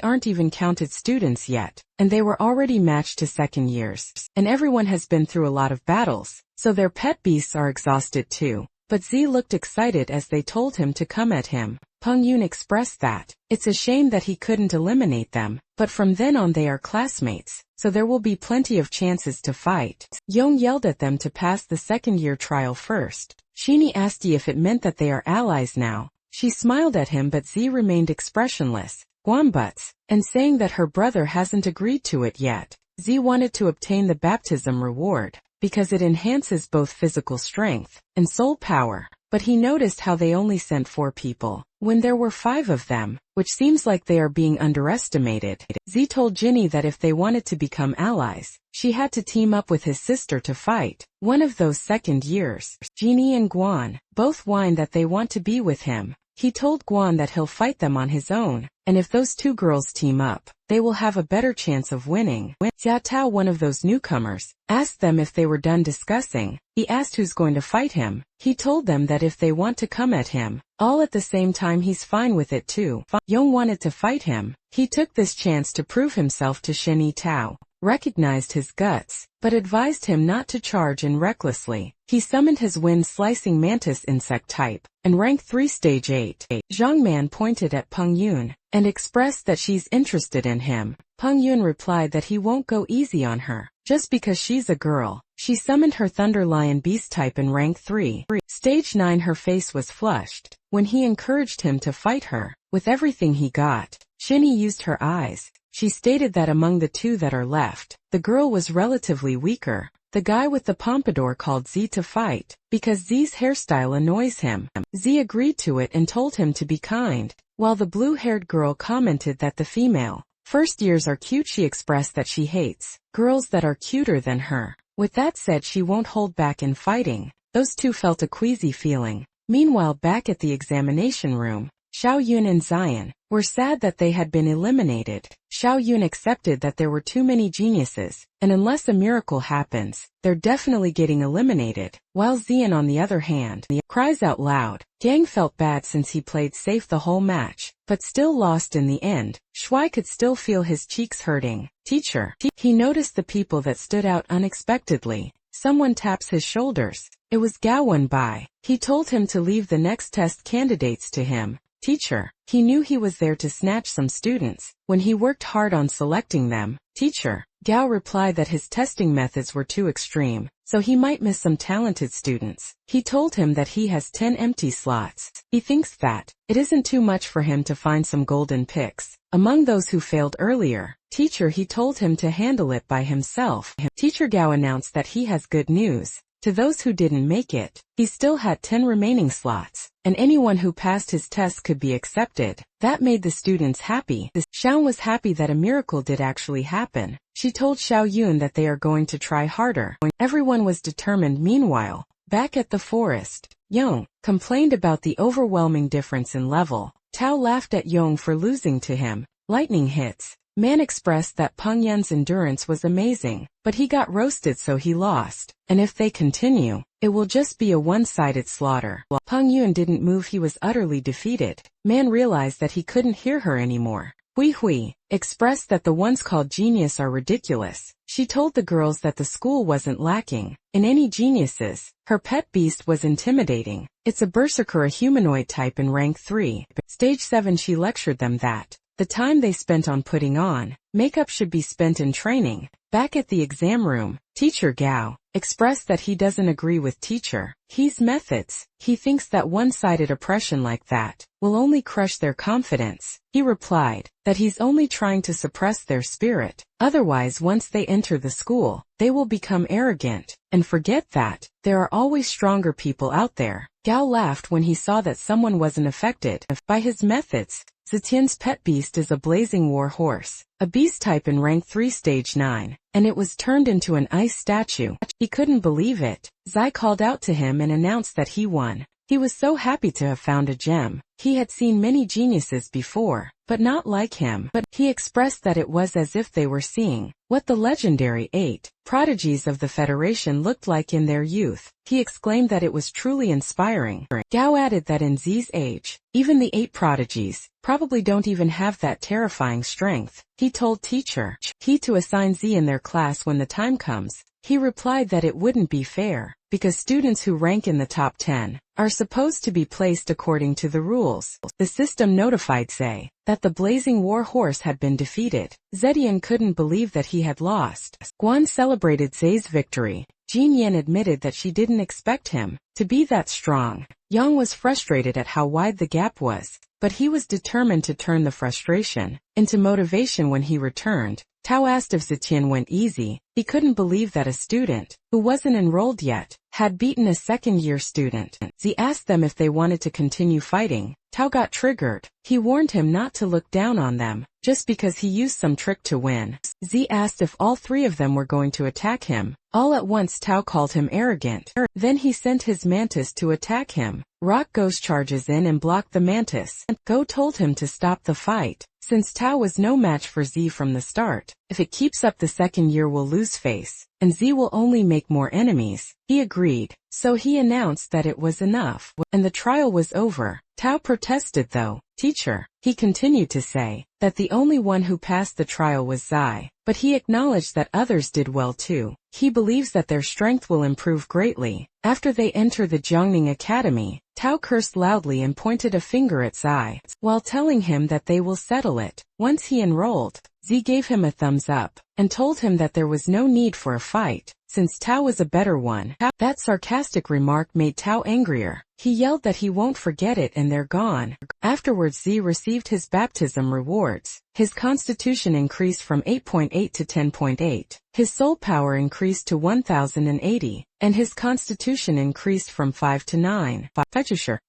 aren't even counted students yet, and they were already matched to second years, and everyone has been through a lot of battles, so their pet beasts are exhausted too. But Z looked excited as they told him to come at him. Peng Yun expressed that it's a shame that he couldn't eliminate them, but from then on they are classmates, so there will be plenty of chances to fight. Yong yelled at them to pass the second-year trial first. Shinny asked if it meant that they are allies now. She smiled at him, but Z remained expressionless. Guan butts, and saying that her brother hasn't agreed to it yet. Z wanted to obtain the baptism reward, because it enhances both physical strength and soul power, but he noticed how they only sent 4 people, when there were 5 of them, which seems like they are being underestimated. Z told Ginny that if they wanted to become allies, she had to team up with his sister to fight one of those second years. Ginny and Guan both whined that they want to be with him. He told Guan that he'll fight them on his own, and if those 2 girls team up, they will have a better chance of winning. Xia Tao, one of those newcomers, asked them if they were done discussing. He asked who's going to fight him. He told them that if they want to come at him, all at the same time, he's fine with it too. Yong wanted to fight him. He took this chance to prove himself to Shen Tao, recognized his guts, but advised him not to charge in recklessly. He summoned his wind-slicing mantis insect type, and rank 3 stage 8. Zhang Man pointed at Peng Yun, and expressed that she's interested in him. Peng Yun replied that he won't go easy on her, just because she's a girl. She summoned her Thunder Lion Beast type in rank 3. Stage 9. Her face was flushed when he encouraged him to fight her. With everything he got, Shinny used her eyes. She stated that among the two that are left, the girl was relatively weaker. The guy with the pompadour called Z to fight, because Z's hairstyle annoys him. Z agreed to it and told him to be kind, while the blue-haired girl commented that the female first years are cute. She expressed that she hates girls that are cuter than her. With that said, she won't hold back in fighting. Those two felt a queasy feeling. Meanwhile, back at the examination room, Xiao Yun and Zion were sad that they had been eliminated. Xiao Yun accepted that there were too many geniuses, and unless a miracle happens, they're definitely getting eliminated, while Zion, on the other hand, cries out loud. Gang felt bad since he played safe the whole match, but still lost in the end. Shuai could still feel his cheeks hurting. Teacher. He noticed the people that stood out unexpectedly. Someone taps his shoulders. It was Gao Wenbai. He told him to leave the next test candidates to him. Teacher. He knew he was there to snatch some students when he worked hard on selecting them. Teacher. Gao replied that his testing methods were too extreme, so he might miss some talented students. He told him that he has 10 empty slots. He thinks that it isn't too much for him to find some golden picks among those who failed earlier. Teacher. He told him to handle it by himself. Teacher Gao announced that he has good news. To those who didn't make it, he still had 10 remaining slots, and anyone who passed his test could be accepted. That made the students happy. Xiao was happy that a miracle did actually happen. She told Xiao Yun that they are going to try harder. Everyone was determined. Meanwhile, back at the forest, Yong complained about the overwhelming difference in level. Tao laughed at Yong for losing to him. Lightning hits. Man expressed that Peng Yun's endurance was amazing, but he got roasted, so he lost. And if they continue, it will just be a one-sided slaughter. While Peng Yun didn't move, he was utterly defeated. Man realized that he couldn't hear her anymore. Hui Hui expressed that the ones called genius are ridiculous. She told the girls that the school wasn't lacking in any geniuses. Her pet beast was intimidating. It's a berserker, a humanoid type in rank 3. Stage 7. She lectured them that the time they spent on putting on makeup should be spent in training. Back at the exam room, Teacher Gao expressed that he doesn't agree with Teacher He's methods. He thinks that one-sided oppression like that will only crush their confidence. He replied that he's only trying to suppress their spirit. Otherwise, once they enter the school, they will become arrogant and forget that there are always stronger people out there. Gao laughed when he saw that someone wasn't affected by his methods. Zetian's pet beast is a blazing war horse, a beast type in rank 3 stage 9, and it was turned into an ice statue. He couldn't believe it. Zai called out to him and announced that he won. He was so happy to have found a gem. He had seen many geniuses before, but not like him. But he expressed that it was as if they were seeing what the legendary 8 prodigies of the Federation looked like in their youth. He exclaimed that it was truly inspiring. Gao added that in Z's age, even the 8 prodigies probably don't even have that terrifying strength. He told Teacher He to assign Z in their class when the time comes. He replied that it wouldn't be fair, because students who rank in the top 10 are supposed to be placed according to the rules. The system notified Zay that the blazing war horse had been defeated. Zetian couldn't believe that he had lost. Guan celebrated Zay's victory. Jin Yan admitted that she didn't expect him to be that strong. Yang was frustrated at how wide the gap was, but he was determined to turn the frustration into motivation. When he returned, Tao asked if Zetian went easy. He couldn't believe that a student who wasn't enrolled yet had beaten a second-year student. Z asked them if they wanted to continue fighting. Tao got triggered. He warned him not to look down on them, just because he used some trick to win. Z asked if all 3 of them were going to attack him. All at once Tao called him arrogant. Then he sent his mantis to attack him. Rock Ghost charges in and blocked the mantis. Go told him to stop the fight. since Tao was no match for Z from the start. If it keeps up the second year we'll lose face, and Z will only make more enemies. He agreed, so he announced that it was enough, and the trial was over. Tao protested though. Teacher, he continued to say, that the only one who passed the trial was Zai, but he acknowledged that others did well too. He believes that their strength will improve greatly. After they enter the Jiangning Academy, Tao cursed loudly and pointed a finger at Zai, while telling him that they will settle it. Once he enrolled, Z gave him a thumbs up, and told him that there was no need for a fight, since Tao was a better one. That sarcastic remark made Tao angrier. He yelled that he won't forget it and they're gone. Afterwards Z received his baptism rewards. His constitution increased from 8.8 to 10.8. His soul power increased to 1080, and his constitution increased from 5 to 9.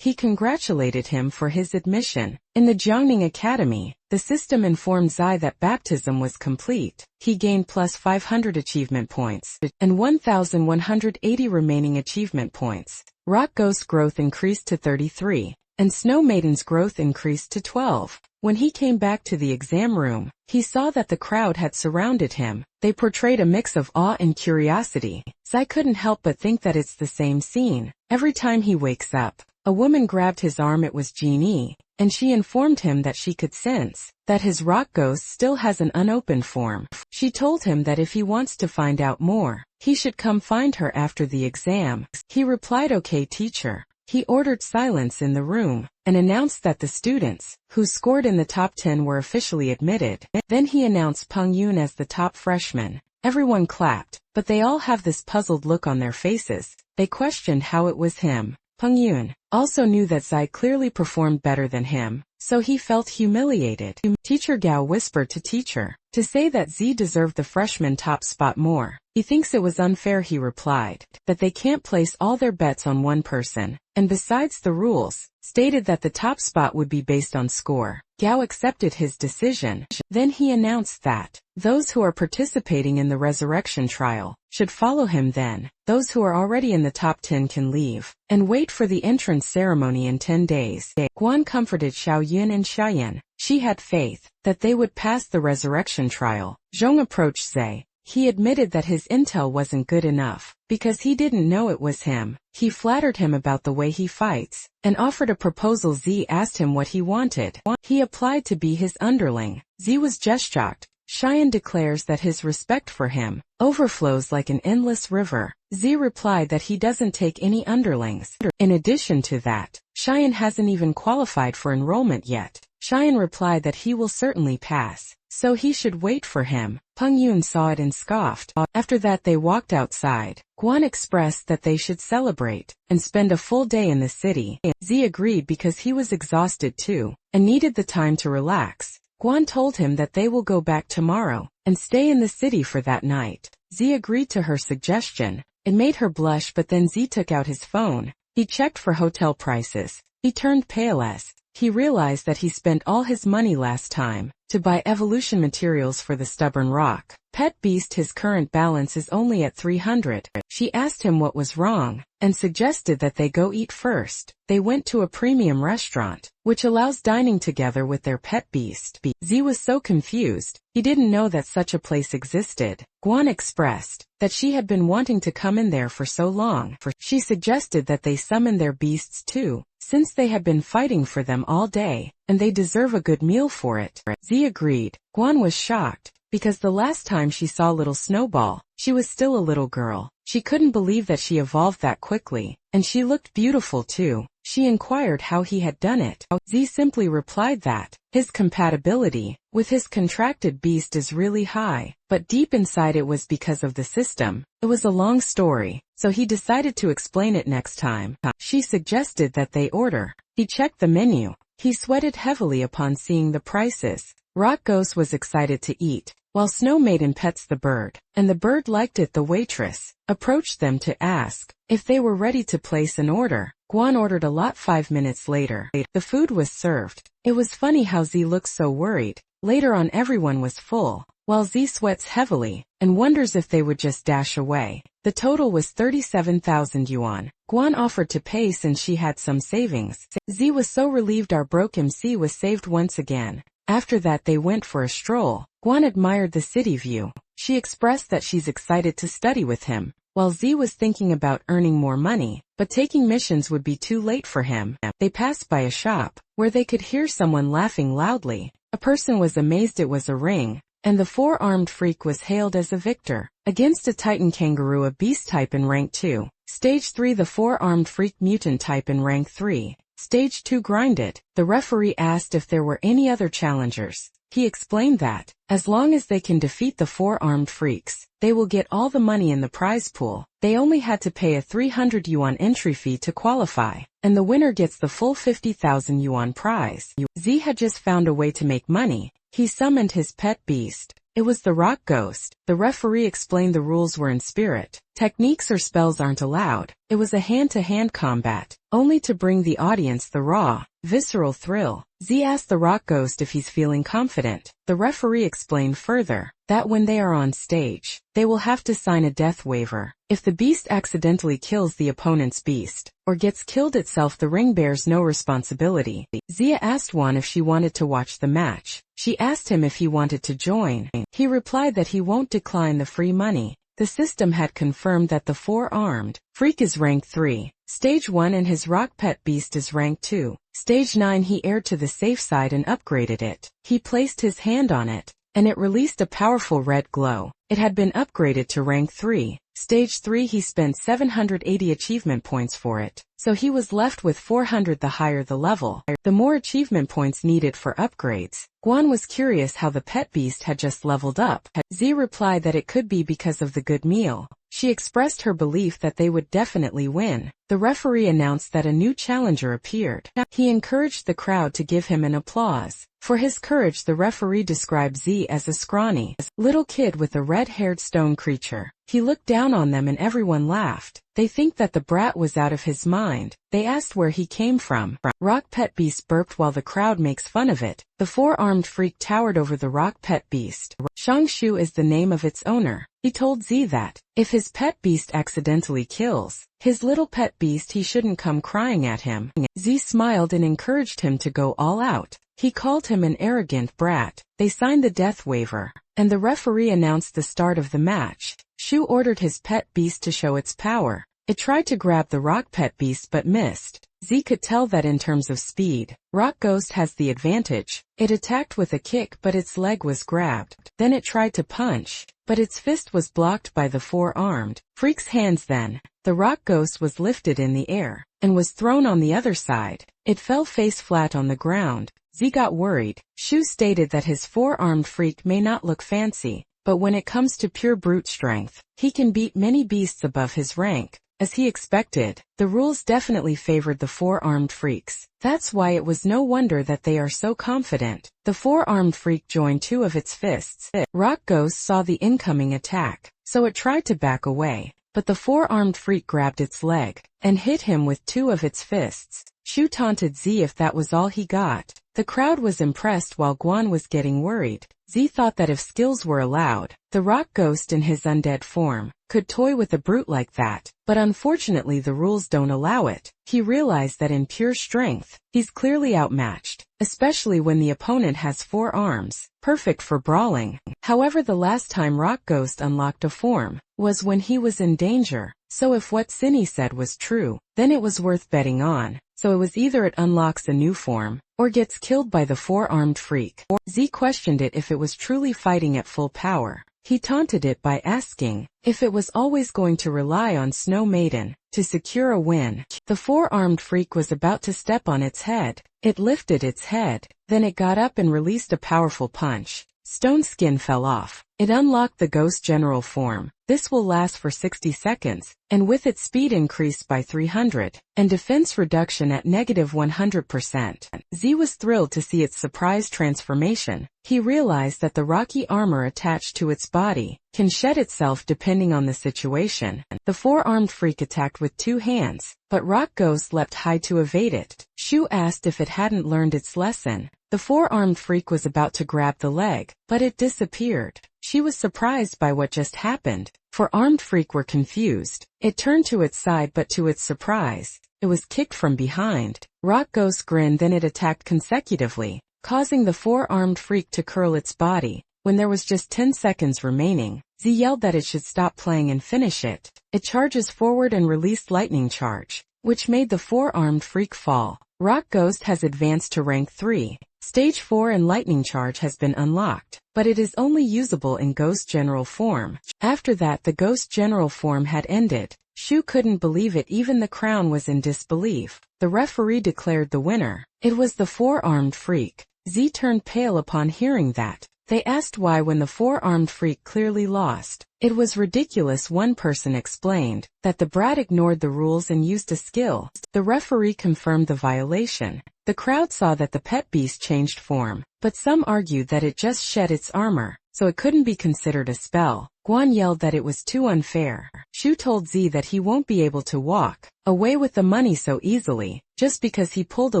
He congratulated him for his admission. In the Jiangning Academy, the system informed Zai that baptism was complete. He gained plus 500 achievement points, and 1180 remaining achievement points. Rock Ghost growth increased to 33, and Snow Maiden's growth increased to 12. When he came back to the exam room, he saw that the crowd had surrounded him. They portrayed a mix of awe and curiosity. Zai couldn't help but think that it's the same scene. Every time he wakes up, a woman grabbed his arm. It was Jeannie, and she informed him that she could sense that his rock ghost still has an unopened form. She told him that if he wants to find out more, he should come find her after the exam. He replied, "Okay, teacher." He ordered silence in the room, and announced that the students who scored in the top 10 were officially admitted. Then he announced Peng Yun as the top freshman. Everyone clapped, but they all have this puzzled look on their faces. They questioned how it was him. Peng Yun also knew that Zai clearly performed better than him, so he felt humiliated. Teacher Gao whispered to teacher to say that Z deserved the freshman top spot more. He thinks it was unfair. He replied that they can't place all their bets on one person, and besides the rules stated that the top spot would be based on score. Gao accepted his decision. Then he announced that those who are participating in the resurrection trial should follow him. Then those who are already in the top 10 can leave and wait for the entrance ceremony in 10 days. Guan comforted Xiao Yun and Xiayan. She had faith that they would pass the resurrection trial. Zhong approached Zai. He admitted that his intel wasn't good enough, because he didn't know it was him. He flattered him about the way he fights, and offered a proposal. Z asked him what he wanted. He applied to be his underling. Z was just shocked. Xiayan declares that his respect for him overflows like an endless river. Z replied that he doesn't take any underlings. In addition to that, Xiayan hasn't even qualified for enrollment yet. Xiayan replied that he will certainly pass, so he should wait for him. Peng Yun saw it and scoffed. After that they walked outside. Guan expressed that they should celebrate and spend a full day in the city. Z agreed because he was exhausted too, and needed the time to relax. Guan told him that they will go back tomorrow and stay in the city for that night. Z agreed to her suggestion. It made her blush, but then Z took out his phone. He checked for hotel prices. He turned pale as he realized that he spent all his money last time to buy evolution materials for the stubborn rock. Pet Beast, his current balance is only at 300. She asked him what was wrong, and suggested that they go eat first. They went to a premium restaurant, which allows dining together with their pet beast. Z was so confused, he didn't know that such a place existed. Guan expressed that she had been wanting to come in there for so long. She suggested that they summon their beasts too, since they had been fighting for them all day, and they deserve a good meal for it. Z agreed. Guan was shocked, because the last time she saw little Snowball, she was still a little girl. She couldn't believe that she evolved that quickly, and she looked beautiful too. She inquired how he had done it. Z simply replied that his compatibility with his contracted beast is really high, but deep inside it was because of the system. It was a long story, so he decided to explain it next time. She suggested that they order. He checked the menu. He sweated heavily upon seeing the prices. Rock Ghost was excited to eat, while Snow Maiden pets the bird, and the bird liked it. The waitress approached them to ask if they were ready to place an order. Guan ordered a lot. 5 minutes later, the food was served. It was funny how Z looked so worried. Later on everyone was full, while Z sweats heavily, and wonders if they would just dash away. The total was 37,000 yuan. Guan offered to pay since she had some savings. Z was so relieved. Our broke MC was saved once again. After that they went for a stroll. Guan admired the city view. She expressed that she's excited to study with him, while Z was thinking about earning more money, but taking missions would be too late for him. They passed by a shop, where they could hear someone laughing loudly. A person was amazed it was a ring, and the four-armed freak was hailed as a victor. Against a Titan Kangaroo, a beast type in rank 2. Stage 3, the four-armed freak mutant type in rank 3. Stage 2, grinded. The referee asked if there were any other challengers. He explained that, as long as they can defeat the four-armed freaks, they will get all the money in the prize pool. They only had to pay a 300 yuan entry fee to qualify, and the winner gets the full 50,000 yuan prize. Z had just found a way to make money. He summoned his pet beast. It was the rock ghost. The referee explained the rules were in spirit. Techniques or spells aren't allowed. It was a hand-to-hand combat, only to bring the audience the raw, visceral thrill. Z asked the rock ghost if he's feeling confident. The referee explained further that when they are on stage, they will have to sign a death waiver. If the beast accidentally kills the opponent's beast, or gets killed itself, the ring bears no responsibility. Zia asked Juan if she wanted to watch the match. She asked him if he wanted to join. He replied that he won't decline the free money. The system had confirmed that the four-armed freak is rank 3, stage 1, and his rock pet beast is rank 2. Stage 9, he aired to the safe side and upgraded it. He placed his hand on it, and it released a powerful red glow. It had been upgraded to rank 3. Stage 3, he spent 780 achievement points for it, so he was left with 400. The higher the level, the more achievement points needed for upgrades. Guan was curious how the pet beast had just leveled up. Z replied that it could be because of the good meal. She expressed her belief that they would definitely win. The referee announced that a new challenger appeared. He encouraged the crowd to give him an applause. For his courage, the referee described Z as a scrawny little kid with a red-haired stone creature. He looked down on them and everyone laughed. They think that the brat was out of his mind. They asked where he came from. Rock Pet Beast burped while the crowd makes fun of it. The four-armed freak towered over the Rock Pet Beast. Shangshu is the name of its owner. He told Z that, if his pet beast accidentally kills his little pet beast, he shouldn't come crying at him. Z smiled and encouraged him to go all out. He called him an arrogant brat. They signed the death waiver, and the referee announced the start of the match. Shu ordered his pet beast to show its power. It tried to grab the rock pet beast but missed. Z could tell that in terms of speed, Rock Ghost has the advantage. It attacked with a kick but its leg was grabbed. Then it tried to punch, but its fist was blocked by the four-armed freak's hands. Then, the Rock Ghost was lifted in the air, and was thrown on the other side. It fell face flat on the ground. Z got worried. Shu stated that his four-armed freak may not look fancy, but when it comes to pure brute strength, he can beat many beasts above his rank. As he expected, the rules definitely favored the four-armed freaks. That's why it was no wonder that they are so confident. The four-armed freak joined two of its fists. Rock Ghost saw the incoming attack, so it tried to back away, but the four-armed freak grabbed its leg and hit him with two of its fists. Shu taunted Z if that was all he got. The crowd was impressed while Guan was getting worried. Z thought that if skills were allowed, the Rock Ghost in his undead form could toy with a brute like that, but unfortunately the rules don't allow it. He realized that in pure strength, he's clearly outmatched, especially when the opponent has four arms, perfect for brawling. However, the last time Rock Ghost unlocked a form was when he was in danger, so if what Cinny said was true, then it was worth betting on. So it was either it unlocks a new form, or gets killed by the four-armed freak. Z questioned it if it was truly fighting at full power. He taunted it by asking if it was always going to rely on Snow Maiden to secure a win. The four-armed freak was about to step on its head. It lifted its head, then it got up and released a powerful punch. Stone Skin fell off. It unlocked the Ghost General form. This will last for 60 seconds, and with its speed increased by 300, and defense reduction at -100%. Z was thrilled to see its surprise transformation. He realized that the rocky armor attached to its body can shed itself depending on the situation. The four-armed freak attacked with two hands, but Rock Ghost leapt high to evade it. Shu asked if it hadn't learned its lesson. The four-armed freak was about to grab the leg, but it disappeared. She was surprised by what just happened. Four-armed freak were confused. It turned to its side, but to its surprise, it was kicked from behind. Rock Ghost grinned, then it attacked consecutively. causing the four-armed freak to curl its body. When there was just 10 seconds remaining, Z yelled that it should stop playing and finish it. It charges forward and released lightning charge, which made the four-armed freak fall. Rock Ghost has advanced to rank 3. Stage 4 and lightning charge has been unlocked, but it is only usable in Ghost General form. After that, the Ghost General form had ended. Shu couldn't believe it, even the crown was in disbelief. The referee declared the winner. It was the four-armed freak. Z turned pale upon hearing that. They asked why when the four-armed freak clearly lost. It was ridiculous, one person explained, that the brat ignored the rules and used a skill. The referee confirmed the violation. The crowd saw that the pet beast changed form, but some argued that it just shed its armor, so it couldn't be considered a spell. Guan yelled that it was too unfair. Shu told Z that he won't be able to walk away with the money so easily, just because he pulled a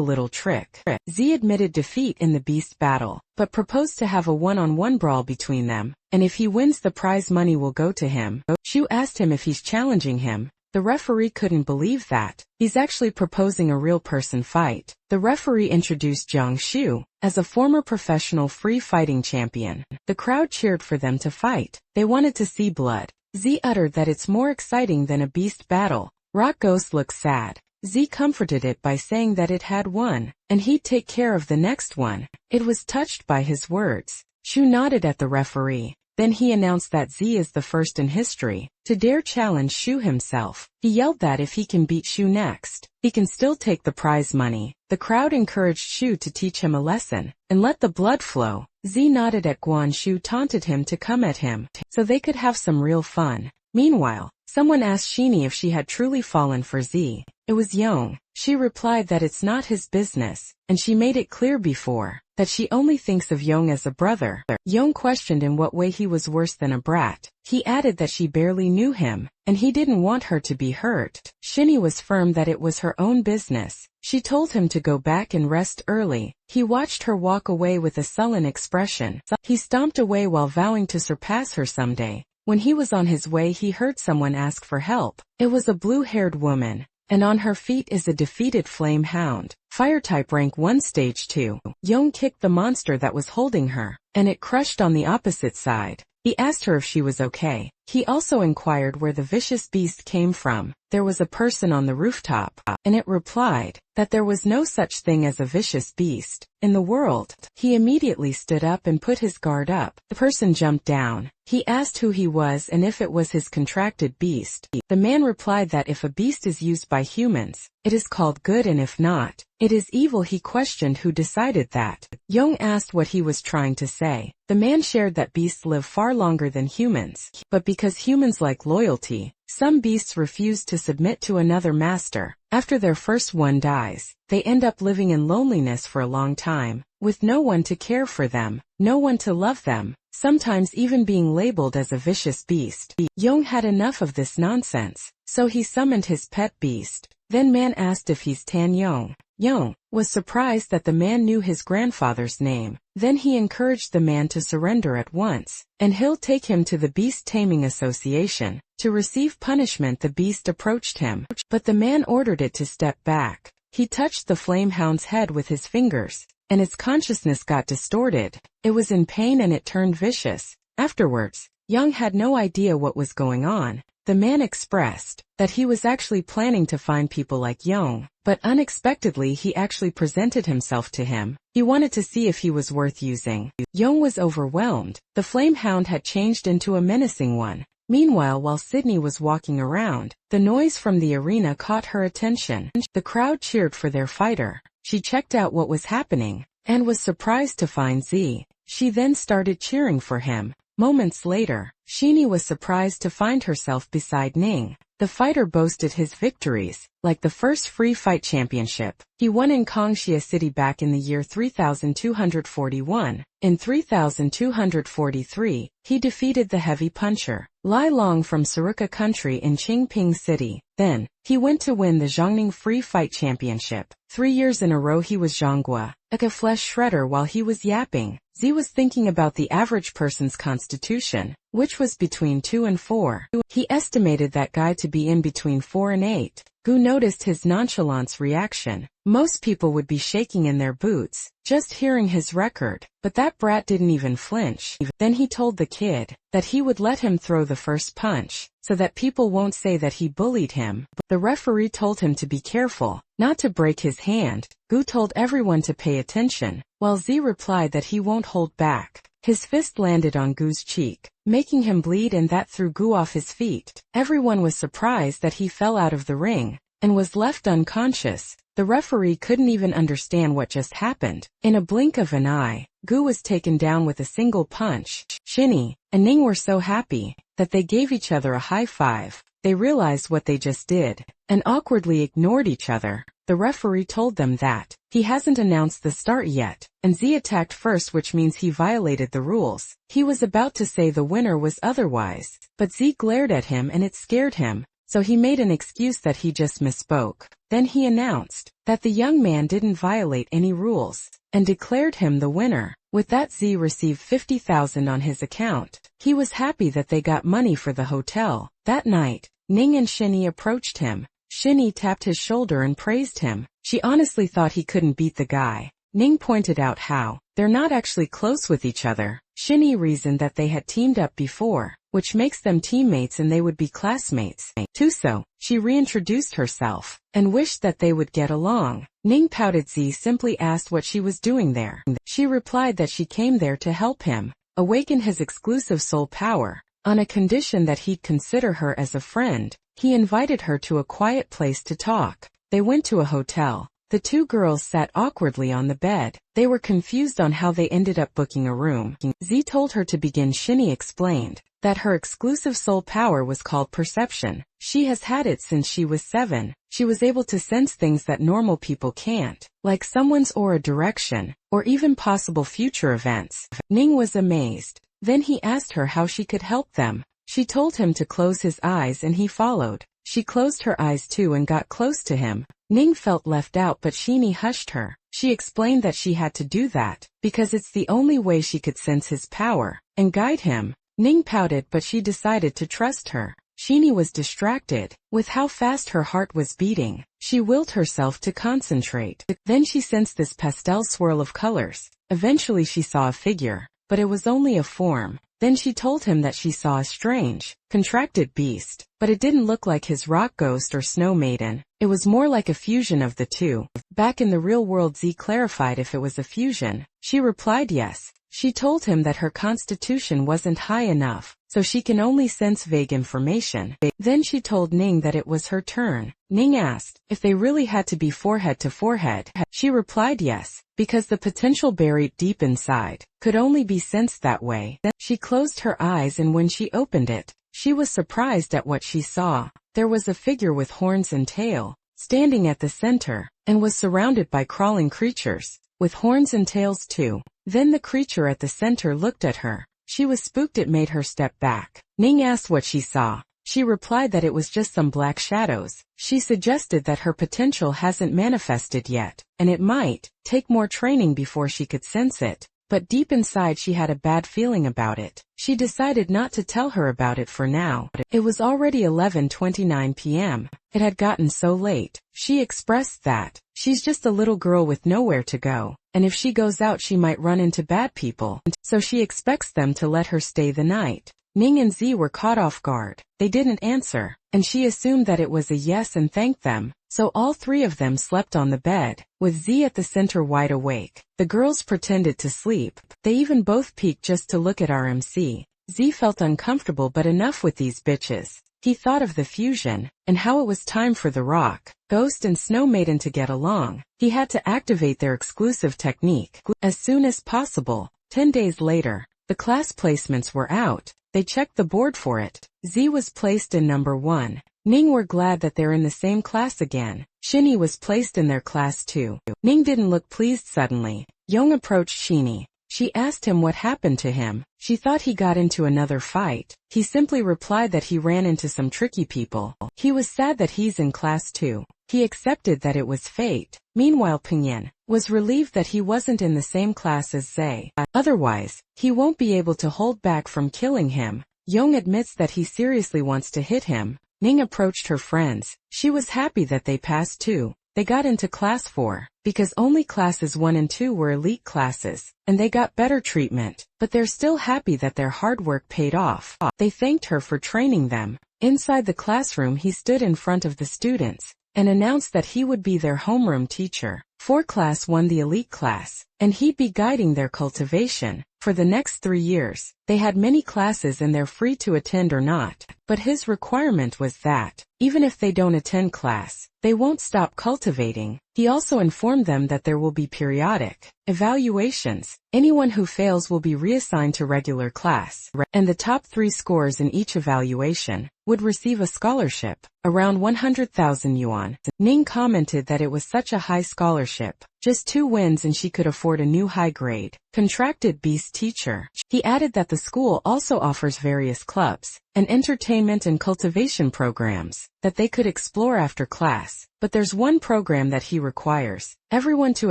little trick. Z admitted defeat in the beast battle, but proposed to have a one-on-one brawl between them, and if he wins the prize money will go to him. Shu asked him if he's challenging him. The referee couldn't believe that. He's actually proposing a real person fight. The referee introduced Jiang Shu as a former professional free fighting champion. The crowd cheered for them to fight. They wanted to see blood. Z uttered that it's more exciting than a beast battle. Rock Ghost looked sad. Z comforted it by saying that it had won, and he'd take care of the next one. It was touched by his words. Shu nodded at the referee. Then he announced that Z is the first in history to dare challenge Shu himself. He yelled that if he can beat Shu next, he can still take the prize money. The crowd encouraged Shu to teach him a lesson and let the blood flow. Z nodded at Guan. Shu taunted him to come at him so they could have some real fun. Meanwhile, someone asked Sheenie if she had truly fallen for Z. It was Yong. She replied that it's not his business, and she made it clear before that she only thinks of Yong as a brother. Yong questioned in what way he was worse than a brat. He added that she barely knew him, and he didn't want her to be hurt. Shinny was firm that it was her own business. She told him to go back and rest early. He watched her walk away with a sullen expression. He stomped away while vowing to surpass her someday. When he was on his way, he heard someone ask for help. It was a blue-haired woman, and on her feet is a defeated flame hound. Fire-type rank 1 stage 2. Yong kicked the monster that was holding her, and it crushed on the opposite side. He asked her if she was okay. He also inquired where the vicious beast came from. There was a person on the rooftop, and it replied that there was no such thing as a vicious beast in the world. He immediately stood up and put his guard up. The person jumped down. He asked who he was and if it was his contracted beast. The man replied that if a beast is used by humans, it is called good, and if not, it is evil. He questioned who decided that. Yong asked what he was trying to say. The man shared that beasts live far longer than humans, but because humans like loyalty, some beasts refuse to submit to another master. After their first one dies, they end up living in loneliness for a long time, with no one to care for them, no one to love them, sometimes even being labeled as a vicious beast. Yong had enough of this nonsense, so he summoned his pet beast. Then man asked if he's Tan Yong. Yong was surprised that the man knew his grandfather's name. Then he encouraged the man to surrender at once, and he'll take him to the Beast Taming Association. To receive punishment, the beast approached him, but the man ordered it to step back. He touched the flame hound's head with his fingers, and its consciousness got distorted. It was in pain and it turned vicious. Afterwards, Young had no idea what was going on. The man expressed that he was actually planning to find people like Young, but unexpectedly he actually presented himself to him. He wanted to see if he was worth using. Young was overwhelmed. The flame hound had changed into a menacing one. Meanwhile, while Sydney was walking around, the noise from the arena caught her attention. The crowd cheered for their fighter. She checked out what was happening, and was surprised to find Z. She then started cheering for him. Moments later, Sheenie was surprised to find herself beside Ning. The fighter boasted his victories, like the first free fight championship. He won in Kongxia City back in the year 3241. In 3243, he defeated the heavy puncher, Lai Long from Saruka country in Qingping City. Then, he went to win the Zhongning Free Fight Championship. 3 years in a row he was Zhonggua, a flesh shredder. While he was yapping, Z was thinking about the average person's constitution, which was between 2 and 4. He estimated that guy to be in between 4 and 8. Gu noticed his nonchalance reaction. Most people would be shaking in their boots, just hearing his record, but that brat didn't even flinch. Then he told the kid that he would let him throw the first punch, so that people won't say that he bullied him. The referee told him to be careful, not to break his hand. Gu told everyone to pay attention, while Z replied that he won't hold back. His fist landed on Gu's cheek, making him bleed, and that threw Gu off his feet. Everyone was surprised that he fell out of the ring and was left unconscious. The referee couldn't even understand what just happened. In a blink of an eye, Gu was taken down with a single punch. Shinny and Ning were so happy that they gave each other a high five. They realized what they just did and awkwardly ignored each other. The referee told them that he hasn't announced the start yet, and Z attacked first, which means he violated the rules. He was about to say the winner was otherwise, but Z glared at him and it scared him, so he made an excuse that he just misspoke. Then he announced that the young man didn't violate any rules and declared him the winner. With that, Z received 50,000 on his account. He was happy that they got money for the hotel. That night, Ning and Shinny approached him. Shinny tapped his shoulder and praised him. She honestly thought he couldn't beat the guy. Ning pointed out how they're not actually close with each other. Shinny reasoned that they had teamed up before, which makes them teammates and they would be classmates. Too, so she reintroduced herself and wished that they would get along. Ning pouted. Z simply asked what she was doing there. She replied that she came there to help him awaken his exclusive soul power, on a condition that he'd consider her as a friend. He invited her to a quiet place to talk. They went to a hotel. The two girls sat awkwardly on the bed. They were confused on how they ended up booking a room. Z told her to begin. Shinny explained that her exclusive soul power was called perception. She has had it since she was 7. She was able to sense things that normal people can't, like someone's aura direction, or even possible future events. Ning was amazed. Then he asked her how she could help them. She told him to close his eyes and he followed. She closed her eyes too and got close to him. Ning felt left out, but Shinny hushed her. She explained that she had to do that because it's the only way she could sense his power and guide him. Ning pouted, but she decided to trust her. Shinny was distracted with how fast her heart was beating. She willed herself to concentrate. Then she sensed this pastel swirl of colors. Eventually she saw a figure, but it was only a form. Then she told him that she saw a strange, contracted beast, but it didn't look like his rock ghost or snow maiden. It was more like a fusion of the two. Back in the real world, Z clarified if it was a fusion. She replied yes. She told him that her constitution wasn't high enough, so she can only sense vague information. Then she told Ning that it was her turn. Ning asked if they really had to be forehead to forehead. She replied yes, because the potential buried deep inside could only be sensed that way. Then she closed her eyes, and when she opened it, she was surprised at what she saw. There was a figure with horns and tail, standing at the center, and was surrounded by crawling creatures, with horns and tails too. Then the creature at the center looked at her. She was spooked. It made her step back. Ning asked what she saw. She replied that it was just some black shadows. She suggested that her potential hasn't manifested yet, and it might take more training before she could sense it. But deep inside she had a bad feeling about it. She decided not to tell her about it for now. It was already 11:29 p.m. It had gotten so late. She expressed that she's just a little girl with nowhere to go, and if she goes out she might run into bad people, so she expects them to let her stay the night. Ning and Z were caught off guard. They didn't answer, and she assumed that it was a yes and thanked them. So all three of them slept on the bed, with Z at the center wide awake. The girls pretended to sleep. They even both peeked just to look at RMC. Z felt uncomfortable, but enough with these bitches. He thought of the fusion, and how it was time for the Rock, Ghost and Snow Maiden to get along. He had to activate their exclusive technique as soon as possible. 10 days later, the class placements were out. They checked the board for it. Z was placed in number 1. Ning were glad that they're in the same class again. Shinny was placed in their class too. Ning didn't look pleased suddenly. Young approached Shinny. She asked him what happened to him. She thought he got into another fight. He simply replied that he ran into some tricky people. He was sad that he's in class too. He accepted that it was fate. Meanwhile, Pinyin was relieved that he wasn't in the same class as Zay. Otherwise, he won't be able to hold back from killing him. Young admits that he seriously wants to hit him, Ning approached her friends. She was happy that they passed too. They got into class 4, because only classes 1 and 2 were elite classes, and they got better treatment, but they're still happy that their hard work paid off. They thanked her for training them. Inside the classroom he stood in front of the students, and announced that he would be their homeroom teacher. 4 class 1 the elite class, and he'd be guiding their cultivation. For the next 3 years, they had many classes and they're free to attend or not, but his requirement was that, even if they don't attend class, they won't stop cultivating. He also informed them that there will be periodic evaluations. Anyone who fails will be reassigned to regular class, and the top 3 scores in each evaluation would receive a scholarship, around 100,000 yuan. Ning commented that it was such a high scholarship, just 2 wins and she could afford a new high-grade, contracted beast teacher. He added that the school also offers various clubs, and entertainment and cultivation programs, that they could explore after class. But there's one program that he requires everyone to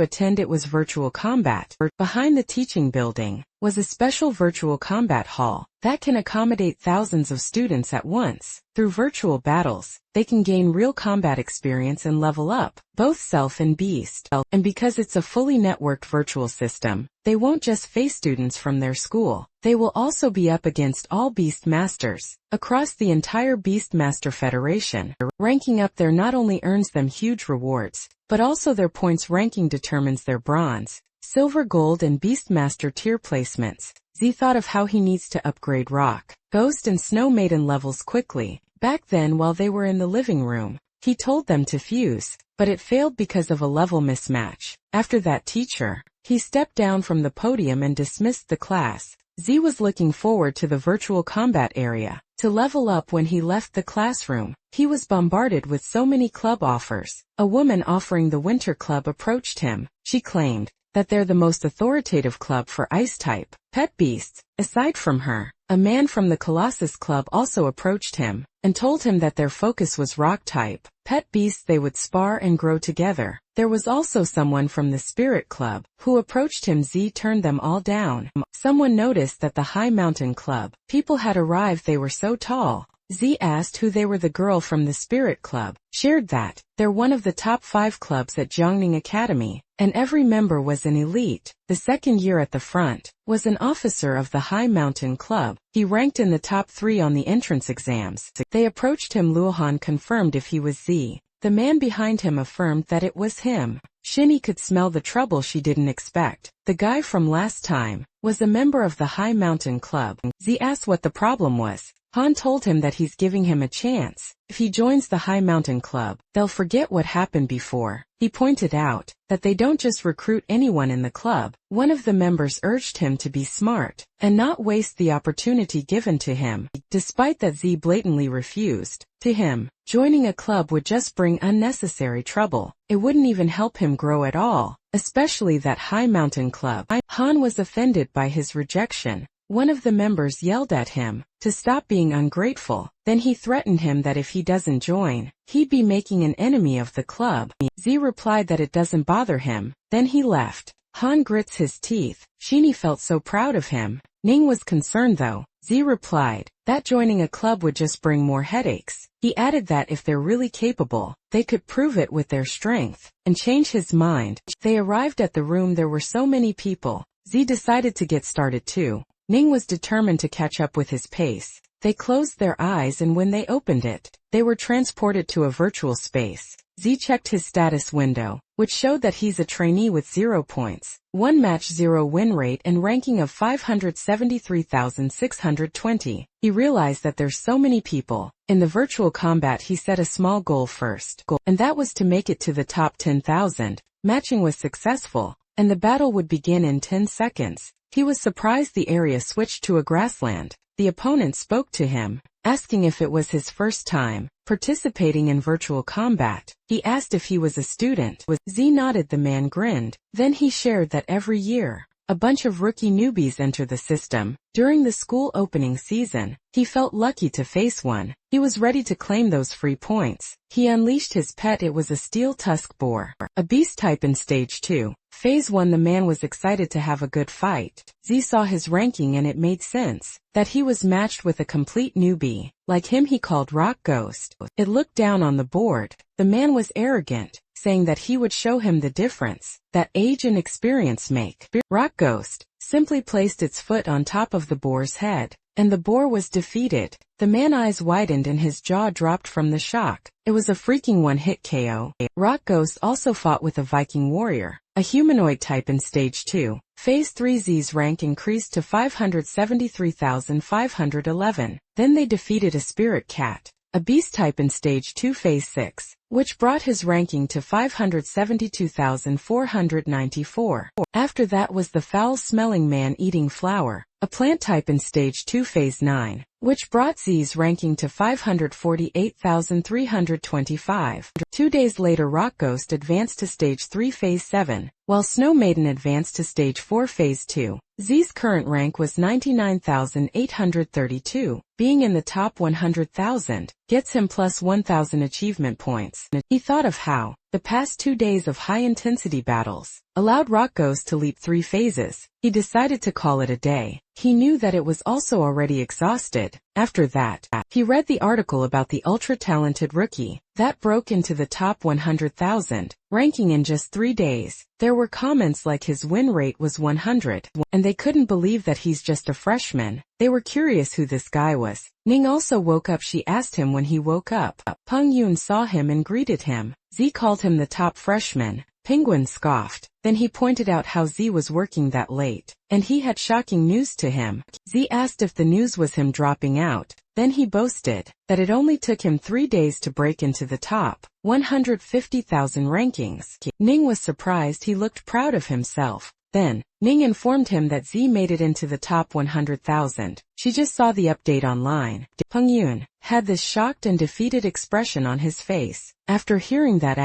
attend. It was virtual combat. Behind the teaching building was a special virtual combat hall that can accommodate thousands of students at once. Through virtual battles, they can gain real combat experience and level up, both self and beast. And because it's a fully networked virtual system, they won't just face students from their school. They will also be up against all beast masters across the entire Beast Master Federation. Ranking up there not only earns them huge rewards, but also their points ranking determines their bronze, silver, gold, and Beastmaster tier placements. Z thought of how he needs to upgrade Rock, Ghost, and Snow Maiden levels quickly. Back then, while they were in the living room, he told them to fuse, but it failed because of a level mismatch. After that teacher, he stepped down from the podium and dismissed the class. Z was looking forward to the virtual combat area to level up. When he left the classroom, he was bombarded with so many club offers. A woman offering the Winter Club approached him. She claimed that they're the most authoritative club for ice-type pet beasts. Aside from her, a man from the Colossus Club also approached him and told him that their focus was rock-type pet beasts. They would spar and grow together. There was also someone from the Spirit Club who approached him. Z turned them all down. Someone noticed that the High Mountain Club people had arrived. They were so tall. Z asked who they were. The girl from the Spirit Club shared that they're one of the top 5 clubs at Jiangning Academy, and every member was an elite. The second year at the front was an officer of the High Mountain Club. He ranked in the top 3 on the entrance exams. They approached him. Luohan confirmed if he was Z. The man behind him affirmed that it was him. Shinny could smell the trouble she didn't expect. The guy from last time was a member of the High Mountain Club. Z asked what the problem was. Han told him that he's giving him a chance. If he joins the High Mountain Club, they'll forget what happened before. He pointed out that they don't just recruit anyone in the club. One of the members urged him to be smart and not waste the opportunity given to him. Despite that, Z blatantly refused. To him, joining a club would just bring unnecessary trouble. It wouldn't even help him grow at all, especially that High Mountain Club. Han was offended by his rejection. One of the members yelled at him to stop being ungrateful. Then he threatened him that if he doesn't join, he'd be making an enemy of the club. Z replied that it doesn't bother him. Then he left. Han grits his teeth. Shinny felt so proud of him. Ning was concerned though. Z replied that joining a club would just bring more headaches. He added that if they're really capable, they could prove it with their strength and change his mind. They arrived at the room. There were so many people. Z decided to get started too. Ning was determined to catch up with his pace. They closed their eyes, and when they opened it, they were transported to a virtual space. Z checked his status window, which showed that he's a trainee with 0 points, 1 match, 0 win rate, and ranking of 573,620. He realized that there's so many people. In the virtual combat, he set a small goal first, and that was to make it to the top 10,000. Matching was successful, and the battle would begin in 10 seconds. He was surprised the area switched to a grassland. The opponent spoke to him, asking if it was his first time participating in virtual combat. He asked if he was a student. Z nodded. The man grinned. Then he shared that every year, a bunch of rookie newbies enter the system. During the school opening season, he felt lucky to face one. He was ready to claim those free points. He unleashed his pet. It was a steel tusk boar, a beast type in stage 2. Phase 1 the man was excited to have a good fight. Z saw his ranking and it made sense that he was matched with a complete newbie. Like him he called Rock Ghost. It looked down on the board. The man was arrogant, saying that he would show him the difference that age and experience make. Rock Ghost simply placed its foot on top of the boar's head, and the boar was defeated. The man's eyes widened and his jaw dropped from the shock. It was a freaking one-hit KO. Rock Ghost also fought with a Viking warrior, a humanoid type in Stage 2. Phase 3 Z's rank increased to 573,511. Then they defeated a spirit cat, a beast type in Stage 2 Phase 6, which brought his ranking to 572,494. After that was the foul-smelling man-eating flower, a plant type in Stage 2 Phase 9, which brought Z's ranking to 548,325. 2 days later Rock Ghost advanced to Stage 3 Phase 7, while Snow Maiden advanced to Stage 4 Phase 2. Z's current rank was 99,832. Being in the top 100,000 gets him plus 1,000 achievement points. He thought of how the past 2 days of high-intensity battles allowed Rock Ghost to leap 3 phases. He decided to call it a day. He knew that it was also already exhausted. After that, he read the article about the ultra-talented rookie that broke into the top 100,000, ranking in just 3 days. There were comments like his win rate was 100, and they couldn't believe that he's just a freshman. They were curious who this guy was. Ning also woke up. She asked him when he woke up. Peng Yun saw him and greeted him. Z called him the top freshman. Penguin scoffed. Then he pointed out how Z was working that late, and he had shocking news to him. Z asked if the news was him dropping out. Then he boasted that it only took him 3 days to break into the top 150,000 rankings. Ning was surprised. He looked proud of himself. Then, Ning informed him that Z made it into the top 100,000. She just saw the update online. Peng Yun had this shocked and defeated expression on his face. After hearing that,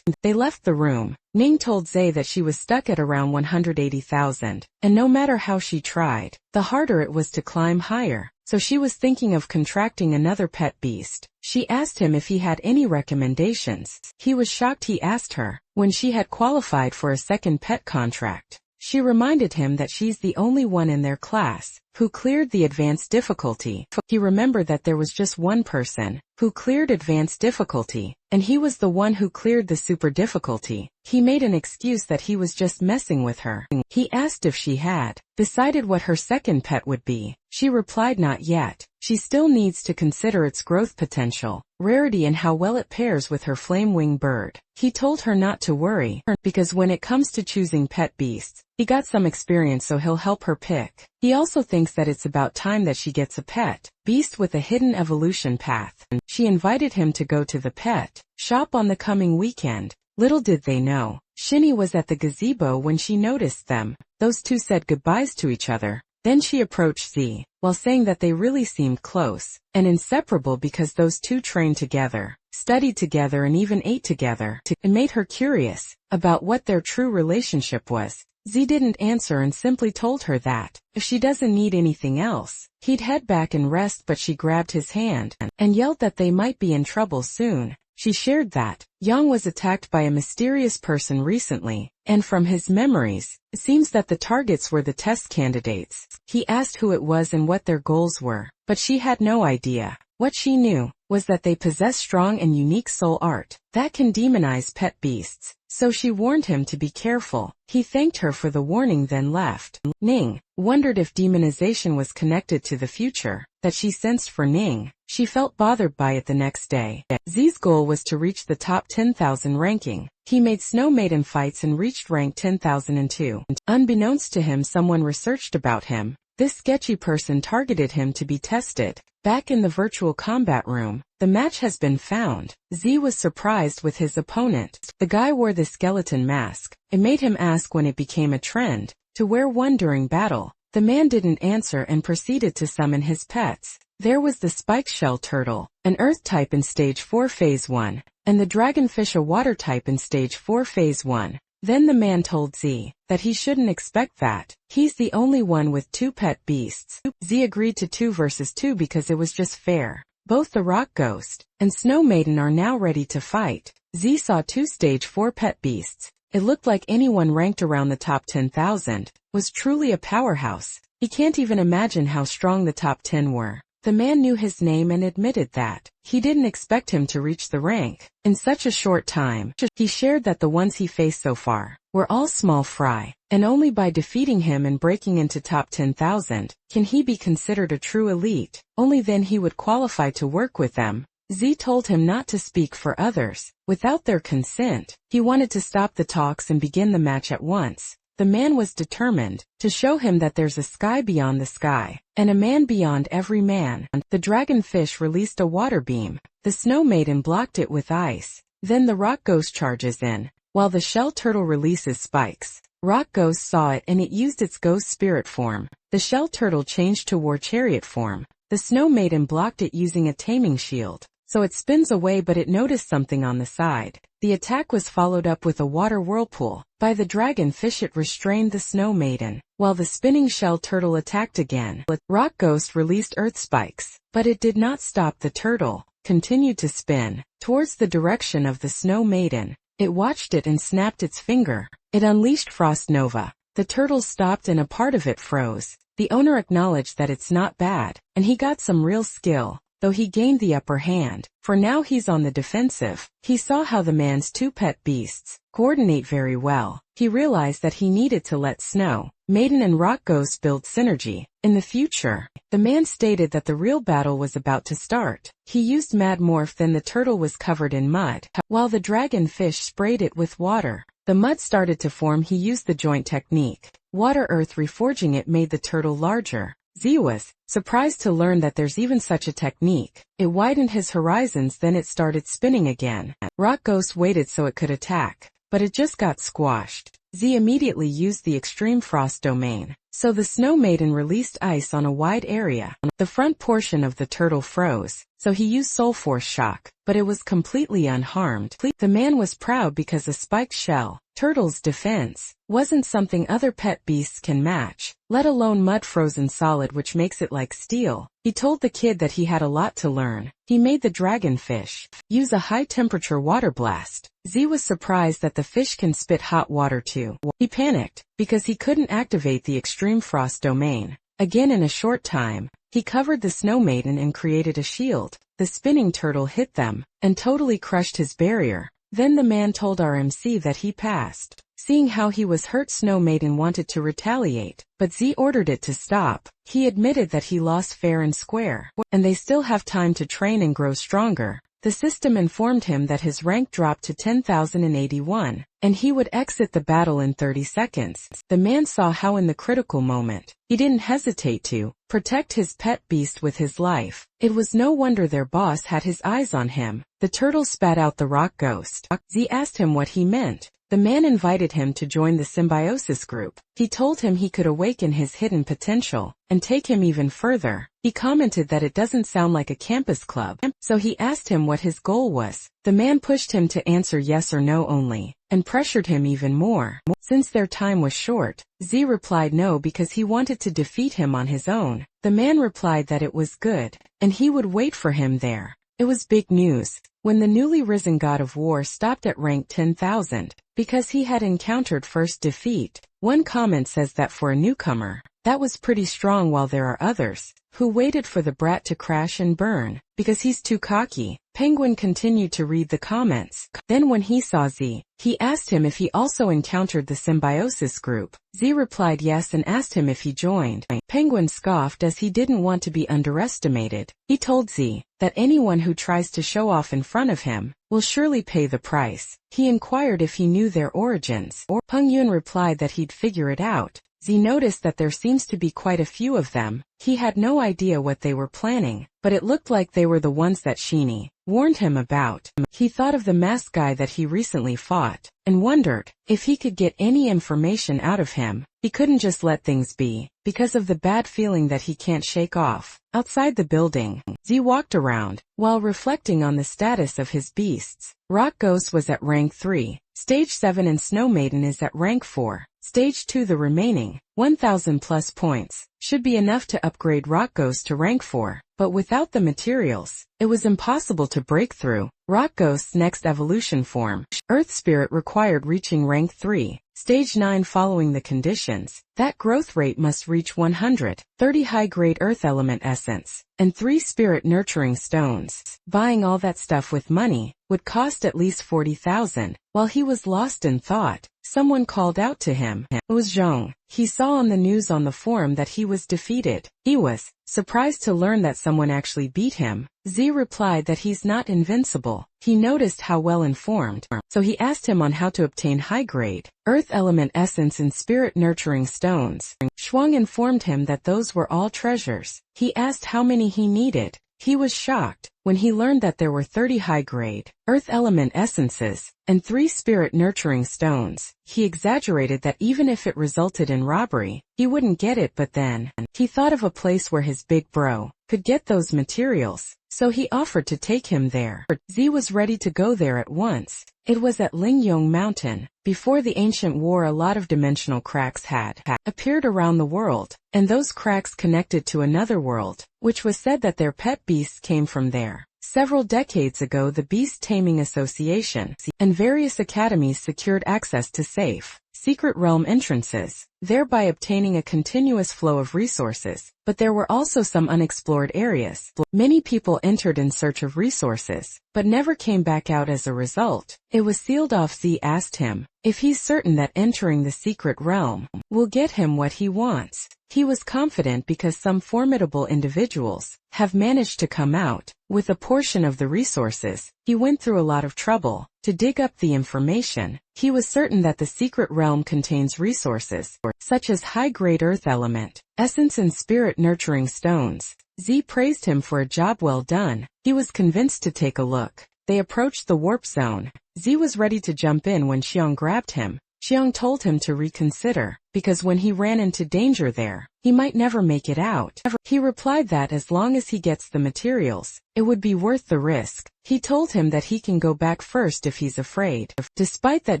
they left the room. Ning told Zay that she was stuck at around 180,000, and no matter how she tried, the harder it was to climb higher. So she was thinking of contracting another pet beast. She asked him if he had any recommendations. He was shocked. He asked her when she had qualified for a second pet contract. She reminded him that she's the only one in their class who cleared the advanced difficulty. He remembered that there was just one person who cleared advanced difficulty, and he was the one who cleared the super difficulty. He made an excuse that he was just messing with her. He asked if she had decided what her second pet would be. She replied not yet. She still needs to consider its growth potential, rarity, and how well it pairs with her flame-winged bird. He told her not to worry, because when it comes to choosing pet beasts, he got some experience, so he'll help her pick. He also thinks that it's about time that she gets a pet beast with a hidden evolution path. She invited him to go to the pet shop on the coming weekend. Little did they know, Shinny was at the gazebo when she noticed them. Those two said goodbyes to each other. Then she approached Z, while saying that they really seemed close and inseparable because those two trained together, studied together, and even ate together. It made her curious about what their true relationship was. Z didn't answer and simply told her that if she doesn't need anything else, he'd head back and rest, but she grabbed his hand and yelled that they might be in trouble soon. She shared that Yang was attacked by a mysterious person recently, and from his memories, it seems that the targets were the test candidates. He asked who it was and what their goals were, but she had no idea. What she knew was that they possess strong and unique soul art that can demonize pet beasts, so she warned him to be careful. He thanked her for the warning, then left. Ning wondered if demonization was connected to the future that she sensed for Ning. She felt bothered by it the next day. Z's goal was to reach the top 10,000 ranking. He made Snow Maiden fights and reached rank 10,002. Unbeknownst to him, someone researched about him. This sketchy person targeted him to be tested. Back in the virtual combat room, the match has been found. Z was surprised with his opponent. The guy wore the skeleton mask. It made him ask when it became a trend to wear one during battle. The man didn't answer and proceeded to summon his pets. There was the spike shell turtle, an earth type in Stage 4 Phase 1, and the dragonfish, a water type in Stage 4 Phase 1. Then the man told Z that he shouldn't expect that. He's the only one with 2 pet beasts. Z agreed to 2 versus 2 because it was just fair. Both the Rock Ghost and Snow Maiden are now ready to fight. Z saw 2 Stage 4 pet beasts. It looked like anyone ranked around the top 10,000 was truly a powerhouse. He can't even imagine how strong the top 10 were. The man knew his name and admitted that he didn't expect him to reach the rank in such a short time. He shared that the ones he faced so far were all small fry, and only by defeating him and breaking into top 10,000 can he be considered a true elite. Only then he would qualify to work with them. Z told him not to speak for others without their consent. He wanted to stop the talks and begin the match at once. The man was determined to show him that there's a sky beyond the sky, and a man beyond every man. The dragonfish released a water beam. The snow maiden blocked it with ice. Then the rock ghost charges in, while the shell turtle releases spikes. Rock ghost saw it and it used its ghost spirit form. The shell turtle changed to war chariot form. The snow maiden blocked it using a taming shield, so it spins away, but it noticed something on the side. The attack was followed up with a water whirlpool. By the dragonfish, it restrained the snow maiden, while the spinning shell turtle attacked again. Rock ghost released earth spikes, but it did not stop the turtle. Continued to spin towards the direction of the snow maiden. It watched it and snapped its finger. It unleashed frost nova. The turtle stopped and a part of it froze. The owner acknowledged that it's not bad, and he got some real skill, though he gained the upper hand. For now he's on the defensive. He saw how the man's two pet beasts coordinate very well. He realized that he needed to let Snow Maiden and Rock Ghost build synergy. In the future, the man stated that the real battle was about to start. He used Mad Morph, then the turtle was covered in mud, while the dragonfish sprayed it with water. The mud started to form. He used the joint technique. Water Earth reforging it made the turtle larger. Z was surprised to learn that there's even such a technique. It widened his horizons, then it started spinning again. Rock Ghost waited so it could attack, but it just got squashed. Z immediately used the extreme frost domain, so the snow maiden released ice on a wide area. The front portion of the turtle froze, so he used soul force shock, but it was completely unharmed. The man was proud because a spiked shell turtle's defense wasn't something other pet beasts can match, let alone mud frozen solid, which makes it like steel. He told the kid that he had a lot to learn. He made the dragonfish use a high temperature water blast. Z was surprised that the fish can spit hot water too. He panicked because he couldn't activate the extreme frost domain. Again, in a short time, he covered the snow maiden and created a shield. The spinning turtle hit them and totally crushed his barrier. Then the man told RMC that he passed. Seeing how he was hurt, Snow Maiden wanted to retaliate, but Z ordered it to stop. He admitted that he lost fair and square, and they still have time to train and grow stronger. The system informed him that his rank dropped to 10,081, and he would exit the battle in 30 seconds. The man saw how in the critical moment, he didn't hesitate to protect his pet beast with his life. It was no wonder their boss had his eyes on him. The turtle spat out the rock ghost. Z asked him what he meant. The man invited him to join the symbiosis group. He told him he could awaken his hidden potential and take him even further. He commented that it doesn't sound like a campus club, so he asked him what his goal was. The man pushed him to answer yes or no only, and pressured him even more. Since their time was short, Z replied no because he wanted to defeat him on his own. The man replied that it was good, and he would wait for him there. It was big news when the newly risen god of war stopped at rank 10,000 because he had encountered first defeat. One comment says that for a newcomer, that was pretty strong, while there are others who waited for the brat to crash and burn because he's too cocky. Penguin continued to read the comments. Then when he saw Z, he asked him if he also encountered the symbiosis group. Z replied yes and asked him if he joined. Penguin scoffed as he didn't want to be underestimated. He told Z that anyone who tries to show off in front of him will surely pay the price. He inquired if he knew their origins. Peng Yun replied that he'd figure it out. Z noticed that there seems to be quite a few of them. He had no idea what they were planning, but it looked like they were the ones that Sheeny warned him about. He thought of the masked guy that he recently fought, and wondered if he could get any information out of him. He couldn't just let things be, because of the bad feeling that he can't shake off. Outside the building, Z walked around, while reflecting on the status of his beasts. Rock Ghost was at rank 3, stage 7, and Snow Maiden is at rank 4. Stage 2. The remaining 1,000 plus points should be enough to upgrade Rock Ghost to rank 4, but without the materials, it was impossible to break through. Rock Ghost's next evolution form, Earth Spirit, required reaching rank 3, stage 9 following the conditions. That growth rate must reach 130 high-grade Earth Element Essence, and 3 Spirit Nurturing Stones. Buying all that stuff with money would cost at least 40,000. While he was lost in thought, someone called out to him. It was Zhong. He saw on the news on the forum that he was defeated. He was surprised to learn that someone actually beat him. Z replied that he's not invincible. He noticed how well informed, so he asked him on how to obtain high-grade Earth Element Essence and Spirit Nurturing Stones. Shuang informed him that those were all treasures. He asked how many he needed. He was shocked when he learned that there were 30 high-grade Earth Element Essences and 3 Spirit Nurturing Stones. He exaggerated that even if it resulted in robbery, he wouldn't get it, but then he thought of a place where his big bro could get those materials, so he offered to take him there. Z was ready to go there at once. It was at Lingyong Mountain. Before the ancient war, a lot of dimensional cracks had appeared around the world, and those cracks connected to another world, which was said that their pet beasts came from there. Several decades ago, the Beast Taming Association and various academies secured access to safe, secret realm entrances, thereby obtaining a continuous flow of resources. But there were also some unexplored areas. Many people entered in search of resources, but never came back out as a result. It was sealed off. Z asked him if he's certain that entering the secret realm will get him what he wants. He was confident because some formidable individuals have managed to come out with a portion of the resources. He went through a lot of trouble to dig up the information. He was certain that the secret realm contains resources such as high-grade Earth Element Essence and Spirit Nurturing Stones. Z praised him for a job well done. He was convinced to take a look. They approached the warp zone. Z was ready to jump in when Xiang grabbed him. Xiang told him to reconsider, because when he ran into danger there, he might never make it out. He replied that as long as he gets the materials, it would be worth the risk. He told him that he can go back first if he's afraid. Despite that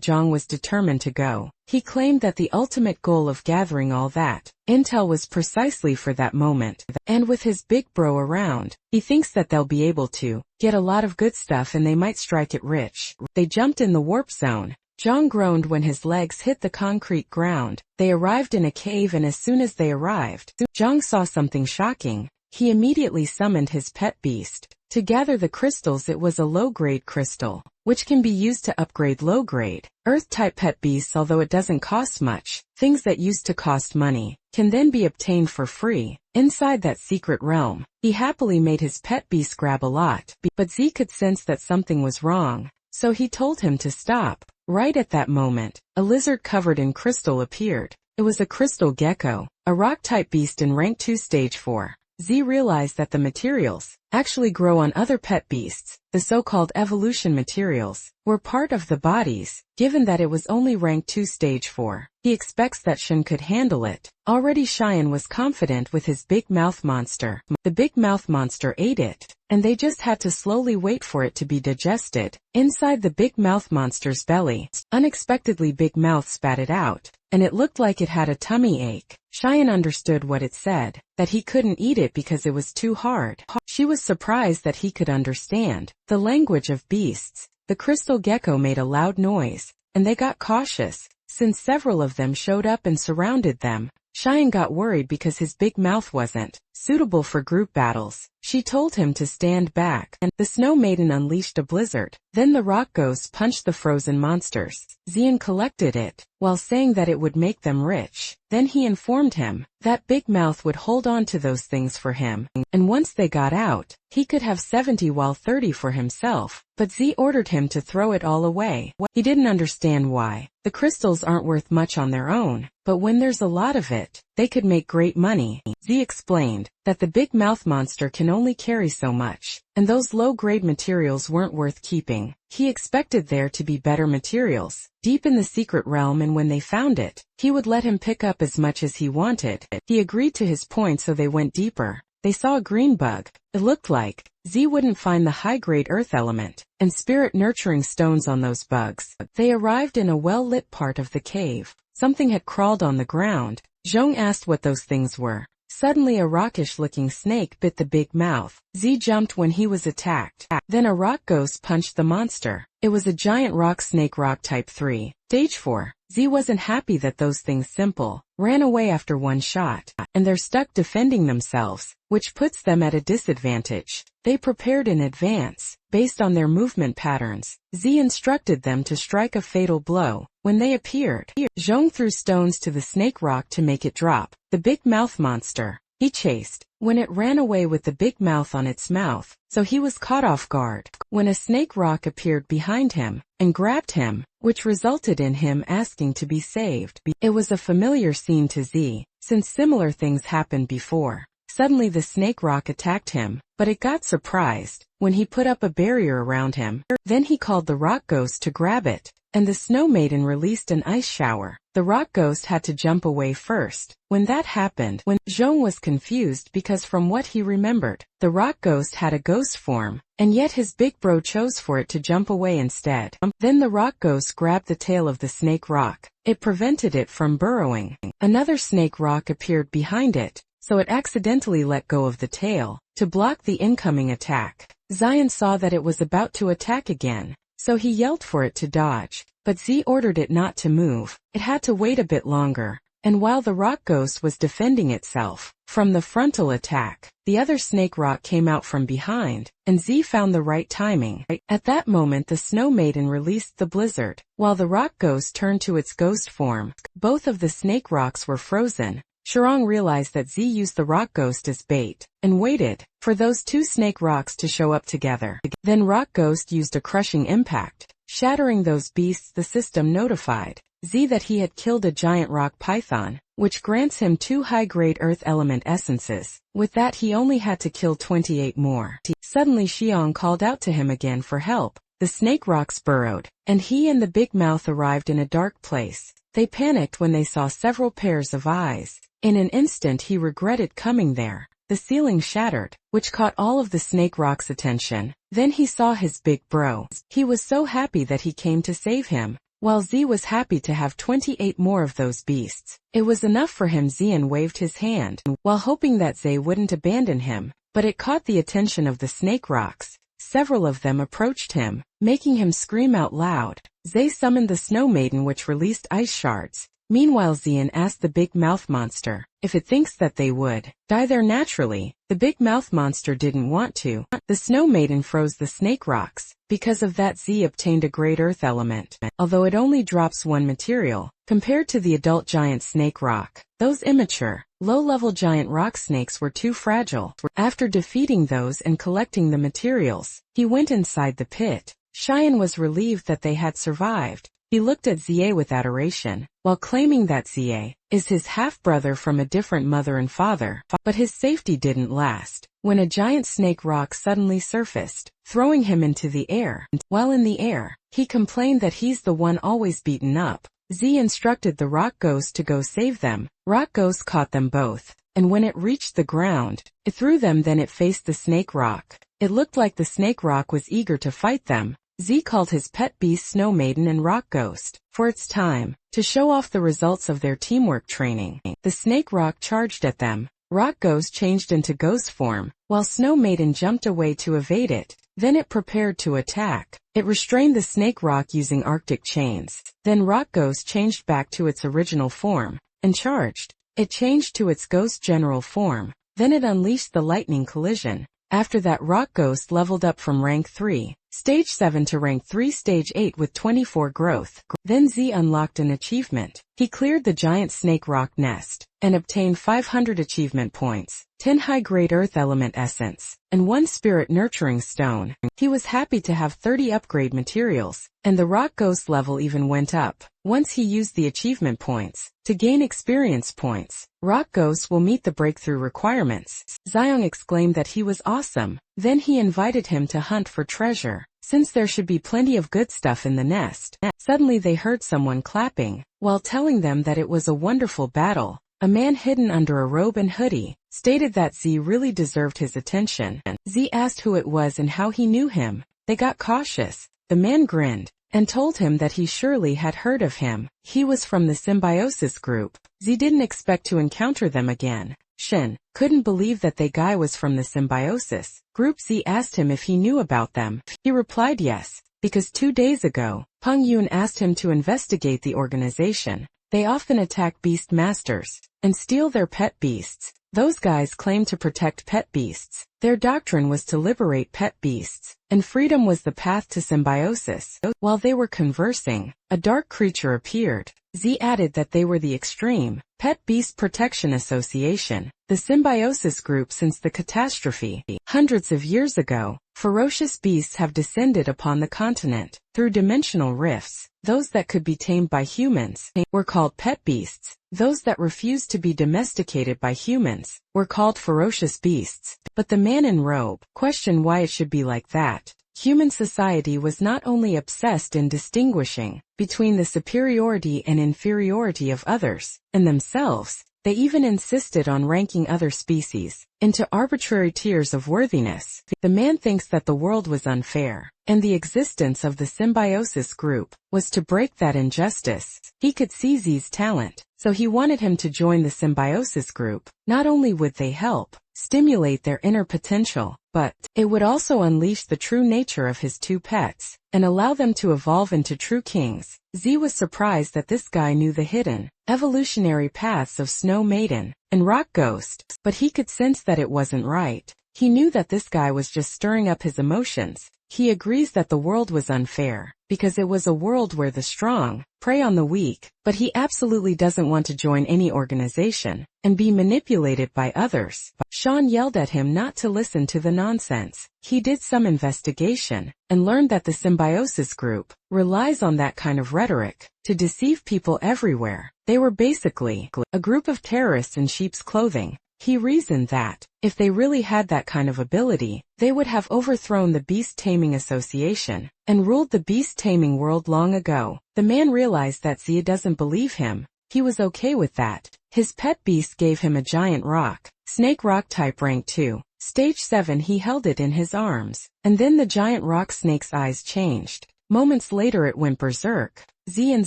Zhang was determined to go, he claimed that the ultimate goal of gathering all that intel was precisely for that moment. And with his big bro around, he thinks that they'll be able to get a lot of good stuff and they might strike it rich. They jumped in the warp zone. Zhang groaned when his legs hit the concrete ground. They arrived in a cave, and as soon as they arrived, Zhang saw something shocking. He immediately summoned his pet beast to gather the crystals. It was a low-grade crystal, which can be used to upgrade low-grade Earth-type pet beasts. Although it doesn't cost much, things that used to cost money can then be obtained for free. Inside that secret realm, he happily made his pet beast grab a lot, but Z could sense that something was wrong, so he told him to stop. Right at that moment, a lizard covered in crystal appeared. It was a crystal gecko, a rock-type beast in rank 2 stage 4. Z realized that the materials actually grow on other pet beasts. The so-called evolution materials were part of the bodies. Given that it was only rank 2 stage 4, he expects that Shen could handle it. Already Cheyenne was confident with his big mouth monster. The big mouth monster ate it, and they just had to slowly wait for it to be digested. Inside the big mouth monster's belly, unexpectedly Big Mouth spat it out, and it looked like it had a tummy ache. Cheyenne understood what it said, that he couldn't eat it because it was too hard. She was surprised that he could understand the language of beasts. The crystal gecko made a loud noise, and they got cautious, since several of them showed up and surrounded them. Cheyenne got worried because his big mouth wasn't suitable for group battles. She told him to stand back, and the Snow Maiden unleashed a blizzard. Then the rock ghost punched the frozen monsters. Xian collected it, while saying that it would make them rich. Then he informed him that Big Mouth would hold on to those things for him, and once they got out, he could have 70 while 30 for himself. But Z ordered him to throw it all away. He didn't understand why. The crystals aren't worth much on their own, but when there's a lot of it, they could make great money. Z explained that the Big Mouth monster can only carry so much, and those low-grade materials weren't worth keeping. He expected there to be better materials deep in the secret realm, and when they found it, he would let him pick up as much as he wanted. He agreed to his point, so they went deeper. They saw a green bug. It looked like Z wouldn't find the high-grade Earth Element and Spirit Nurturing Stones on those bugs. They arrived in a well-lit part of the cave. Something had crawled on the ground. Zhong asked what those things were. Suddenly a rockish-looking snake bit the big mouth. Z jumped when he was attacked. Then a rock ghost punched the monster. It was a giant rock snake, rock type 3. Stage 4. Z wasn't happy that those things simple ran away after one shot, and they're stuck defending themselves, which puts them at a disadvantage. They prepared in advance, based on their movement patterns. Z instructed them to strike a fatal blow. When they appeared, Zhong threw stones to the snake rock to make it drop. The big mouth monster he chased when it ran away with the big mouth on its mouth, so he was caught off guard when a snake rock appeared behind him and grabbed him, which resulted in him asking to be saved. It was a familiar scene to Z, since similar things happened before. Suddenly the snake rock attacked him, but it got surprised when he put up a barrier around him. Then he called the rock ghost to grab it, and the snow maiden released an ice shower. The rock ghost had to jump away first. When that happened, Zhong was confused because from what he remembered, the rock ghost had a ghost form, and yet his big bro chose for it to jump away instead. Then the rock ghost grabbed the tail of the snake rock. It prevented it from burrowing. Another snake rock appeared behind it, so it accidentally let go of the tail to block the incoming attack. Zion saw that it was about to attack again, so he yelled for it to dodge, but Z ordered it not to move. It had to wait a bit longer, and while the rock ghost was defending itself from the frontal attack, the other snake rock came out from behind, and Z found the right timing. At that moment the snow maiden released the blizzard, while the rock ghost turned to its ghost form. Both of the snake rocks were frozen. Shirong realized that Z used the rock ghost as bait, and waited for those two snake rocks to show up together. Then rock ghost used a crushing impact, shattering those beasts. The system notified Z that he had killed a giant rock python, which grants him 2 high-grade earth element essences. With that he only had to kill 28 more. Suddenly Xiong called out to him again for help. The snake rocks burrowed, and he and the big mouth arrived in a dark place. They panicked when they saw several pairs of eyes. In an instant he regretted coming there. The ceiling shattered, which caught all of the snake rock's attention. Then he saw his big bro. He was so happy that he came to save him, while Z was happy to have 28 more of those beasts. It was enough for him. Zian waved his hand, while hoping that Z wouldn't abandon him, but it caught the attention of the snake rocks. Several of them approached him, making him scream out loud. Z summoned the snow maiden, which released ice shards. Meanwhile Zian asked the big mouth monster if it thinks that they would die there naturally. The big mouth monster didn't want to. The snow maiden froze the snake rocks. Because of that Z obtained a great earth element, although it only drops 1 material, compared to the adult giant snake rock. Those immature, low-level giant rock snakes were too fragile. After defeating those and collecting the materials, he went inside the pit. Cheyenne was relieved that they had survived. He looked at Zie with adoration, while claiming that Zie is his half-brother from a different mother and father. But his safety didn't last, when a giant snake rock suddenly surfaced, throwing him into the air. While in the air, he complained that he's the one always beaten up. Z instructed the rock ghost to go save them. Rock ghost caught them both, and when it reached the ground, it threw them. Then it faced the snake rock. It looked like the snake rock was eager to fight them. Z called his pet beast Snow Maiden and Rock Ghost. For its time to show off the results of their teamwork training, the snake rock charged at them. Rock Ghost changed into ghost form, while Snow Maiden jumped away to evade it. Then it prepared to attack. It restrained the snake rock using Arctic chains. Then Rock Ghost changed back to its original form and charged. It changed to its ghost general form. Then it unleashed the lightning collision. After that, Rock Ghost leveled up from rank 3, stage 7 to rank 3 stage 8 with 24 growth. Then Z unlocked an achievement. He cleared the giant snake rock nest and obtained 500 achievement points, 10 high-grade earth element essence, and 1 spirit nurturing stone. He was happy to have 30 upgrade materials, and the Rock Ghost level even went up. Once he used the achievement points to gain experience points, Rock Ghost will meet the breakthrough requirements. Xiong exclaimed that he was awesome. Then he invited him to hunt for treasure, since there should be plenty of good stuff in the nest. Suddenly they heard someone clapping, while telling them that it was a wonderful battle. A man hidden under a robe and hoodie stated that Z really deserved his attention. Z asked who it was and how he knew him. They got cautious. The man grinned and told him that he surely had heard of him. He was from the Symbiosis group. Z didn't expect to encounter them again. Shin couldn't believe that the guy was from the symbiosis group. Z asked him if he knew about them. He replied yes, because 2 days ago, Peng Yun asked him to investigate the organization. They often attack beast masters and steal their pet beasts. Those guys claim to protect pet beasts. Their doctrine was to liberate pet beasts, and freedom was the path to symbiosis. While they were conversing, a dark creature appeared. Z added that they were the Extreme Pet Beast Protection Association, the symbiosis group. Since the catastrophe hundreds of years ago, ferocious beasts have descended upon the continent through dimensional rifts. Those that could be tamed by humans were called pet beasts. Those that refused to be domesticated by humans were called ferocious beasts. But the man in robe questioned why it should be like that. Human society was not only obsessed in distinguishing between the superiority and inferiority of others and themselves, they even insisted on ranking other species into arbitrary tiers of worthiness. The man thinks that the world was unfair, and the existence of the symbiosis group was to break that injustice. He could see Z's talent, so he wanted him to join the symbiosis group. Not only would they help stimulate their inner potential, but it would also unleash the true nature of his 2 pets and allow them to evolve into true kings. Z was surprised that this guy knew the hidden evolutionary paths of Snow Maiden and Rock Ghost, but he could sense that it wasn't right. He knew that this guy was just stirring up his emotions. He agrees that the world was unfair, because it was a world where the strong prey on the weak, but he absolutely doesn't want to join any organization and be manipulated by others. Sean yelled at him not to listen to the nonsense. He did some investigation and learned that the symbiosis group relies on that kind of rhetoric to deceive people everywhere. They were basically a group of terrorists in sheep's clothing. He reasoned that, if they really had that kind of ability, they would have overthrown the Beast Taming Association and ruled the beast taming world long ago. The man realized that Zia doesn't believe him. He was okay with that. His pet beast gave him a giant rock, snake rock type rank 2. Stage 7. He held it in his arms, and then the giant rock snake's eyes changed. Moments later it went berserk. Z and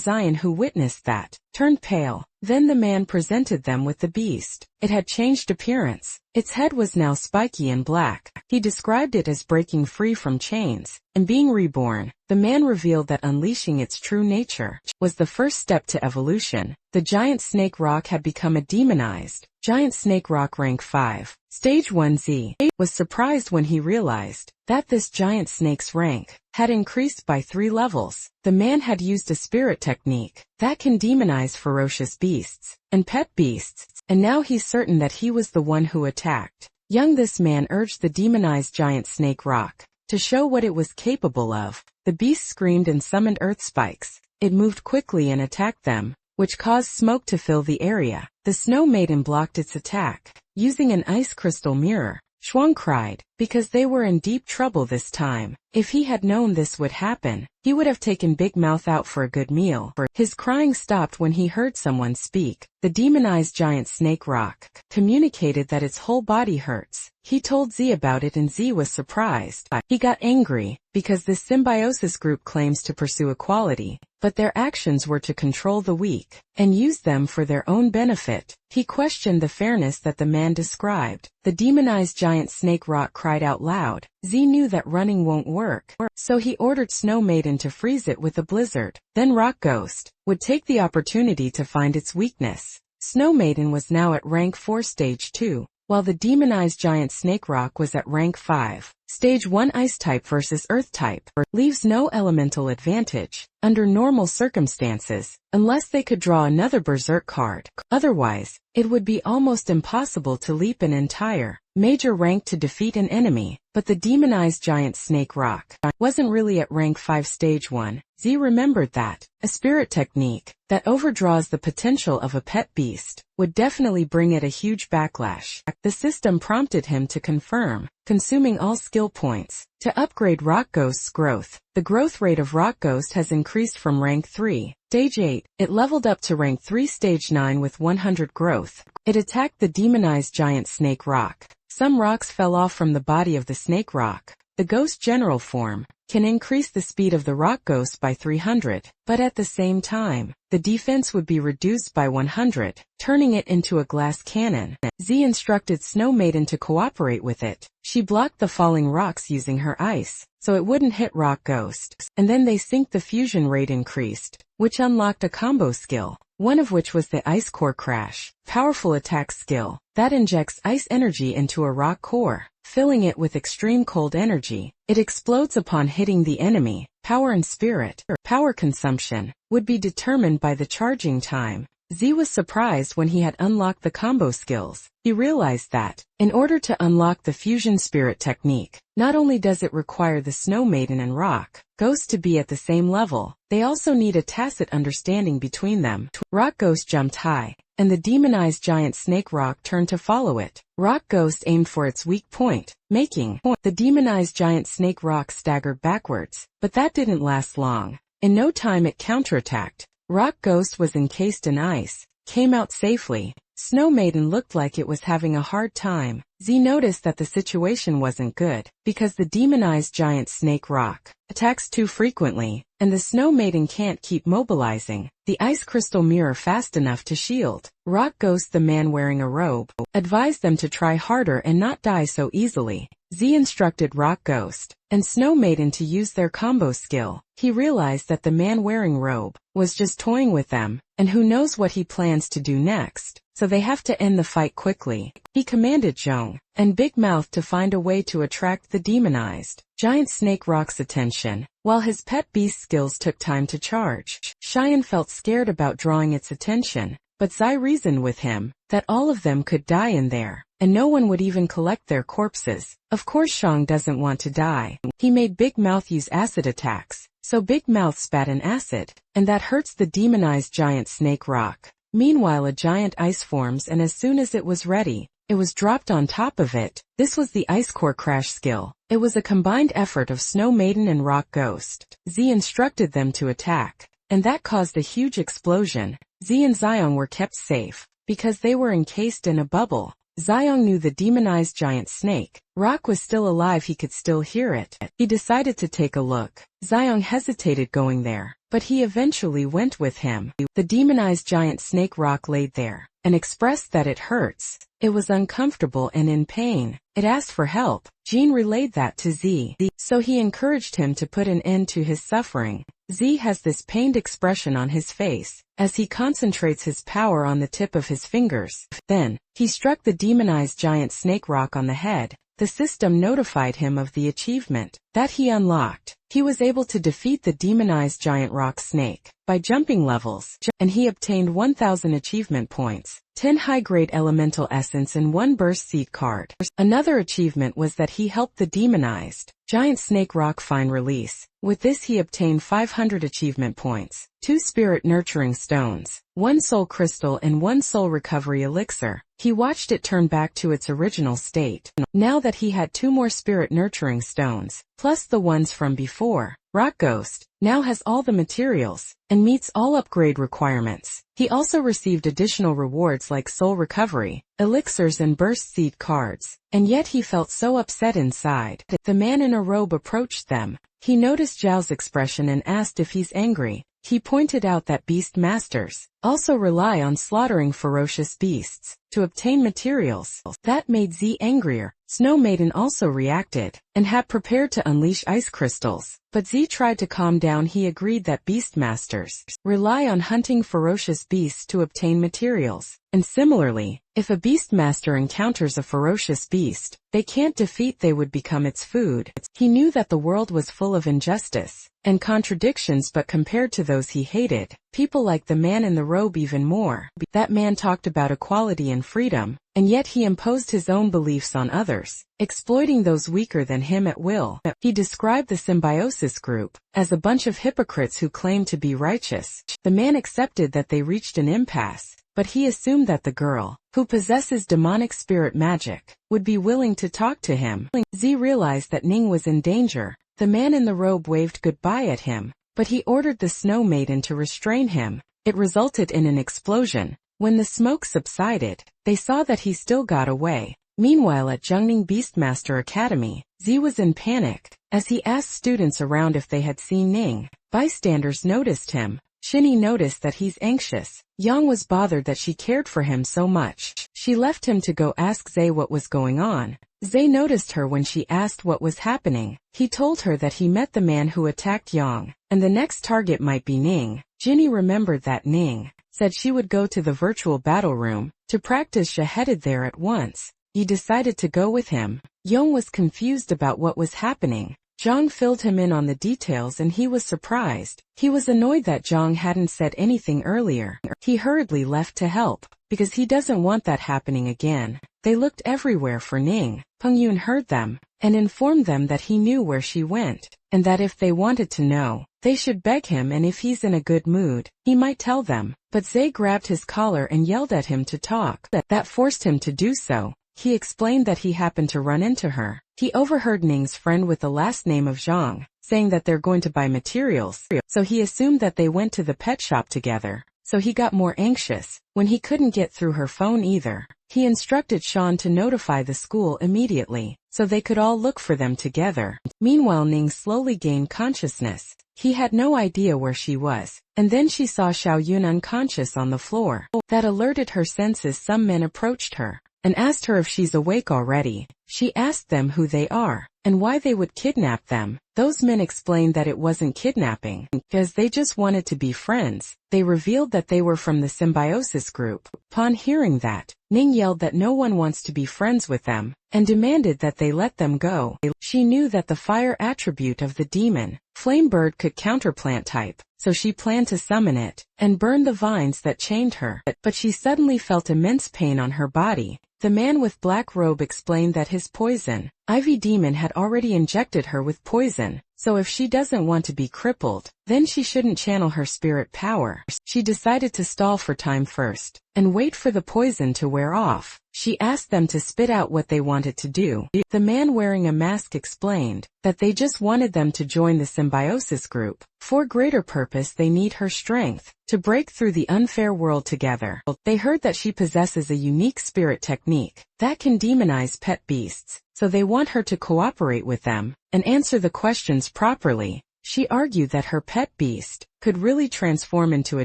Zion, who witnessed that, turned pale. Then the man presented them with the beast. It had changed appearance. Its head was now spiky and black. He described it as breaking free from chains and being reborn. The man revealed that unleashing its true nature was the first step to evolution. The giant snake rock had become a demonized giant snake rock rank 5. Stage 1. Z was surprised when he realized that this giant snake's rank had increased by 3 levels. The man had used a spirit technique that can demonize ferocious beasts and pet beasts, and now he's certain that he was the one who attacked. This man urged the demonized giant snake rock to show what it was capable of. The beast screamed and summoned earth spikes. It moved quickly and attacked them, which caused smoke to fill the area. The Snow Maiden blocked its attack using an ice crystal mirror. Shuang cried, because they were in deep trouble this time. If he had known this would happen, he would have taken Big Mouth out for a good meal. His crying stopped when he heard someone speak. The demonized giant snake rock communicated that its whole body hurts. He told Z about it and Z was surprised. He got angry, because this symbiosis group claims to pursue equality, but their actions were to control the weak and use them for their own benefit. He questioned the fairness that the man described. The demonized giant snake rock cried out loud. Z knew that running won't work, so he ordered Snow Maiden to freeze it with a blizzard. Then Rock Ghost would take the opportunity to find its weakness. Snow Maiden was now at rank 4 stage 2, while the demonized giant snake rock was at rank 5. Stage 1. Ice type versus earth type leaves no elemental advantage under normal circumstances, unless they could draw another berserk card. Otherwise, it would be almost impossible to leap an entire major rank to defeat an enemy. But the demonized giant snake rock wasn't really at rank 5 stage 1. Z remembered that a spirit technique that overdraws the potential of a pet beast would definitely bring it a huge backlash. The system prompted him to confirm, consuming all skill points to upgrade Rock Ghost's growth. The growth rate of Rock Ghost has increased from rank 3, stage 8. It leveled up to rank 3 stage 9 with 100 growth. It attacked the demonized giant snake rock. Some rocks fell off from the body of the snake rock. The ghost general form can increase the speed of the rock ghost by 300, but but at the same time, the defense would be reduced by 100, turning it into a glass cannon. Z instructed Snow Maiden to cooperate with it. She blocked the falling rocks using her ice, so it wouldn't hit Rock Ghost, and then they synced. The fusion rate increased, which unlocked a combo skill, one of which was the Ice Core Crash, powerful attack skill, that injects ice energy into a rock core, filling it with extreme cold energy. It explodes upon hitting the enemy. Power and spirit, power consumption, would be determined by the charging time. Z was surprised when he had unlocked the combo skills. He realized that, in order to unlock the fusion spirit technique, not only does it require the Snow Maiden and Rock Ghost to be at the same level, they also need a tacit understanding between them. Rock Ghost jumped high, and the demonized giant snake rock turned to follow it. Rock Ghost aimed for its weak point, making the demonized giant snake rock stagger backwards, but that didn't last long. In no time it counterattacked. Rock Ghost was encased in ice, came out safely. Snow Maiden looked like it was having a hard time. Z noticed that the situation wasn't good, because the demonized giant snake rock attacks too frequently, and the Snow Maiden can't keep mobilizing the ice crystal mirror fast enough to shield. Rock Ghost, the man wearing a robe, advised them to try harder and not die so easily. Z instructed Rock Ghost and Snow Maiden to use their combo skill. He realized that the man wearing robe was just toying with them, and who knows what he plans to do next, so they have to end the fight quickly. He commanded Zhong and Big Mouth to find a way to attract the demonized giant snake rock's attention, while his pet beast skills took time to charge. Cheyenne felt scared about drawing its attention, but Zai reasoned with him that all of them could die in there, and no one would even collect their corpses. Of course Shang doesn't want to die. He made Big Mouth use acid attacks, so Big Mouth spat an acid, and that hurts the demonized giant snake rock. Meanwhile a giant ice forms, and as soon as it was ready, it was dropped on top of it. This was the Ice Core Crash skill. It was a combined effort of Snow Maiden and Rock Ghost. Z instructed them to attack, and that caused a huge explosion. Z and Xiong were kept safe, because they were encased in a bubble. Xiong knew the demonized giant snake rock was still alive. He could still hear it. He decided to take a look. Xiong hesitated going there, but he eventually went with him. The demonized giant snake rock laid there and expressed that it hurts. It was uncomfortable and in pain. It asked for help. Jean relayed that to Z, so he encouraged him to put an end to his suffering. Z has this pained expression on his face as he concentrates his power on the tip of his fingers. Then, he struck the demonized giant snake rock on the head. The system notified him of the achievement that he unlocked. He was able to defeat the demonized giant rock snake by jumping levels, and he obtained 1,000 achievement points, 10 high-grade elemental essence and 1 burst seed card. Another achievement was that he helped the demonized giant snake rock find release. With this he obtained 500 achievement points, 2 spirit nurturing stones, 1 soul crystal and 1 soul recovery elixir. He watched it turn back to its original state. Now that he had 2 more spirit nurturing stones, plus the ones from before, Rock Ghost now has all the materials and meets all upgrade requirements. He also received additional rewards like soul recovery, elixirs and burst seed cards, and yet he felt so upset inside. The man in a robe approached them. He noticed Zhao's expression and asked if he's angry. He pointed out that beast masters also rely on slaughtering ferocious beasts to obtain materials. That made Z angrier. Snow Maiden also reacted and had prepared to unleash ice crystals, but Z tried to calm down. He agreed that beastmasters rely on hunting ferocious beasts to obtain materials, and similarly, if a beastmaster encounters a ferocious beast they can't defeat, they would become its food. He knew that the world was full of injustice and contradictions, but compared to those he hated, people like the man in the robe even more. That man talked about equality and freedom, and yet he imposed his own beliefs on others, exploiting those weaker than him at will. He described the symbiosis group as a bunch of hypocrites who claimed to be righteous. The man accepted that they reached an impasse, but he assumed that the girl, who possesses demonic spirit magic, would be willing to talk to him. Z realized that Ning was in danger. The man in the robe waved goodbye at him, but he ordered the Snow Maiden to restrain him. It resulted in an explosion. When the smoke subsided, they saw that he still got away. Meanwhile at Zhongning Beastmaster Academy, Z was in panic as he asked students around if they had seen Ning. Bystanders noticed him. Shinny noticed that he's anxious. Yang was bothered that she cared for him so much. She left him to go ask Zay what was going on. Zay noticed her when she asked what was happening. He told her that he met the man who attacked Yang, and the next target might be Ning. Ginny remembered that Ning said she would go to the virtual battle room to practice. She headed there at once. He decided to go with him. Yang was confused about what was happening. Zhang filled him in on the details and he was surprised. He was annoyed that Zhang hadn't said anything earlier. He hurriedly left to help, because he doesn't want that happening again. They looked everywhere for Ning. Peng Yun heard them, and informed them that he knew where she went, and that if they wanted to know, they should beg him, and if he's in a good mood, he might tell them. But Zay grabbed his collar and yelled at him to talk. That forced him to do so. He explained that he happened to run into her. He overheard Ning's friend with the last name of Zhang saying that they're going to buy materials, so he assumed that they went to the pet shop together. So he got more anxious when he couldn't get through her phone either. He instructed Sean to notify the school immediately, so they could all look for them together. Meanwhile, Ning slowly gained consciousness. He had no idea where she was, and then she saw Xiaoyun unconscious on the floor. That alerted her senses. Some men approached her and asked her if she's awake already. She asked them who they are and why they would kidnap them. Those men explained that it wasn't kidnapping, because they just wanted to be friends. They revealed that they were from the symbiosis group. Upon hearing that, Ning yelled that no one wants to be friends with them, and demanded that they let them go. She knew that the fire attribute of the demon, Flame Bird, could counter plant type, so she planned to summon it, and burn the vines that chained her. But she suddenly felt immense pain on her body. The man with black robe explained that his poison, Ivy Demon, had already injected her with poison, so if she doesn't want to be crippled, then she shouldn't channel her spirit power. She decided to stall for time first, and wait for the poison to wear off. She asked them to spit out what they wanted to do. The man wearing a mask explained that they just wanted them to join the symbiosis group. For greater purpose, they need her strength to break through the unfair world together. They heard that she possesses a unique spirit technique that can demonize pet beasts, so they want her to cooperate with them and answer the questions properly. She argued that her pet beast could really transform into a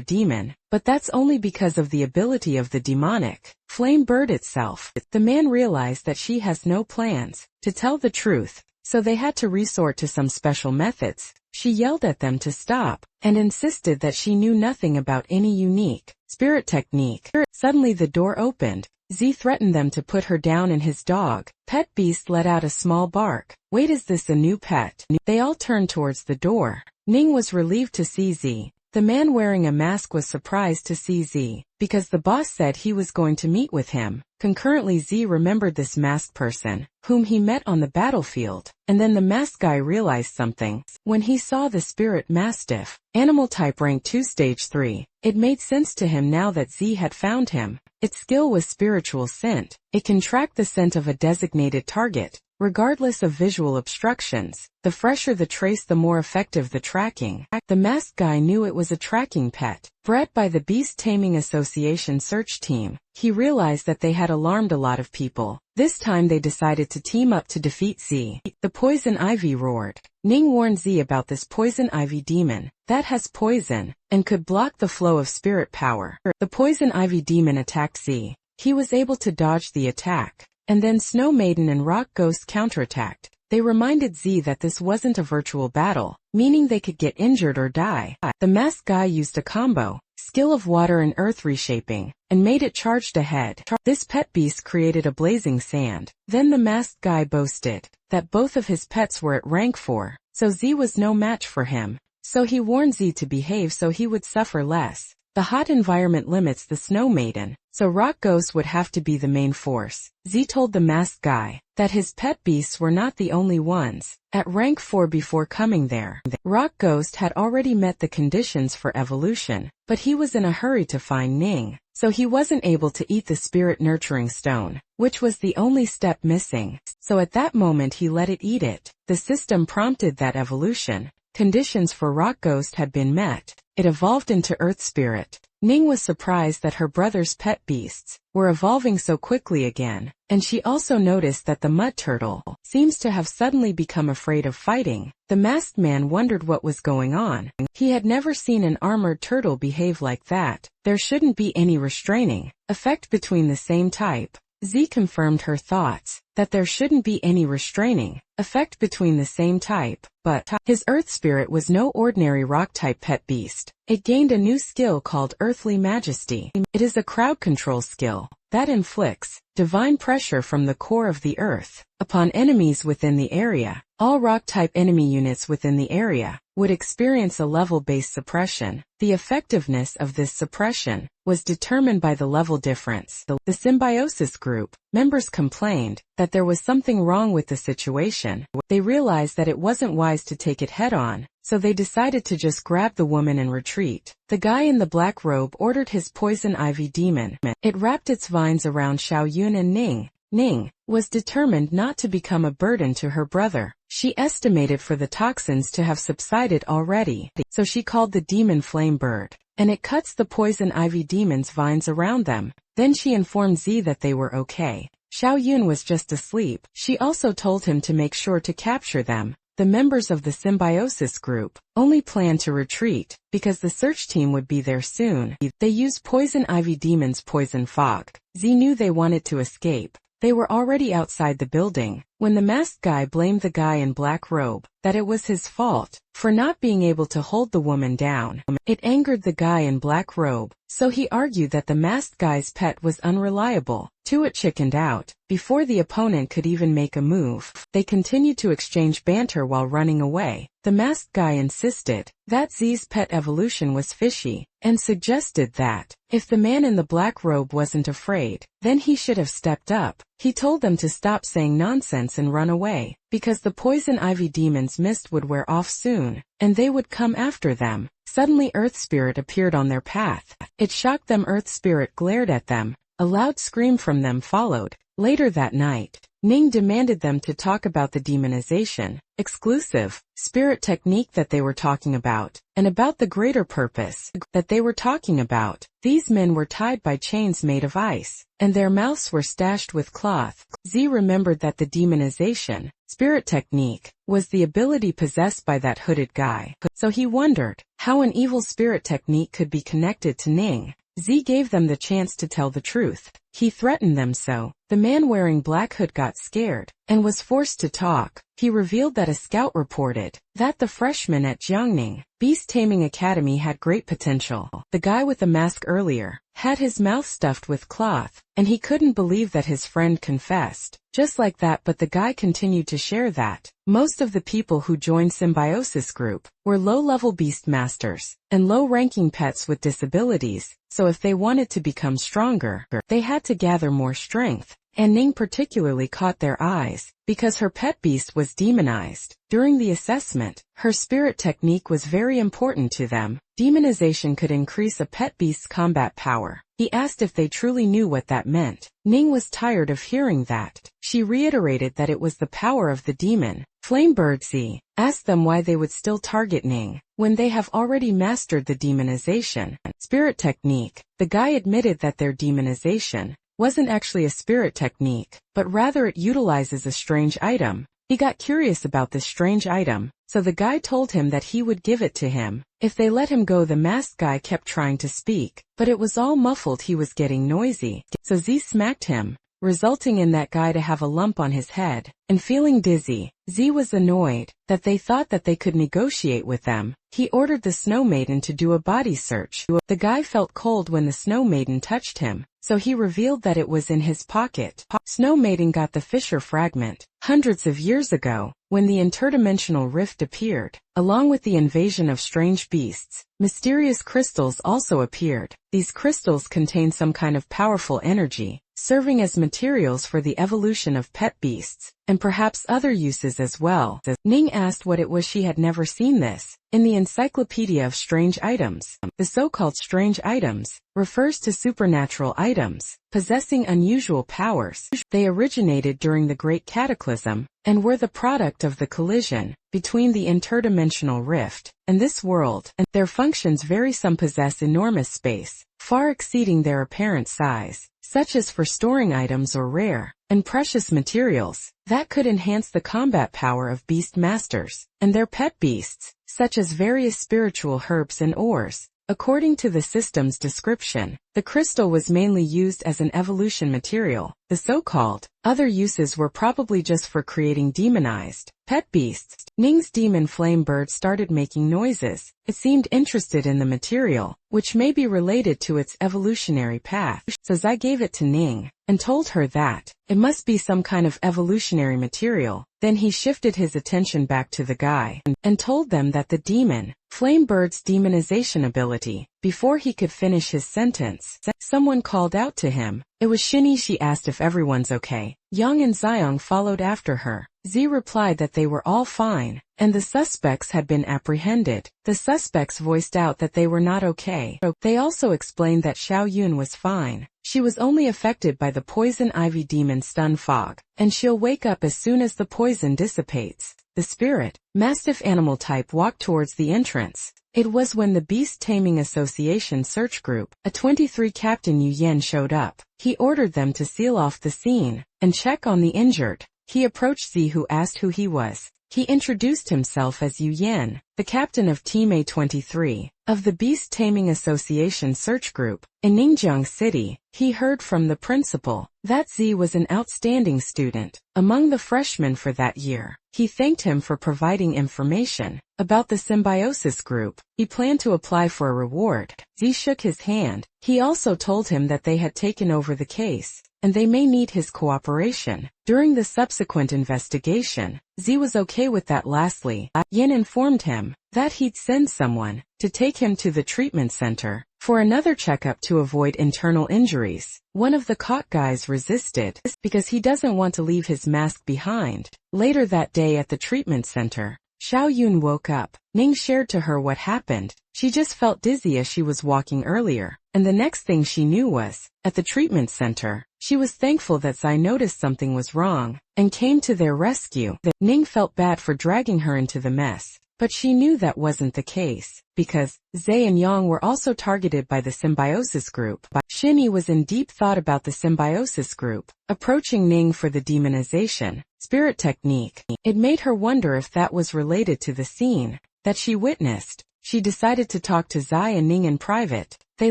demon, but that's only because of the ability of the demonic Flame Bird itself. The man realized that she has no plans to tell the truth, so they had to resort to some special methods. She yelled at them to stop, and insisted that she knew nothing about any unique spirit technique. Suddenly the door opened. Z threatened them to put her down, and his dog, Pet Beast, let out a small bark. Wait, is this a new pet? They all turned towards the door. Ning was relieved to see Z. The man wearing a mask was surprised to see Z, because the boss said he was going to meet with him. Concurrently, Z remembered this masked person, whom he met on the battlefield, and then the masked guy realized something. When he saw the spirit mastiff, animal type rank 2 stage 3, it made sense to him now that Z had found him. Its skill was spiritual scent. It can track the scent of a designated target, regardless of visual obstructions. The fresher the trace, the more effective the tracking. The masked guy knew it was a tracking pet, bred by the Beast Taming Association search team. He realized that they had alarmed a lot of people. This time they decided to team up to defeat Z. The Poison Ivy roared. Ning warned Z about this Poison Ivy demon that has poison and could block the flow of spirit power. The Poison Ivy demon attacked Z. He was able to dodge the attack, and then Snow Maiden and Rock Ghost counterattacked. They reminded Z that this wasn't a virtual battle, meaning they could get injured or die. The masked guy used a combo, skill of water and earth reshaping, and made it charged ahead. This pet beast created a blazing sand. Then the masked guy boasted that both of his pets were at rank 4, so Z was no match for him. So he warned Z to behave so he would suffer less. The hot environment limits the Snow Maiden, so Rock Ghost would have to be the main force. Z told the masked guy that his pet beasts were not the only ones at rank 4 before coming there. Rock Ghost had already met the conditions for evolution, but he was in a hurry to find Ning, so he wasn't able to eat the spirit nurturing stone, which was the only step missing. So at that moment he let it eat it. The system prompted that evolution conditions for Rock Ghost had been met. it evolved into Earth Spirit. Ning was surprised that her brother's pet beasts were evolving so quickly again, and she also noticed that the mud turtle seems to have suddenly become afraid of fighting. The masked man wondered what was going on. He had never seen an armored turtle behave like that. There shouldn't be any restraining effect between the same type. Z confirmed her thoughts, that there shouldn't be any restraining effect between the same type, but his Earth Spirit was no ordinary rock-type pet beast. It gained a new skill called Earthly Majesty. It is a crowd control skill that inflicts divine pressure from the core of the Earth upon enemies within the area. All rock-type enemy units within the area would experience a level-based suppression. The effectiveness of this suppression was determined by the level difference. The Symbiosis group members complained that there was something wrong with the situation. They realized that it wasn't wise to take it head-on, so they decided to just grab the woman and retreat. The guy in the black robe ordered his poison ivy demon. It wrapped its vines around Xiaoyun and Ning. Ning was determined not to become a burden to her brother. She estimated for the toxins to have subsided already, so she called the demon Flame Bird, and it cuts the poison ivy demon's vines around them. Then she informed Z that they were okay. Xiaoyun was just asleep. She also told him to make sure to capture them. The members of the Symbiosis group only planned to retreat because the search team would be there soon. They used Poison Ivy Demon's poison fog. Z knew they wanted to escape. They were already outside the building when the masked guy blamed the guy in black robe that it was his fault for not being able to hold the woman down. It angered the guy in black robe, so he argued that the masked guy's pet was unreliable. Tuat chickened out before the opponent could even make a move. They continued to exchange banter while running away. The masked guy insisted that Z's pet evolution was fishy and suggested that if the man in the black robe wasn't afraid, then he should have stepped up. He told them to stop saying nonsense and run away, because the poison ivy demon's mist would wear off soon, and they would come after them. Suddenly Earth Spirit appeared on their path. It shocked them. Earth Spirit glared at them. A loud scream from them followed. Later that night, Ning demanded them to talk about the demonization, exclusive spirit technique that they were talking about, and about the greater purpose that they were talking about. These men were tied by chains made of ice, and their mouths were stashed with cloth. Z remembered that the demonization spirit technique was the ability possessed by that hooded guy, so he wondered how an evil spirit technique could be connected to Ning. Z gave them the chance to tell the truth. He threatened them, so the man wearing black hood got scared and was forced to talk. He revealed that a scout reported that the freshman at Jiangning Beast Taming Academy had great potential. The guy with the mask earlier had his mouth stuffed with cloth, and he couldn't believe that his friend confessed. Just like that, but the guy continued to share that most of the people who joined Symbiosis Group were low-level beast masters and low-ranking pets with disabilities, so if they wanted to become stronger, they had to gather more strength. And Ning particularly caught their eyes because her pet beast was demonized. During the assessment, her spirit technique was very important to them. Demonization could increase a pet beast's combat power. He asked if they truly knew what that meant. Ning was tired of hearing that. She reiterated that it was the power of the demon. Flamebird Z asked them why they would still target Ning when they have already mastered the demonization spirit technique. The guy admitted that their demonization wasn't actually a spirit technique, but rather it utilizes a strange item. He got curious about this strange item, so the guy told him that he would give it to him if they let him go. The masked guy kept trying to speak, but it was all muffled. He was getting noisy, so Z smacked him, resulting in that guy to have a lump on his head and feeling dizzy. Z was annoyed that they thought that they could negotiate with them. He ordered the Snow Maiden to do a body search. The guy felt cold when the Snow Maiden touched him, so he revealed that it was in his pocket. Snow Maiden got the fissure fragment hundreds of years ago when the interdimensional rift appeared. Along with the invasion of strange beasts, mysterious crystals also appeared. These crystals contain some kind of powerful energy. serving as materials for the evolution of pet beasts, and perhaps other uses as well. Ning asked what it was. She had never seen this. In the Encyclopedia of Strange Items, the so-called strange items refers to supernatural items possessing unusual powers. They originated during the Great Cataclysm and were the product of the collision between the interdimensional rift and this world, and their functions vary. Some possess enormous space, far exceeding their apparent size, such as for storing items or rare and precious materials that could enhance the combat power of beast masters and their pet beasts, such as various spiritual herbs and ores. According to the system's description, the crystal was mainly used as an evolution material. The so-called other uses were probably just for creating demonized pet beasts. Ning's demon flame bird started making noises. It seemed interested in the material, which may be related to its evolutionary path. So Zai gave it to Ning and told her that it must be some kind of evolutionary material. Then he shifted his attention back to the guy and told them that the demon flame bird's demonization ability. Before he could finish his sentence, someone called out to him. It was Shinny. She asked if everyone's okay. Yang and Xiong followed after her. Z replied that they were all fine, and the suspects had been apprehended. The suspects voiced out that they were not okay. They also explained that Xiao Yun was fine. She was only affected by the poison ivy demon stun fog, and she'll wake up as soon as the poison dissipates. The spirit, mastiff animal type, walked towards the entrance. It was when the Beast Taming Association search group, a 23 Captain Yu Yen, showed up. He ordered them to seal off the scene and check on the injured. He approached Z, who asked who he was. He introduced himself as Yu Yen, the captain of Team A23 of the Beast Taming Association search group. In Ningjiang City, he heard from the principal that Z was an outstanding student among the freshmen for that year. He thanked him for providing information about the symbiosis group. He planned to apply for a reward. Z shook his hand. He also told him that they had taken over the case, and they may need his cooperation during the subsequent investigation. Z was okay with that. Lastly, Yin informed him that he'd send someone to take him to the treatment center for another checkup to avoid internal injuries. One of the caught guys resisted because he doesn't want to leave his mask behind. Later that day at the treatment center, Xiao Yun woke up. Ning shared to her what happened. She just felt dizzy as she was walking earlier, and the next thing she knew was, at the treatment center, she was thankful that Zai noticed something was wrong and came to their rescue. Ning felt bad for dragging her into the mess, but she knew that wasn't the case, because Zai and Yang were also targeted by the symbiosis group. Shinny was in deep thought about the symbiosis group approaching Ning for the demonization spirit technique. It made her wonder if that was related to the scene that she witnessed. She decided to talk to Zai and Ning in private. They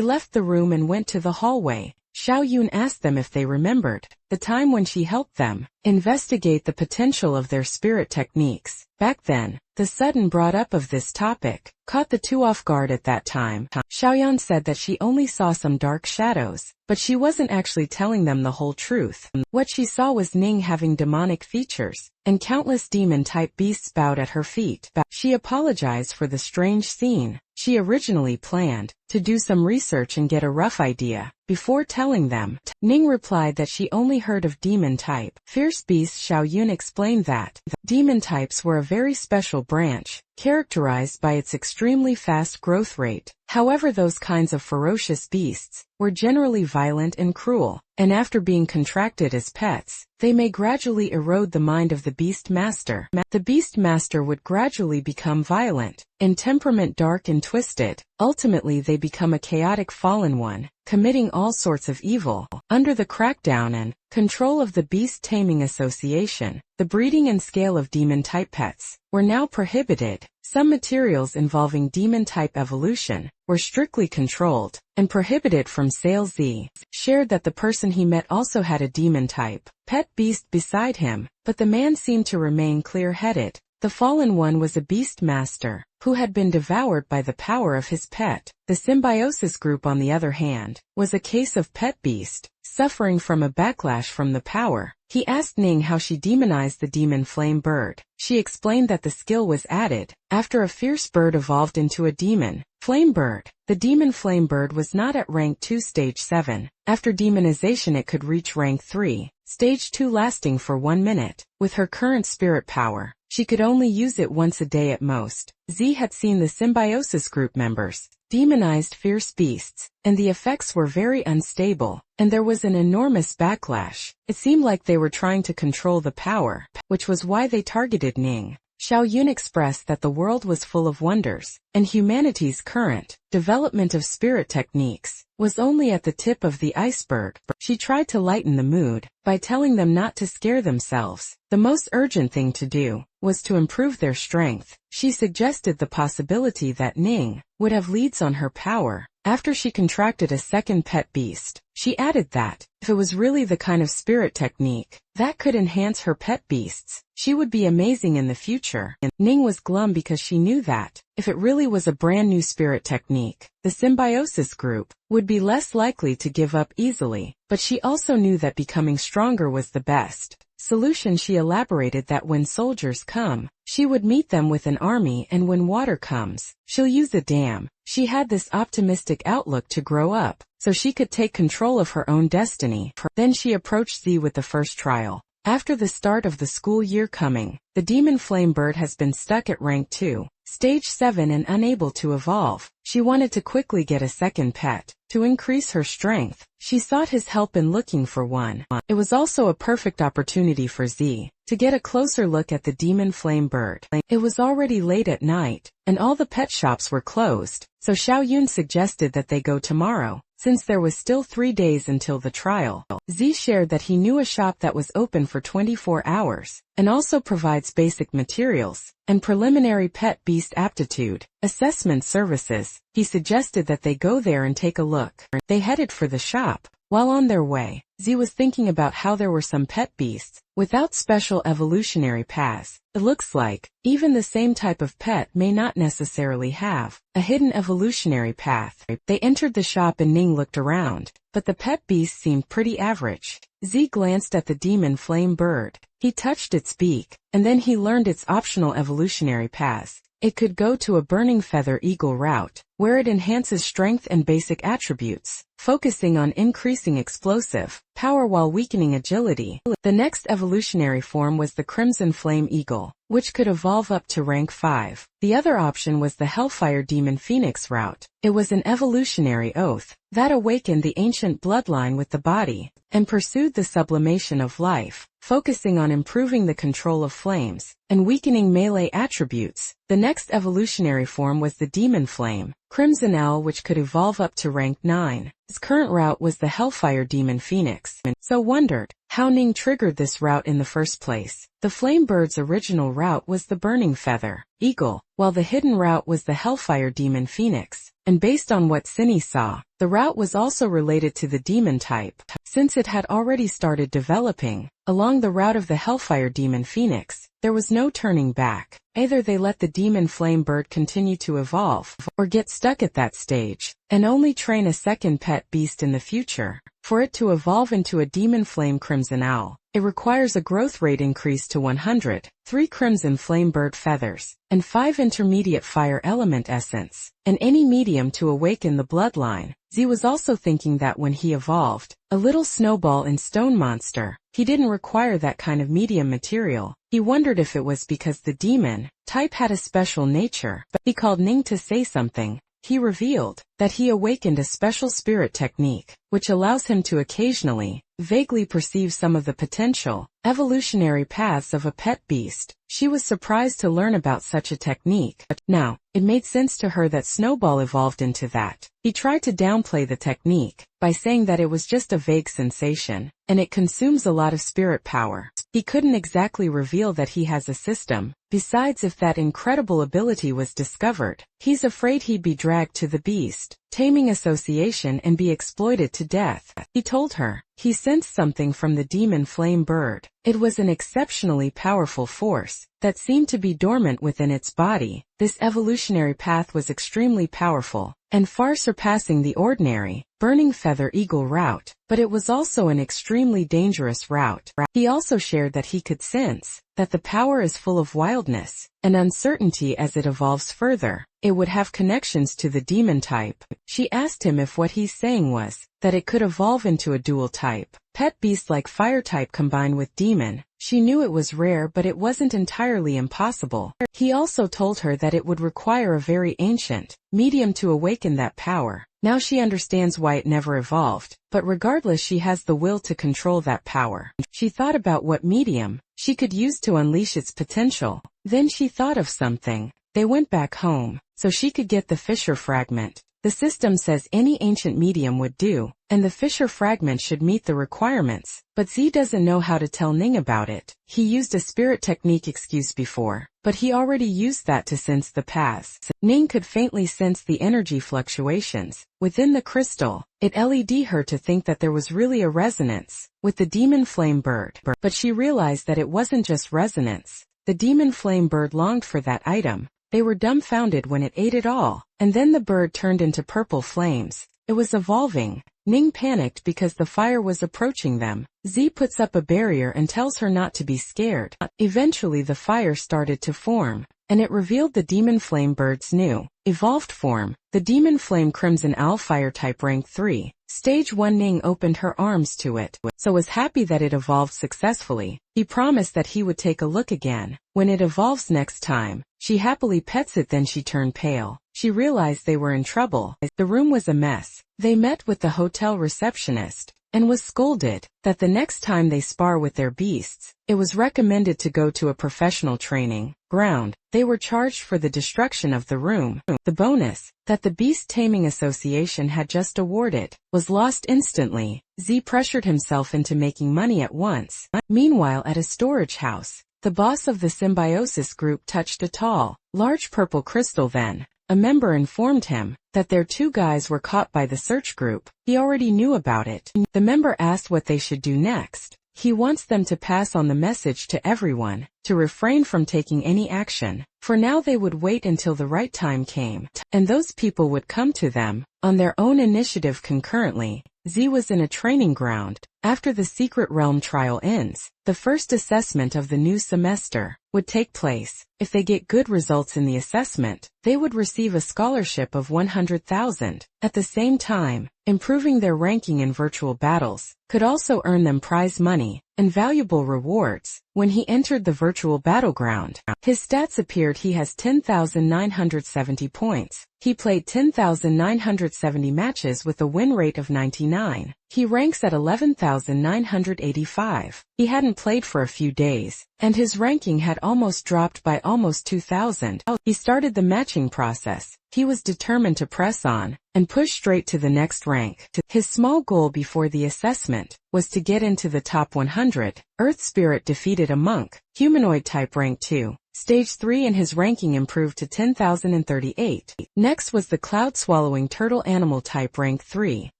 left the room and went to the hallway. Xiao Yun asked them if they remembered the time when she helped them investigate the potential of their spirit techniques. Back then, the sudden brought up of this topic caught the two off guard at that time. Xiaoyan said that she only saw some dark shadows, but she wasn't actually telling them the whole truth. What she saw was Ning having demonic features, and countless demon-type beasts bowed at her feet. She apologized for the strange scene. She originally planned to do some research and get a rough idea before telling them. Ning replied that she only heard of demon-type fierce beasts. Xiao Yun explained that demon types were a very special branch, characterized by its extremely fast growth rate. However, those kinds of ferocious beasts were generally violent and cruel, and after being contracted as pets, they may gradually erode the mind of the beast master. The beast master would gradually become violent, in temperament dark and twisted. Ultimately, they become a chaotic fallen one, committing all sorts of evil. Under the crackdown and control of the Beast Taming Association, the breeding and scale of demon-type pets were now prohibited. Some materials involving demon-type evolution were strictly controlled and prohibited from sale. Z shared that the person he met also had a demon-type pet beast beside him, but the man seemed to remain clear-headed. The fallen one was a beast master who had been devoured by the power of his pet. The symbiosis group, on the other hand, was a case of pet beast, suffering from a backlash from the power. He asked Ning how she demonized the demon flame bird. She explained that the skill was added after a fierce bird evolved into a demon flame bird. The demon flame bird was not at rank 2 stage 7. After demonization it could reach rank 3, stage 2 lasting for 1 minute. With her current spirit power, she could only use it once a day at most. Z had seen the symbiosis group members demonized fierce beasts, and the effects were very unstable, and there was an enormous backlash. It seemed like they were trying to control the power, which was why they targeted Ning. Xiao Yun expressed that the world was full of wonders, and humanity's current development of spirit techniques was only at the tip of the iceberg. She tried to lighten the mood by telling them not to scare themselves. The most urgent thing to do was to improve their strength. She suggested the possibility that Ning would have leads on her power after she contracted a second pet beast. She added that, if it was really the kind of spirit technique that could enhance her pet beasts, she would be amazing in the future. And Ning was glum because she knew that, if it really was a brand new spirit technique, the symbiosis group would be less likely to give up easily. But she also knew that becoming stronger was the best solution. She elaborated that when soldiers come, she would meet them with an army, and when water comes, she'll use a dam. She had this optimistic outlook to grow up, so she could take control of her own destiny. Then she approached Z with the first trial. After the start of the school year coming, the demon flame bird has been stuck at rank 2, stage 7 and unable to evolve. She wanted to quickly get a second pet to increase her strength. She sought his help in looking for one. It was also a perfect opportunity for Z to get a closer look at the demon flame bird. It was already late at night, and all the pet shops were closed, so Xiao Yun suggested that they go tomorrow, since there was still 3 days until the trial. Z shared that he knew a shop that was open for 24 hours, and also provides basic materials and preliminary pet beast aptitude assessment services. He suggested that they go there and take a look. They headed for the shop. While on their way, Z was thinking about how there were some pet beasts without special evolutionary paths. It looks like even the same type of pet may not necessarily have a hidden evolutionary path. They entered the shop and Ning looked around, but the pet beast seemed pretty average. Z glanced at the demon flame bird. He touched its beak, and then he learned its optional evolutionary paths. It could go to a burning feather eagle route, where it enhances strength and basic attributes, focusing on increasing explosive power while weakening agility. The next evolutionary form was the crimson flame eagle, which could evolve up to rank 5. The other option was the hellfire demon phoenix route. It was an evolutionary oath that awakened the ancient bloodline with the body and pursued the sublimation of life, focusing on improving the control of flames and weakening melee attributes. The next evolutionary form was the demon flame crimson owl, which could evolve up to rank 9. His current route was the hellfire demon phoenix, so wondered how Ning triggered this route in the first place. The flame bird's original route was the burning feather eagle, while the hidden route was the hellfire demon phoenix, and based on what Cindy saw, the route was also related to the demon type, since it had already started developing along the route of the hellfire demon phoenix. There was no turning back. Either they let the demon flame bird continue to evolve, or get stuck at that stage, and only train a second pet beast in the future. For it to evolve into a demon flame crimson owl, it requires a growth rate increase to 100, 3 crimson flame bird feathers, and 5 intermediate fire element essence, and any medium to awaken the bloodline. Z was also thinking that when he evolved a little snowball in stone monster, he didn't require that kind of medium material. He wondered if it was because the demon type had a special nature. But he called Ning to say something. He revealed that he awakened a special spirit technique, which allows him to occasionally, vaguely perceive some of the potential evolutionary paths of a pet beast. She was surprised to learn about such a technique. Now, it made sense to her that Snowball evolved into that. He tried to downplay the technique by saying that it was just a vague sensation, and it consumes a lot of spirit power. He couldn't exactly reveal that he has a system. Besides, if that incredible ability was discovered, he's afraid he'd be dragged to the beast taming association and be exploited to death. He told her he sensed something from the demon flame bird. It was an exceptionally powerful force that seemed to be dormant within its body. This evolutionary path was extremely powerful, and far surpassing the ordinary, burning feather eagle route, but it was also an extremely dangerous route. He also shared that he could sense that the power is full of wildness and uncertainty as it evolves further. It would have connections to the demon type. She asked him if what he's saying was that it could evolve into a dual type, pet beast like fire type combined with demon. She knew it was rare, but it wasn't entirely impossible. He also told her that it would require a very ancient medium to awaken that power. Now she understands why it never evolved, but regardless she has the will to control that power. She thought about what medium she could use to unleash its potential. Then she thought of something. They went back home, so she could get the Fisher fragment. The system says any ancient medium would do, and the Fisher fragment should meet the requirements, but Z doesn't know how to tell Ning about it. He used a spirit technique excuse before, but he already used that to sense the paths. Ning could faintly sense the energy fluctuations within the crystal. It led her to think that there was really a resonance with the demon flame bird, but she realized that it wasn't just resonance. The demon flame bird longed for that item. They were dumbfounded when it ate it all, and then the bird turned into purple flames. It was evolving. Ning panicked because the fire was approaching them. Z puts up a barrier and tells her not to be scared. Eventually the fire started to form, and it revealed the demon flame bird's new, evolved form, the demon flame crimson owl fire type rank 3. Stage 1. Ning opened her arms to it, so was happy that it evolved successfully. He promised that he would take a look again when it evolves next time. She happily pets it, then she turned pale. She realized they were in trouble. The room was a mess. They met with the hotel receptionist and was scolded that the next time they spar with their beasts, it was recommended to go to a professional training ground. They were charged for the destruction of the room. The bonus that the Beast Taming Association had just awarded was lost instantly. Z pressured himself into making money at once. Meanwhile, at a storage house, the boss of the symbiosis group touched a tall, large purple crystal. Then a member informed him that their 2 guys were caught by the search group. He already knew about it. The member asked what they should do next. He wants them to pass on the message to everyone, to refrain from taking any action. For now they would wait until the right time came, and those people would come to them, on their own initiative concurrently. Z was in a training ground. After the Secret Realm trial ends, the first assessment of the new semester would take place. If they get good results in the assessment, they would receive a scholarship of 100,000. At the same time, improving their ranking in virtual battles could also earn them prize money and valuable rewards. When he entered the virtual battleground, his stats appeared. He has 10,970 points. He played 10,970 matches with a win rate of 99. He ranks at 11,985. He hadn't played for a few days, and his ranking had almost dropped by almost 2,000. He started the matching process. He was determined to press on and push straight to the next rank. His small goal before the assessment was to get into the top 100. Earth Spirit defeated a monk, humanoid type rank 2. Stage 3, and his ranking improved to 10,038. Next was the cloud-swallowing turtle animal type rank 3.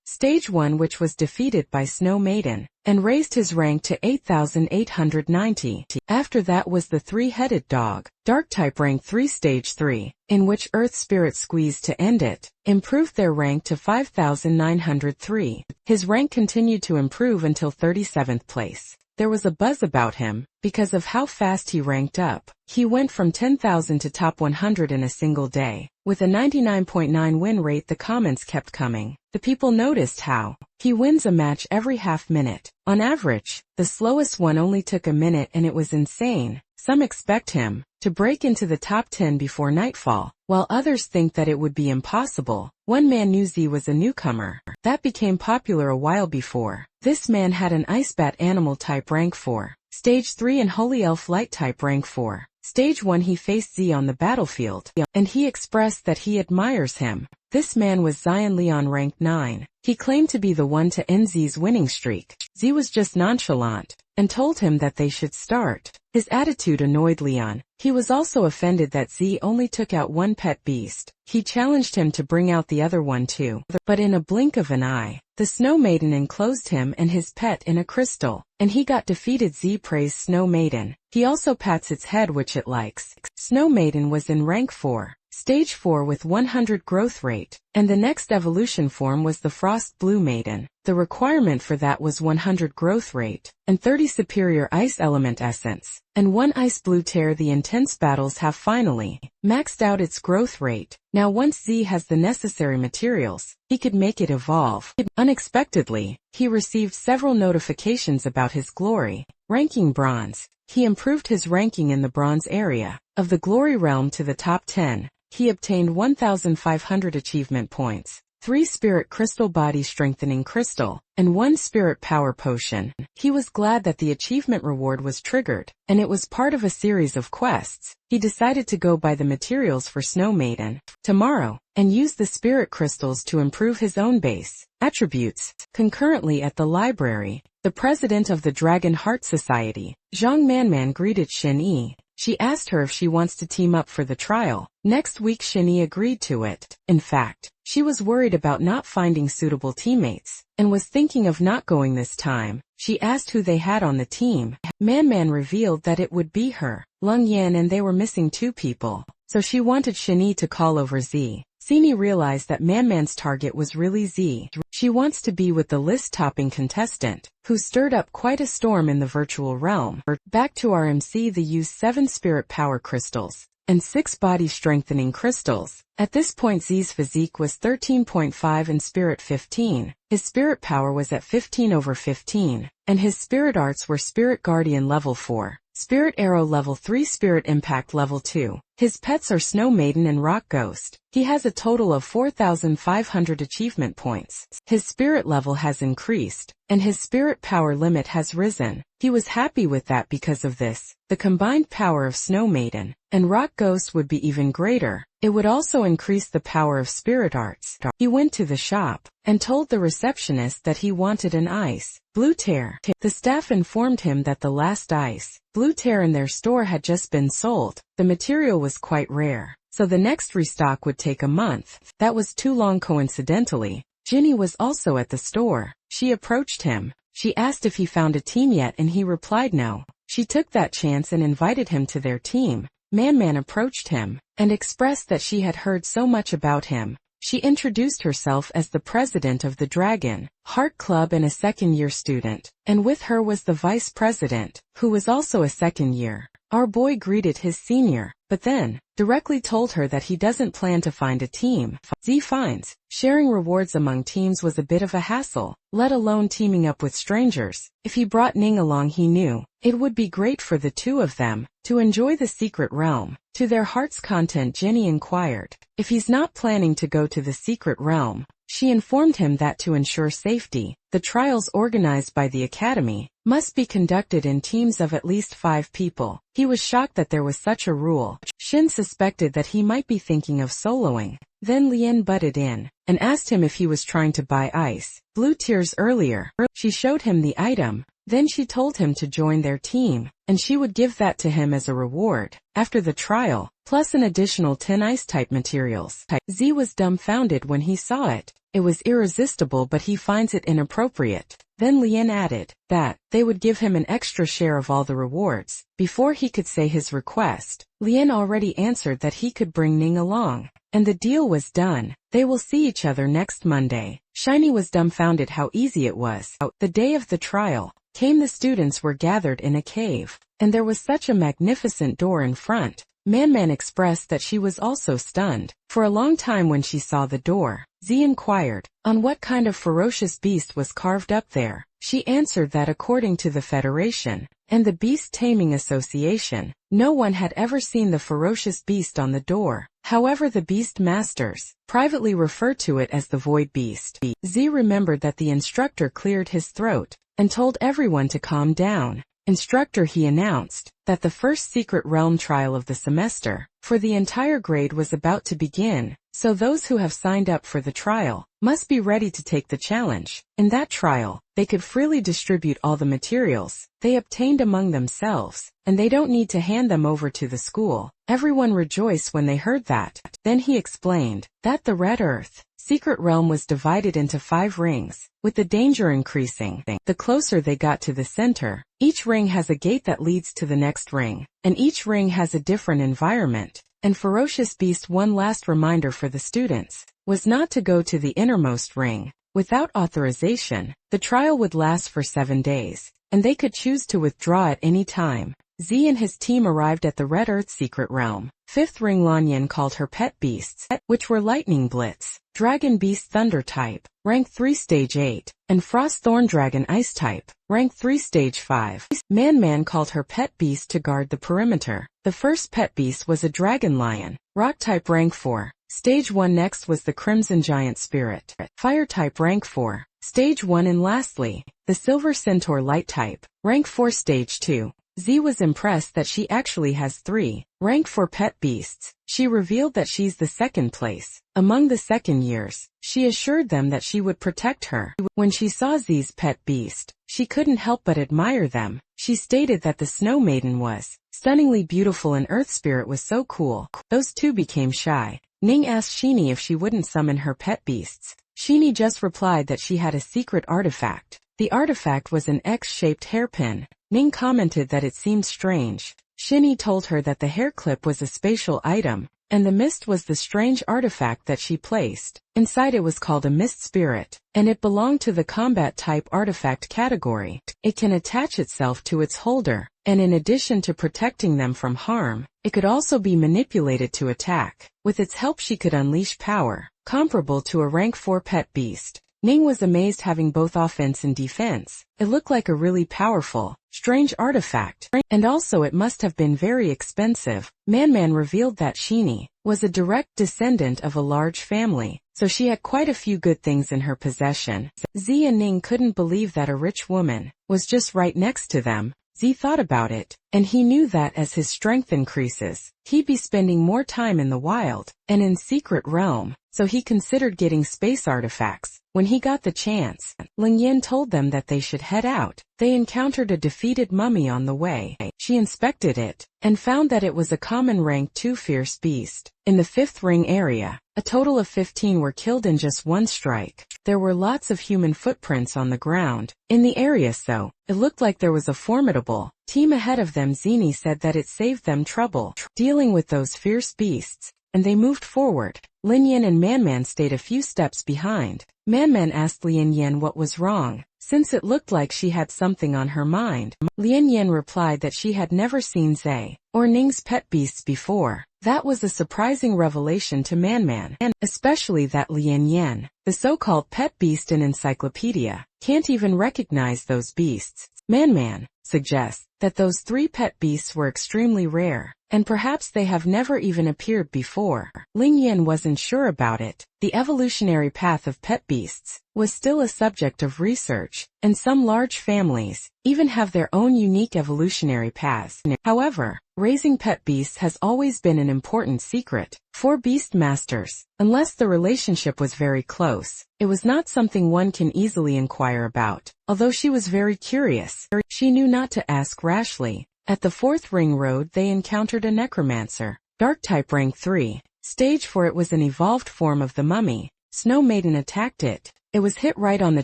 Stage 1, which was defeated by Snow Maiden, and raised his rank to 8,890. After that was the three-headed dog, dark type rank 3 stage 3, in which Earth Spirit squeezed to end it, improved their rank to 5,903. His rank continued to improve until 37th place. There was a buzz about him because of how fast he ranked up. He went from 10,000 to top 100 in a single day. With a 99.9 win rate, the comments kept coming. The people noticed how he wins a match every half minute. On average, the slowest one only took a minute, and it was insane. Some expect him to break into the top 10 before nightfall, while others think that it would be impossible. One man knew Z was a newcomer. That became popular a while before. This man had an Ice Bat animal type rank 4, stage 3, and Holy Elf light type rank 4. Stage 1, he faced Z on the battlefield, and he expressed that he admires him. This man was Zion Leon rank 9. He claimed to be the one to end Z's winning streak. Z was just nonchalant and told him that they should start. His attitude annoyed Leon. He was also offended that Z only took out one pet beast. He challenged him to bring out the other one too. But in a blink of an eye, the Snow Maiden enclosed him and his pet in a crystal, and he got defeated. Z praised Snow Maiden. He also pats its head, which it likes. Snow Maiden was in rank 4, Stage 4 with 100 growth rate, and the next evolution form was the Frost Blue Maiden. The requirement for that was 100 growth rate, and 30 superior ice element essence, and 1 ice blue tear. The intense battles have finally maxed out its growth rate. Now once Z has the necessary materials, he could make it evolve. Unexpectedly, he received several notifications about his glory. Ranking bronze. He improved his ranking in the bronze area of the glory realm to the top 10. He obtained 1,500 achievement points, 3 spirit crystal body strengthening crystal, and 1 spirit power potion. He was glad that the achievement reward was triggered, and it was part of a series of quests. He decided to go buy the materials for Snow Maiden tomorrow, and use the spirit crystals to improve his own base attributes. Concurrently at the library, the president of the Dragon Heart Society, Zhang Manman, greeted Xin Yi. She asked her if she wants to team up for the trial next week. Xin Yi agreed to it. In fact, she was worried about not finding suitable teammates, and was thinking of not going this time. She asked who they had on the team. Man revealed that it would be her, Lung Yan, and they were missing 2 people, so she wanted Xin Yi to call over Z. Sini realized that Man's target was really Z. She wants to be with the list-topping contestant, who stirred up quite a storm in the virtual realm. Back to RMC, they used 7 spirit power crystals and 6 body strengthening crystals. At this point Z's physique was 13.5 and spirit 15. His spirit power was at 15/15, and his spirit arts were Spirit Guardian level 4, Spirit Arrow level 3, Spirit Impact level 2. His pets are Snow Maiden and Rock Ghost. He has a total of 4,500 achievement points. His spirit level has increased, and his spirit power limit has risen. He was happy with that. Because of this, the combined power of Snow Maiden and Rock Ghost would be even greater. It would also increase the power of spirit arts. He went to the shop and told the receptionist that he wanted an ice blue tear. The staff informed him that the last ice blue tear in their store had just been sold. The material was quite rare, so the next restock would take a month. That was too long. Coincidentally, Ginny was also at the store. She approached him. She asked if he found a team yet, and he replied no. She took that chance and invited him to their team. Man approached him and expressed that she had heard so much about him. She introduced herself as the president of the Dragon Heart Club and a second-year student, and with her was the vice president, who was also a second-year. Our boy greeted his senior, but then directly told her that he doesn't plan to find a team. Z finds sharing rewards among teams was a bit of a hassle, let alone teaming up with strangers. If he brought Ning along, he knew it would be great for the 2 of them to enjoy the secret realm. To their heart's content, Jenny inquired if he's not planning to go to the secret realm. She informed him that to ensure safety, the trials organized by the academy must be conducted in teams of at least 5 people. He was shocked that there was such a rule. Shin suspected that he might be thinking of soloing. Then Lien butted in and asked him if he was trying to buy ice blue tears earlier. She showed him the item. Then she told him to join their team, and she would give that to him as a reward after the trial, plus an additional 10 ice-type materials. Z was dumbfounded when he saw it. It was irresistible, but he finds it inappropriate. Then Lien added that they would give him an extra share of all the rewards. Before he could say his request, Lien already answered that he could bring Ning along, and the deal was done. They will see each other next Monday. Shiny was dumbfounded how easy it was. The day of the trial came. The students were gathered in a cave, and there was such a magnificent door in front. Man expressed that she was also stunned. For a long time when she saw the door, Z inquired on what kind of ferocious beast was carved up there. She answered that according to the Federation and the Beast Taming Association, no one had ever seen the ferocious beast on the door. However, the Beast Masters privately referred to it as the Void Beast. Z remembered that the instructor cleared his throat and told everyone to calm down. Instructor, he announced that the first secret realm trial of the semester for the entire grade was about to begin, so those who have signed up for the trial must be ready to take the challenge. In that trial, they could freely distribute all the materials they obtained among themselves, and they don't need to hand them over to the school. Everyone rejoiced when they heard that. Then he explained that the Red Earth secret realm was divided into 5 rings, with the danger increasing the closer they got to the center. Each ring has a gate that leads to the next ring, and each ring has a different environment and ferocious beast. One last reminder for the students was not to go to the innermost ring without authorization. The trial would last for 7 days, and they could choose to withdraw at any time. Z and his team arrived at the Red Earth secret realm. Fifth ring. Lanyan called her pet beasts, which were Lightning Blitz, Dragon Beast Thunder type, rank 3 stage 8, and Frost Thorn Dragon Ice type, rank 3 stage 5. Man called her pet beast to guard the perimeter. The first pet beast was a Dragon Lion, Rock type, rank 4, stage 1. Next was the Crimson Giant Spirit, Fire type, rank 4, stage 1. And lastly, the Silver Centaur Light type, rank 4 stage 2. Z was impressed that she actually has 3, rank 4 pet beasts. She revealed that she's the second place among the second years. She assured them that she would protect her. When she saw Z's pet beast, she couldn't help but admire them. She stated that the Snow Maiden was stunningly beautiful and Earth Spirit was so cool. Those two became shy. Ning asked Sheenie if she wouldn't summon her pet beasts. Sheenie just replied that she had a secret artifact. The artifact was an X-shaped hairpin. Ning commented that it seemed strange. Sheenie told her that the hair clip was a spatial item, and the mist was the strange artifact that she placed. Inside it was called a mist spirit, and it belonged to the combat type artifact category. It can attach itself to its holder, and in addition to protecting them from harm, it could also be manipulated to attack. With its help she could unleash power, comparable to a rank 4 pet beast. Ning was amazed having both offense and defense. It looked like a really powerful, strange artifact, and also it must have been very expensive. Man revealed that Sheenie was a direct descendant of a large family, so she had quite a few good things in her possession. Z and Ning couldn't believe that a rich woman was just right next to them. Z thought about it, and he knew that as his strength increases, he'd be spending more time in the wild and in secret realm, so he considered getting space artifacts. When he got the chance, Ling Yin told them that they should head out. They encountered a defeated mummy on the way. She inspected it, and found that it was a common rank 2 fierce beast. In the 5th ring area, a total of 15 were killed in just one strike. There were lots of human footprints on the ground in the area, so it looked like there was a formidable team ahead of them. Zini said that it saved them trouble dealing with those fierce beasts, and they moved forward. Lin Yin and Man stayed a few steps behind. Man asked Lin Yin what was wrong, since it looked like she had something on her mind. Lin Yin replied that she had never seen Zay or Ning's pet beasts before. That was a surprising revelation to Man, and especially that Lin Yin, the so-called pet beast in encyclopedia, can't even recognize those beasts. Man suggests that those 3 pet beasts were extremely rare, and perhaps they have never even appeared before. Ling Yin wasn't sure about it. The evolutionary path of pet beasts was still a subject of research, and some large families even have their own unique evolutionary paths. However, raising pet beasts has always been an important secret for beast masters. Unless the relationship was very close, it was not something one can easily inquire about. Although she was very curious, she knew not to ask rashly. At the 4th ring road they encountered a necromancer, dark type rank 3. Stage 4. It was an evolved form of the mummy. Snow Maiden attacked it. It was hit right on the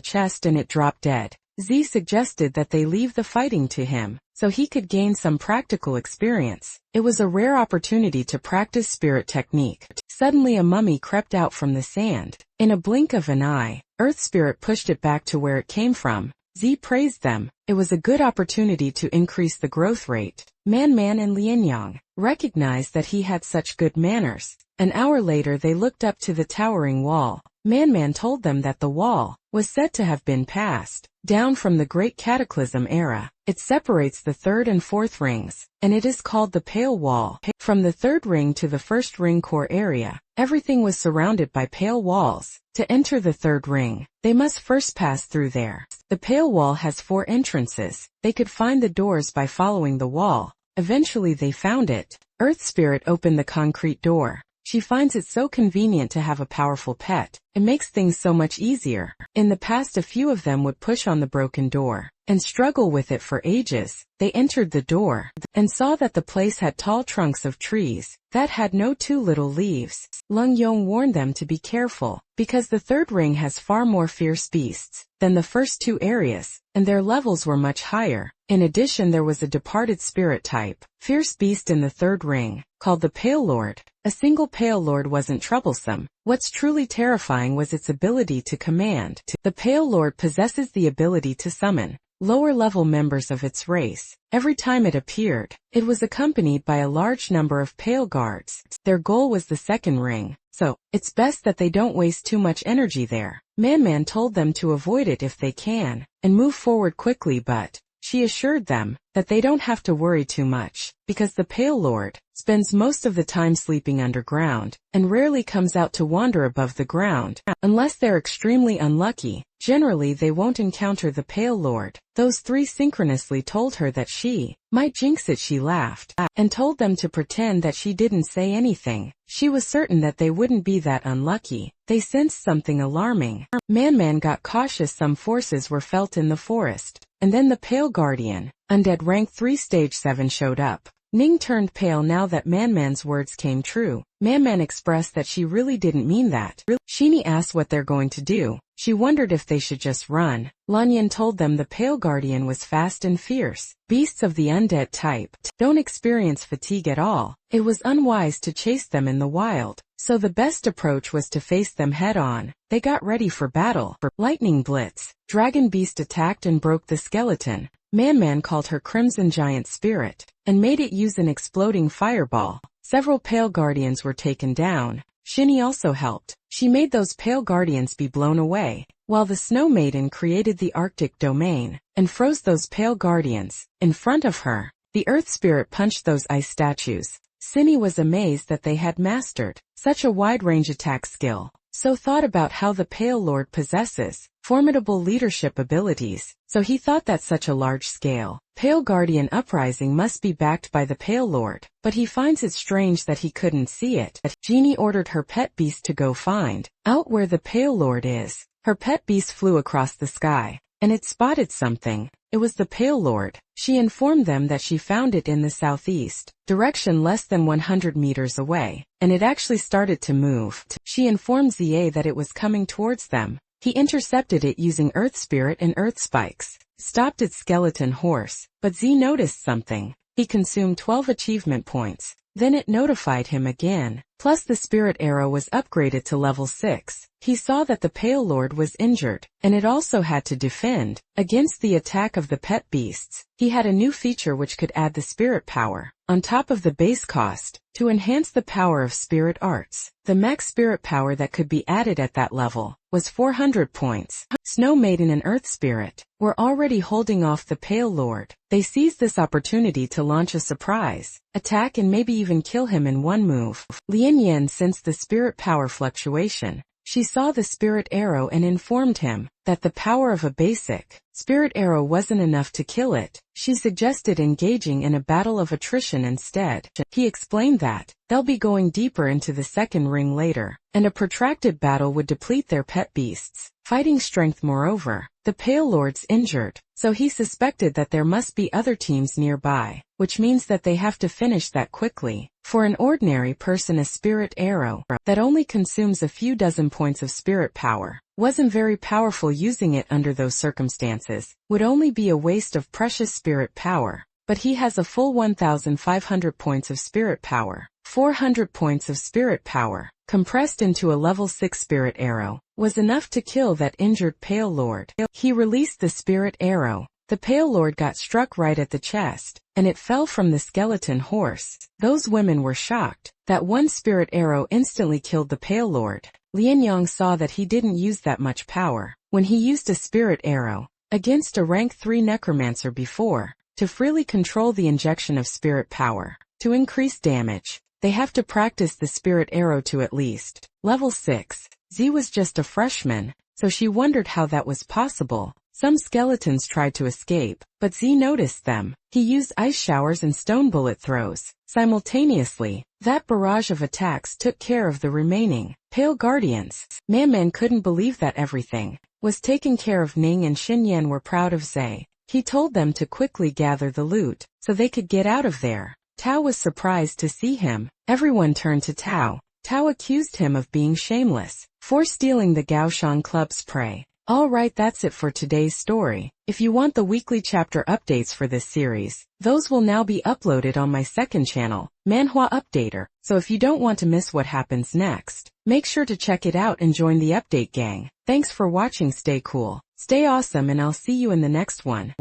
chest and it dropped dead. Z suggested that they leave the fighting to him, so he could gain some practical experience. It was a rare opportunity to practice spirit technique. Suddenly a mummy crept out from the sand. In a blink of an eye, Earth Spirit pushed it back to where it came from. Z praised them. It was a good opportunity to increase the growth rate. Man and Lin Yang recognized that he had such good manners. An hour later they looked up to the towering wall. Man told them that the wall was said to have been passed down from the Great Cataclysm era. It separates the 3rd and 4th rings, and it is called the Pale Wall. From the 3rd ring to the 1st ring core area, everything was surrounded by pale walls. To enter the 3rd ring, they must first pass through there. The Pale Wall has 4 entrances. They could find the doors by following the wall. Eventually they found it. Earth Spirit opened the concrete door. She finds it so convenient to have a powerful pet. It makes things so much easier. In the past a few of them would push on the broken door and struggle with it for ages. They entered the door and saw that the place had tall trunks of trees that had no too little leaves. Lung Yong warned them to be careful, because the 3rd ring has far more fierce beasts than the first 2 areas, and their levels were much higher. In addition there was a departed spirit type, fierce beast in the 3rd ring, called the Pale Lord. A single Pale Lord wasn't troublesome. What's truly terrifying was its ability to command. The Pale Lord possesses the ability to summon lower-level members of its race. Every time it appeared, it was accompanied by a large number of Pale Guards. Their goal was the second ring, so it's best that they don't waste too much energy there. Man told them to avoid it if they can, and move forward quickly, but she assured them that they don't have to worry too much, because the Pale Lord spends most of the time sleeping underground, and rarely comes out to wander above the ground. Unless they're extremely unlucky, generally they won't encounter the Pale Lord. Those three synchronously told her that she might jinx it. She laughed, and told them to pretend that she didn't say anything. She was certain that they wouldn't be that unlucky. They sensed something alarming. Man got cautious. Some forces were felt in the forest, and then the Pale Guardian, Undead Rank 3 Stage 7 showed up. Ning turned pale now that Man's words came true. Man expressed that she really didn't mean that. Sheenie asked what they're going to do. She wondered if they should just run. Lanyan told them the Pale Guardian was fast and fierce. Beasts of the undead type don't experience fatigue at all. It was unwise to chase them in the wild, so the best approach was to face them head-on. They got ready for battle. Lightning Blitz. Dragon Beast attacked and broke the skeleton. Man called her Crimson Giant Spirit, and made it use an exploding fireball. Several Pale Guardians were taken down. Shinny also helped. She made those Pale Guardians be blown away, while the Snow Maiden created the Arctic domain, and froze those Pale Guardians in front of her. The Earth Spirit punched those ice statues. Shinny was amazed that they had mastered such a wide-range attack skill. So thought about how the Pale Lord possesses formidable leadership abilities, so he thought that such a large-scale Pale Guardian uprising must be backed by the Pale Lord, but he finds it strange that he couldn't see it. Jeannie ordered her pet beast to go find out where the Pale Lord is. Her pet beast flew across the sky, and it spotted something. It was the Pale Lord. She informed them that she found it in the southeast direction, less than 100 meters away, and it actually started to move. She informed ZA that it was coming towards them. He intercepted it using Earth Spirit and Earth Spikes, stopped its skeleton horse, but Z noticed something. He consumed 12 achievement points. Then it notified him again. Plus the Spirit Arrow was upgraded to level 6. He saw that the Pale Lord was injured, and it also had to defend against the attack of the pet beasts. He had a new feature which could add the spirit power on top of the base cost to enhance the power of spirit arts. The max spirit power that could be added at that level was 400 points. Snow Maiden and Earth Spirit were already holding off the Pale Lord. They seized this opportunity to launch a surprise attack and maybe even kill him in one move. Lien Yen sensed the spirit power fluctuation. She saw the spirit arrow and informed him that the power of a basic spirit arrow wasn't enough to kill it. She suggested engaging in a battle of attrition instead. He explained that they'll be going deeper into the second ring later, and a protracted battle would deplete their pet beasts' fighting strength. Moreover, the Pale Lord's injured, so he suspected that there must be other teams nearby, which means that they have to finish that quickly. For an ordinary person, a spirit arrow that only consumes a few dozen points of spirit power wasn't very powerful. Using it under those circumstances would only be a waste of precious spirit power. But he has a full 1,500 points of spirit power. 400 points of spirit power, compressed into a level 6 spirit arrow, was enough to kill that injured Pale Lord. He released the spirit arrow. The Pale Lord got struck right at the chest, and it fell from the skeleton horse. Those women were shocked. That one spirit arrow instantly killed the Pale Lord. Lien Yang saw that he didn't use that much power when he used a spirit arrow against a rank 3 necromancer before. To freely control the injection of spirit power, to increase damage, they have to practice the spirit arrow to at least level 6. Z was just a freshman, so she wondered how that was possible. Some skeletons tried to escape, but Z noticed them. He used ice showers and stone bullet throws. Simultaneously, that barrage of attacks took care of the remaining Pale Guardians. Man couldn't believe that everything was taken care of. Ning and Xin Yan were proud of Zay. He told them to quickly gather the loot so they could get out of there. Tao was surprised to see him. Everyone turned to Tao. Tao accused him of being shameless for stealing the Gaoshan Club's prey. Alright, that's it for today's story. If you want the weekly chapter updates for this series, those will now be uploaded on my second channel, Manhwa Updater, so if you don't want to miss what happens next, make sure to check it out and join the update gang. Thanks for watching, stay cool, stay awesome, and I'll see you in the next one.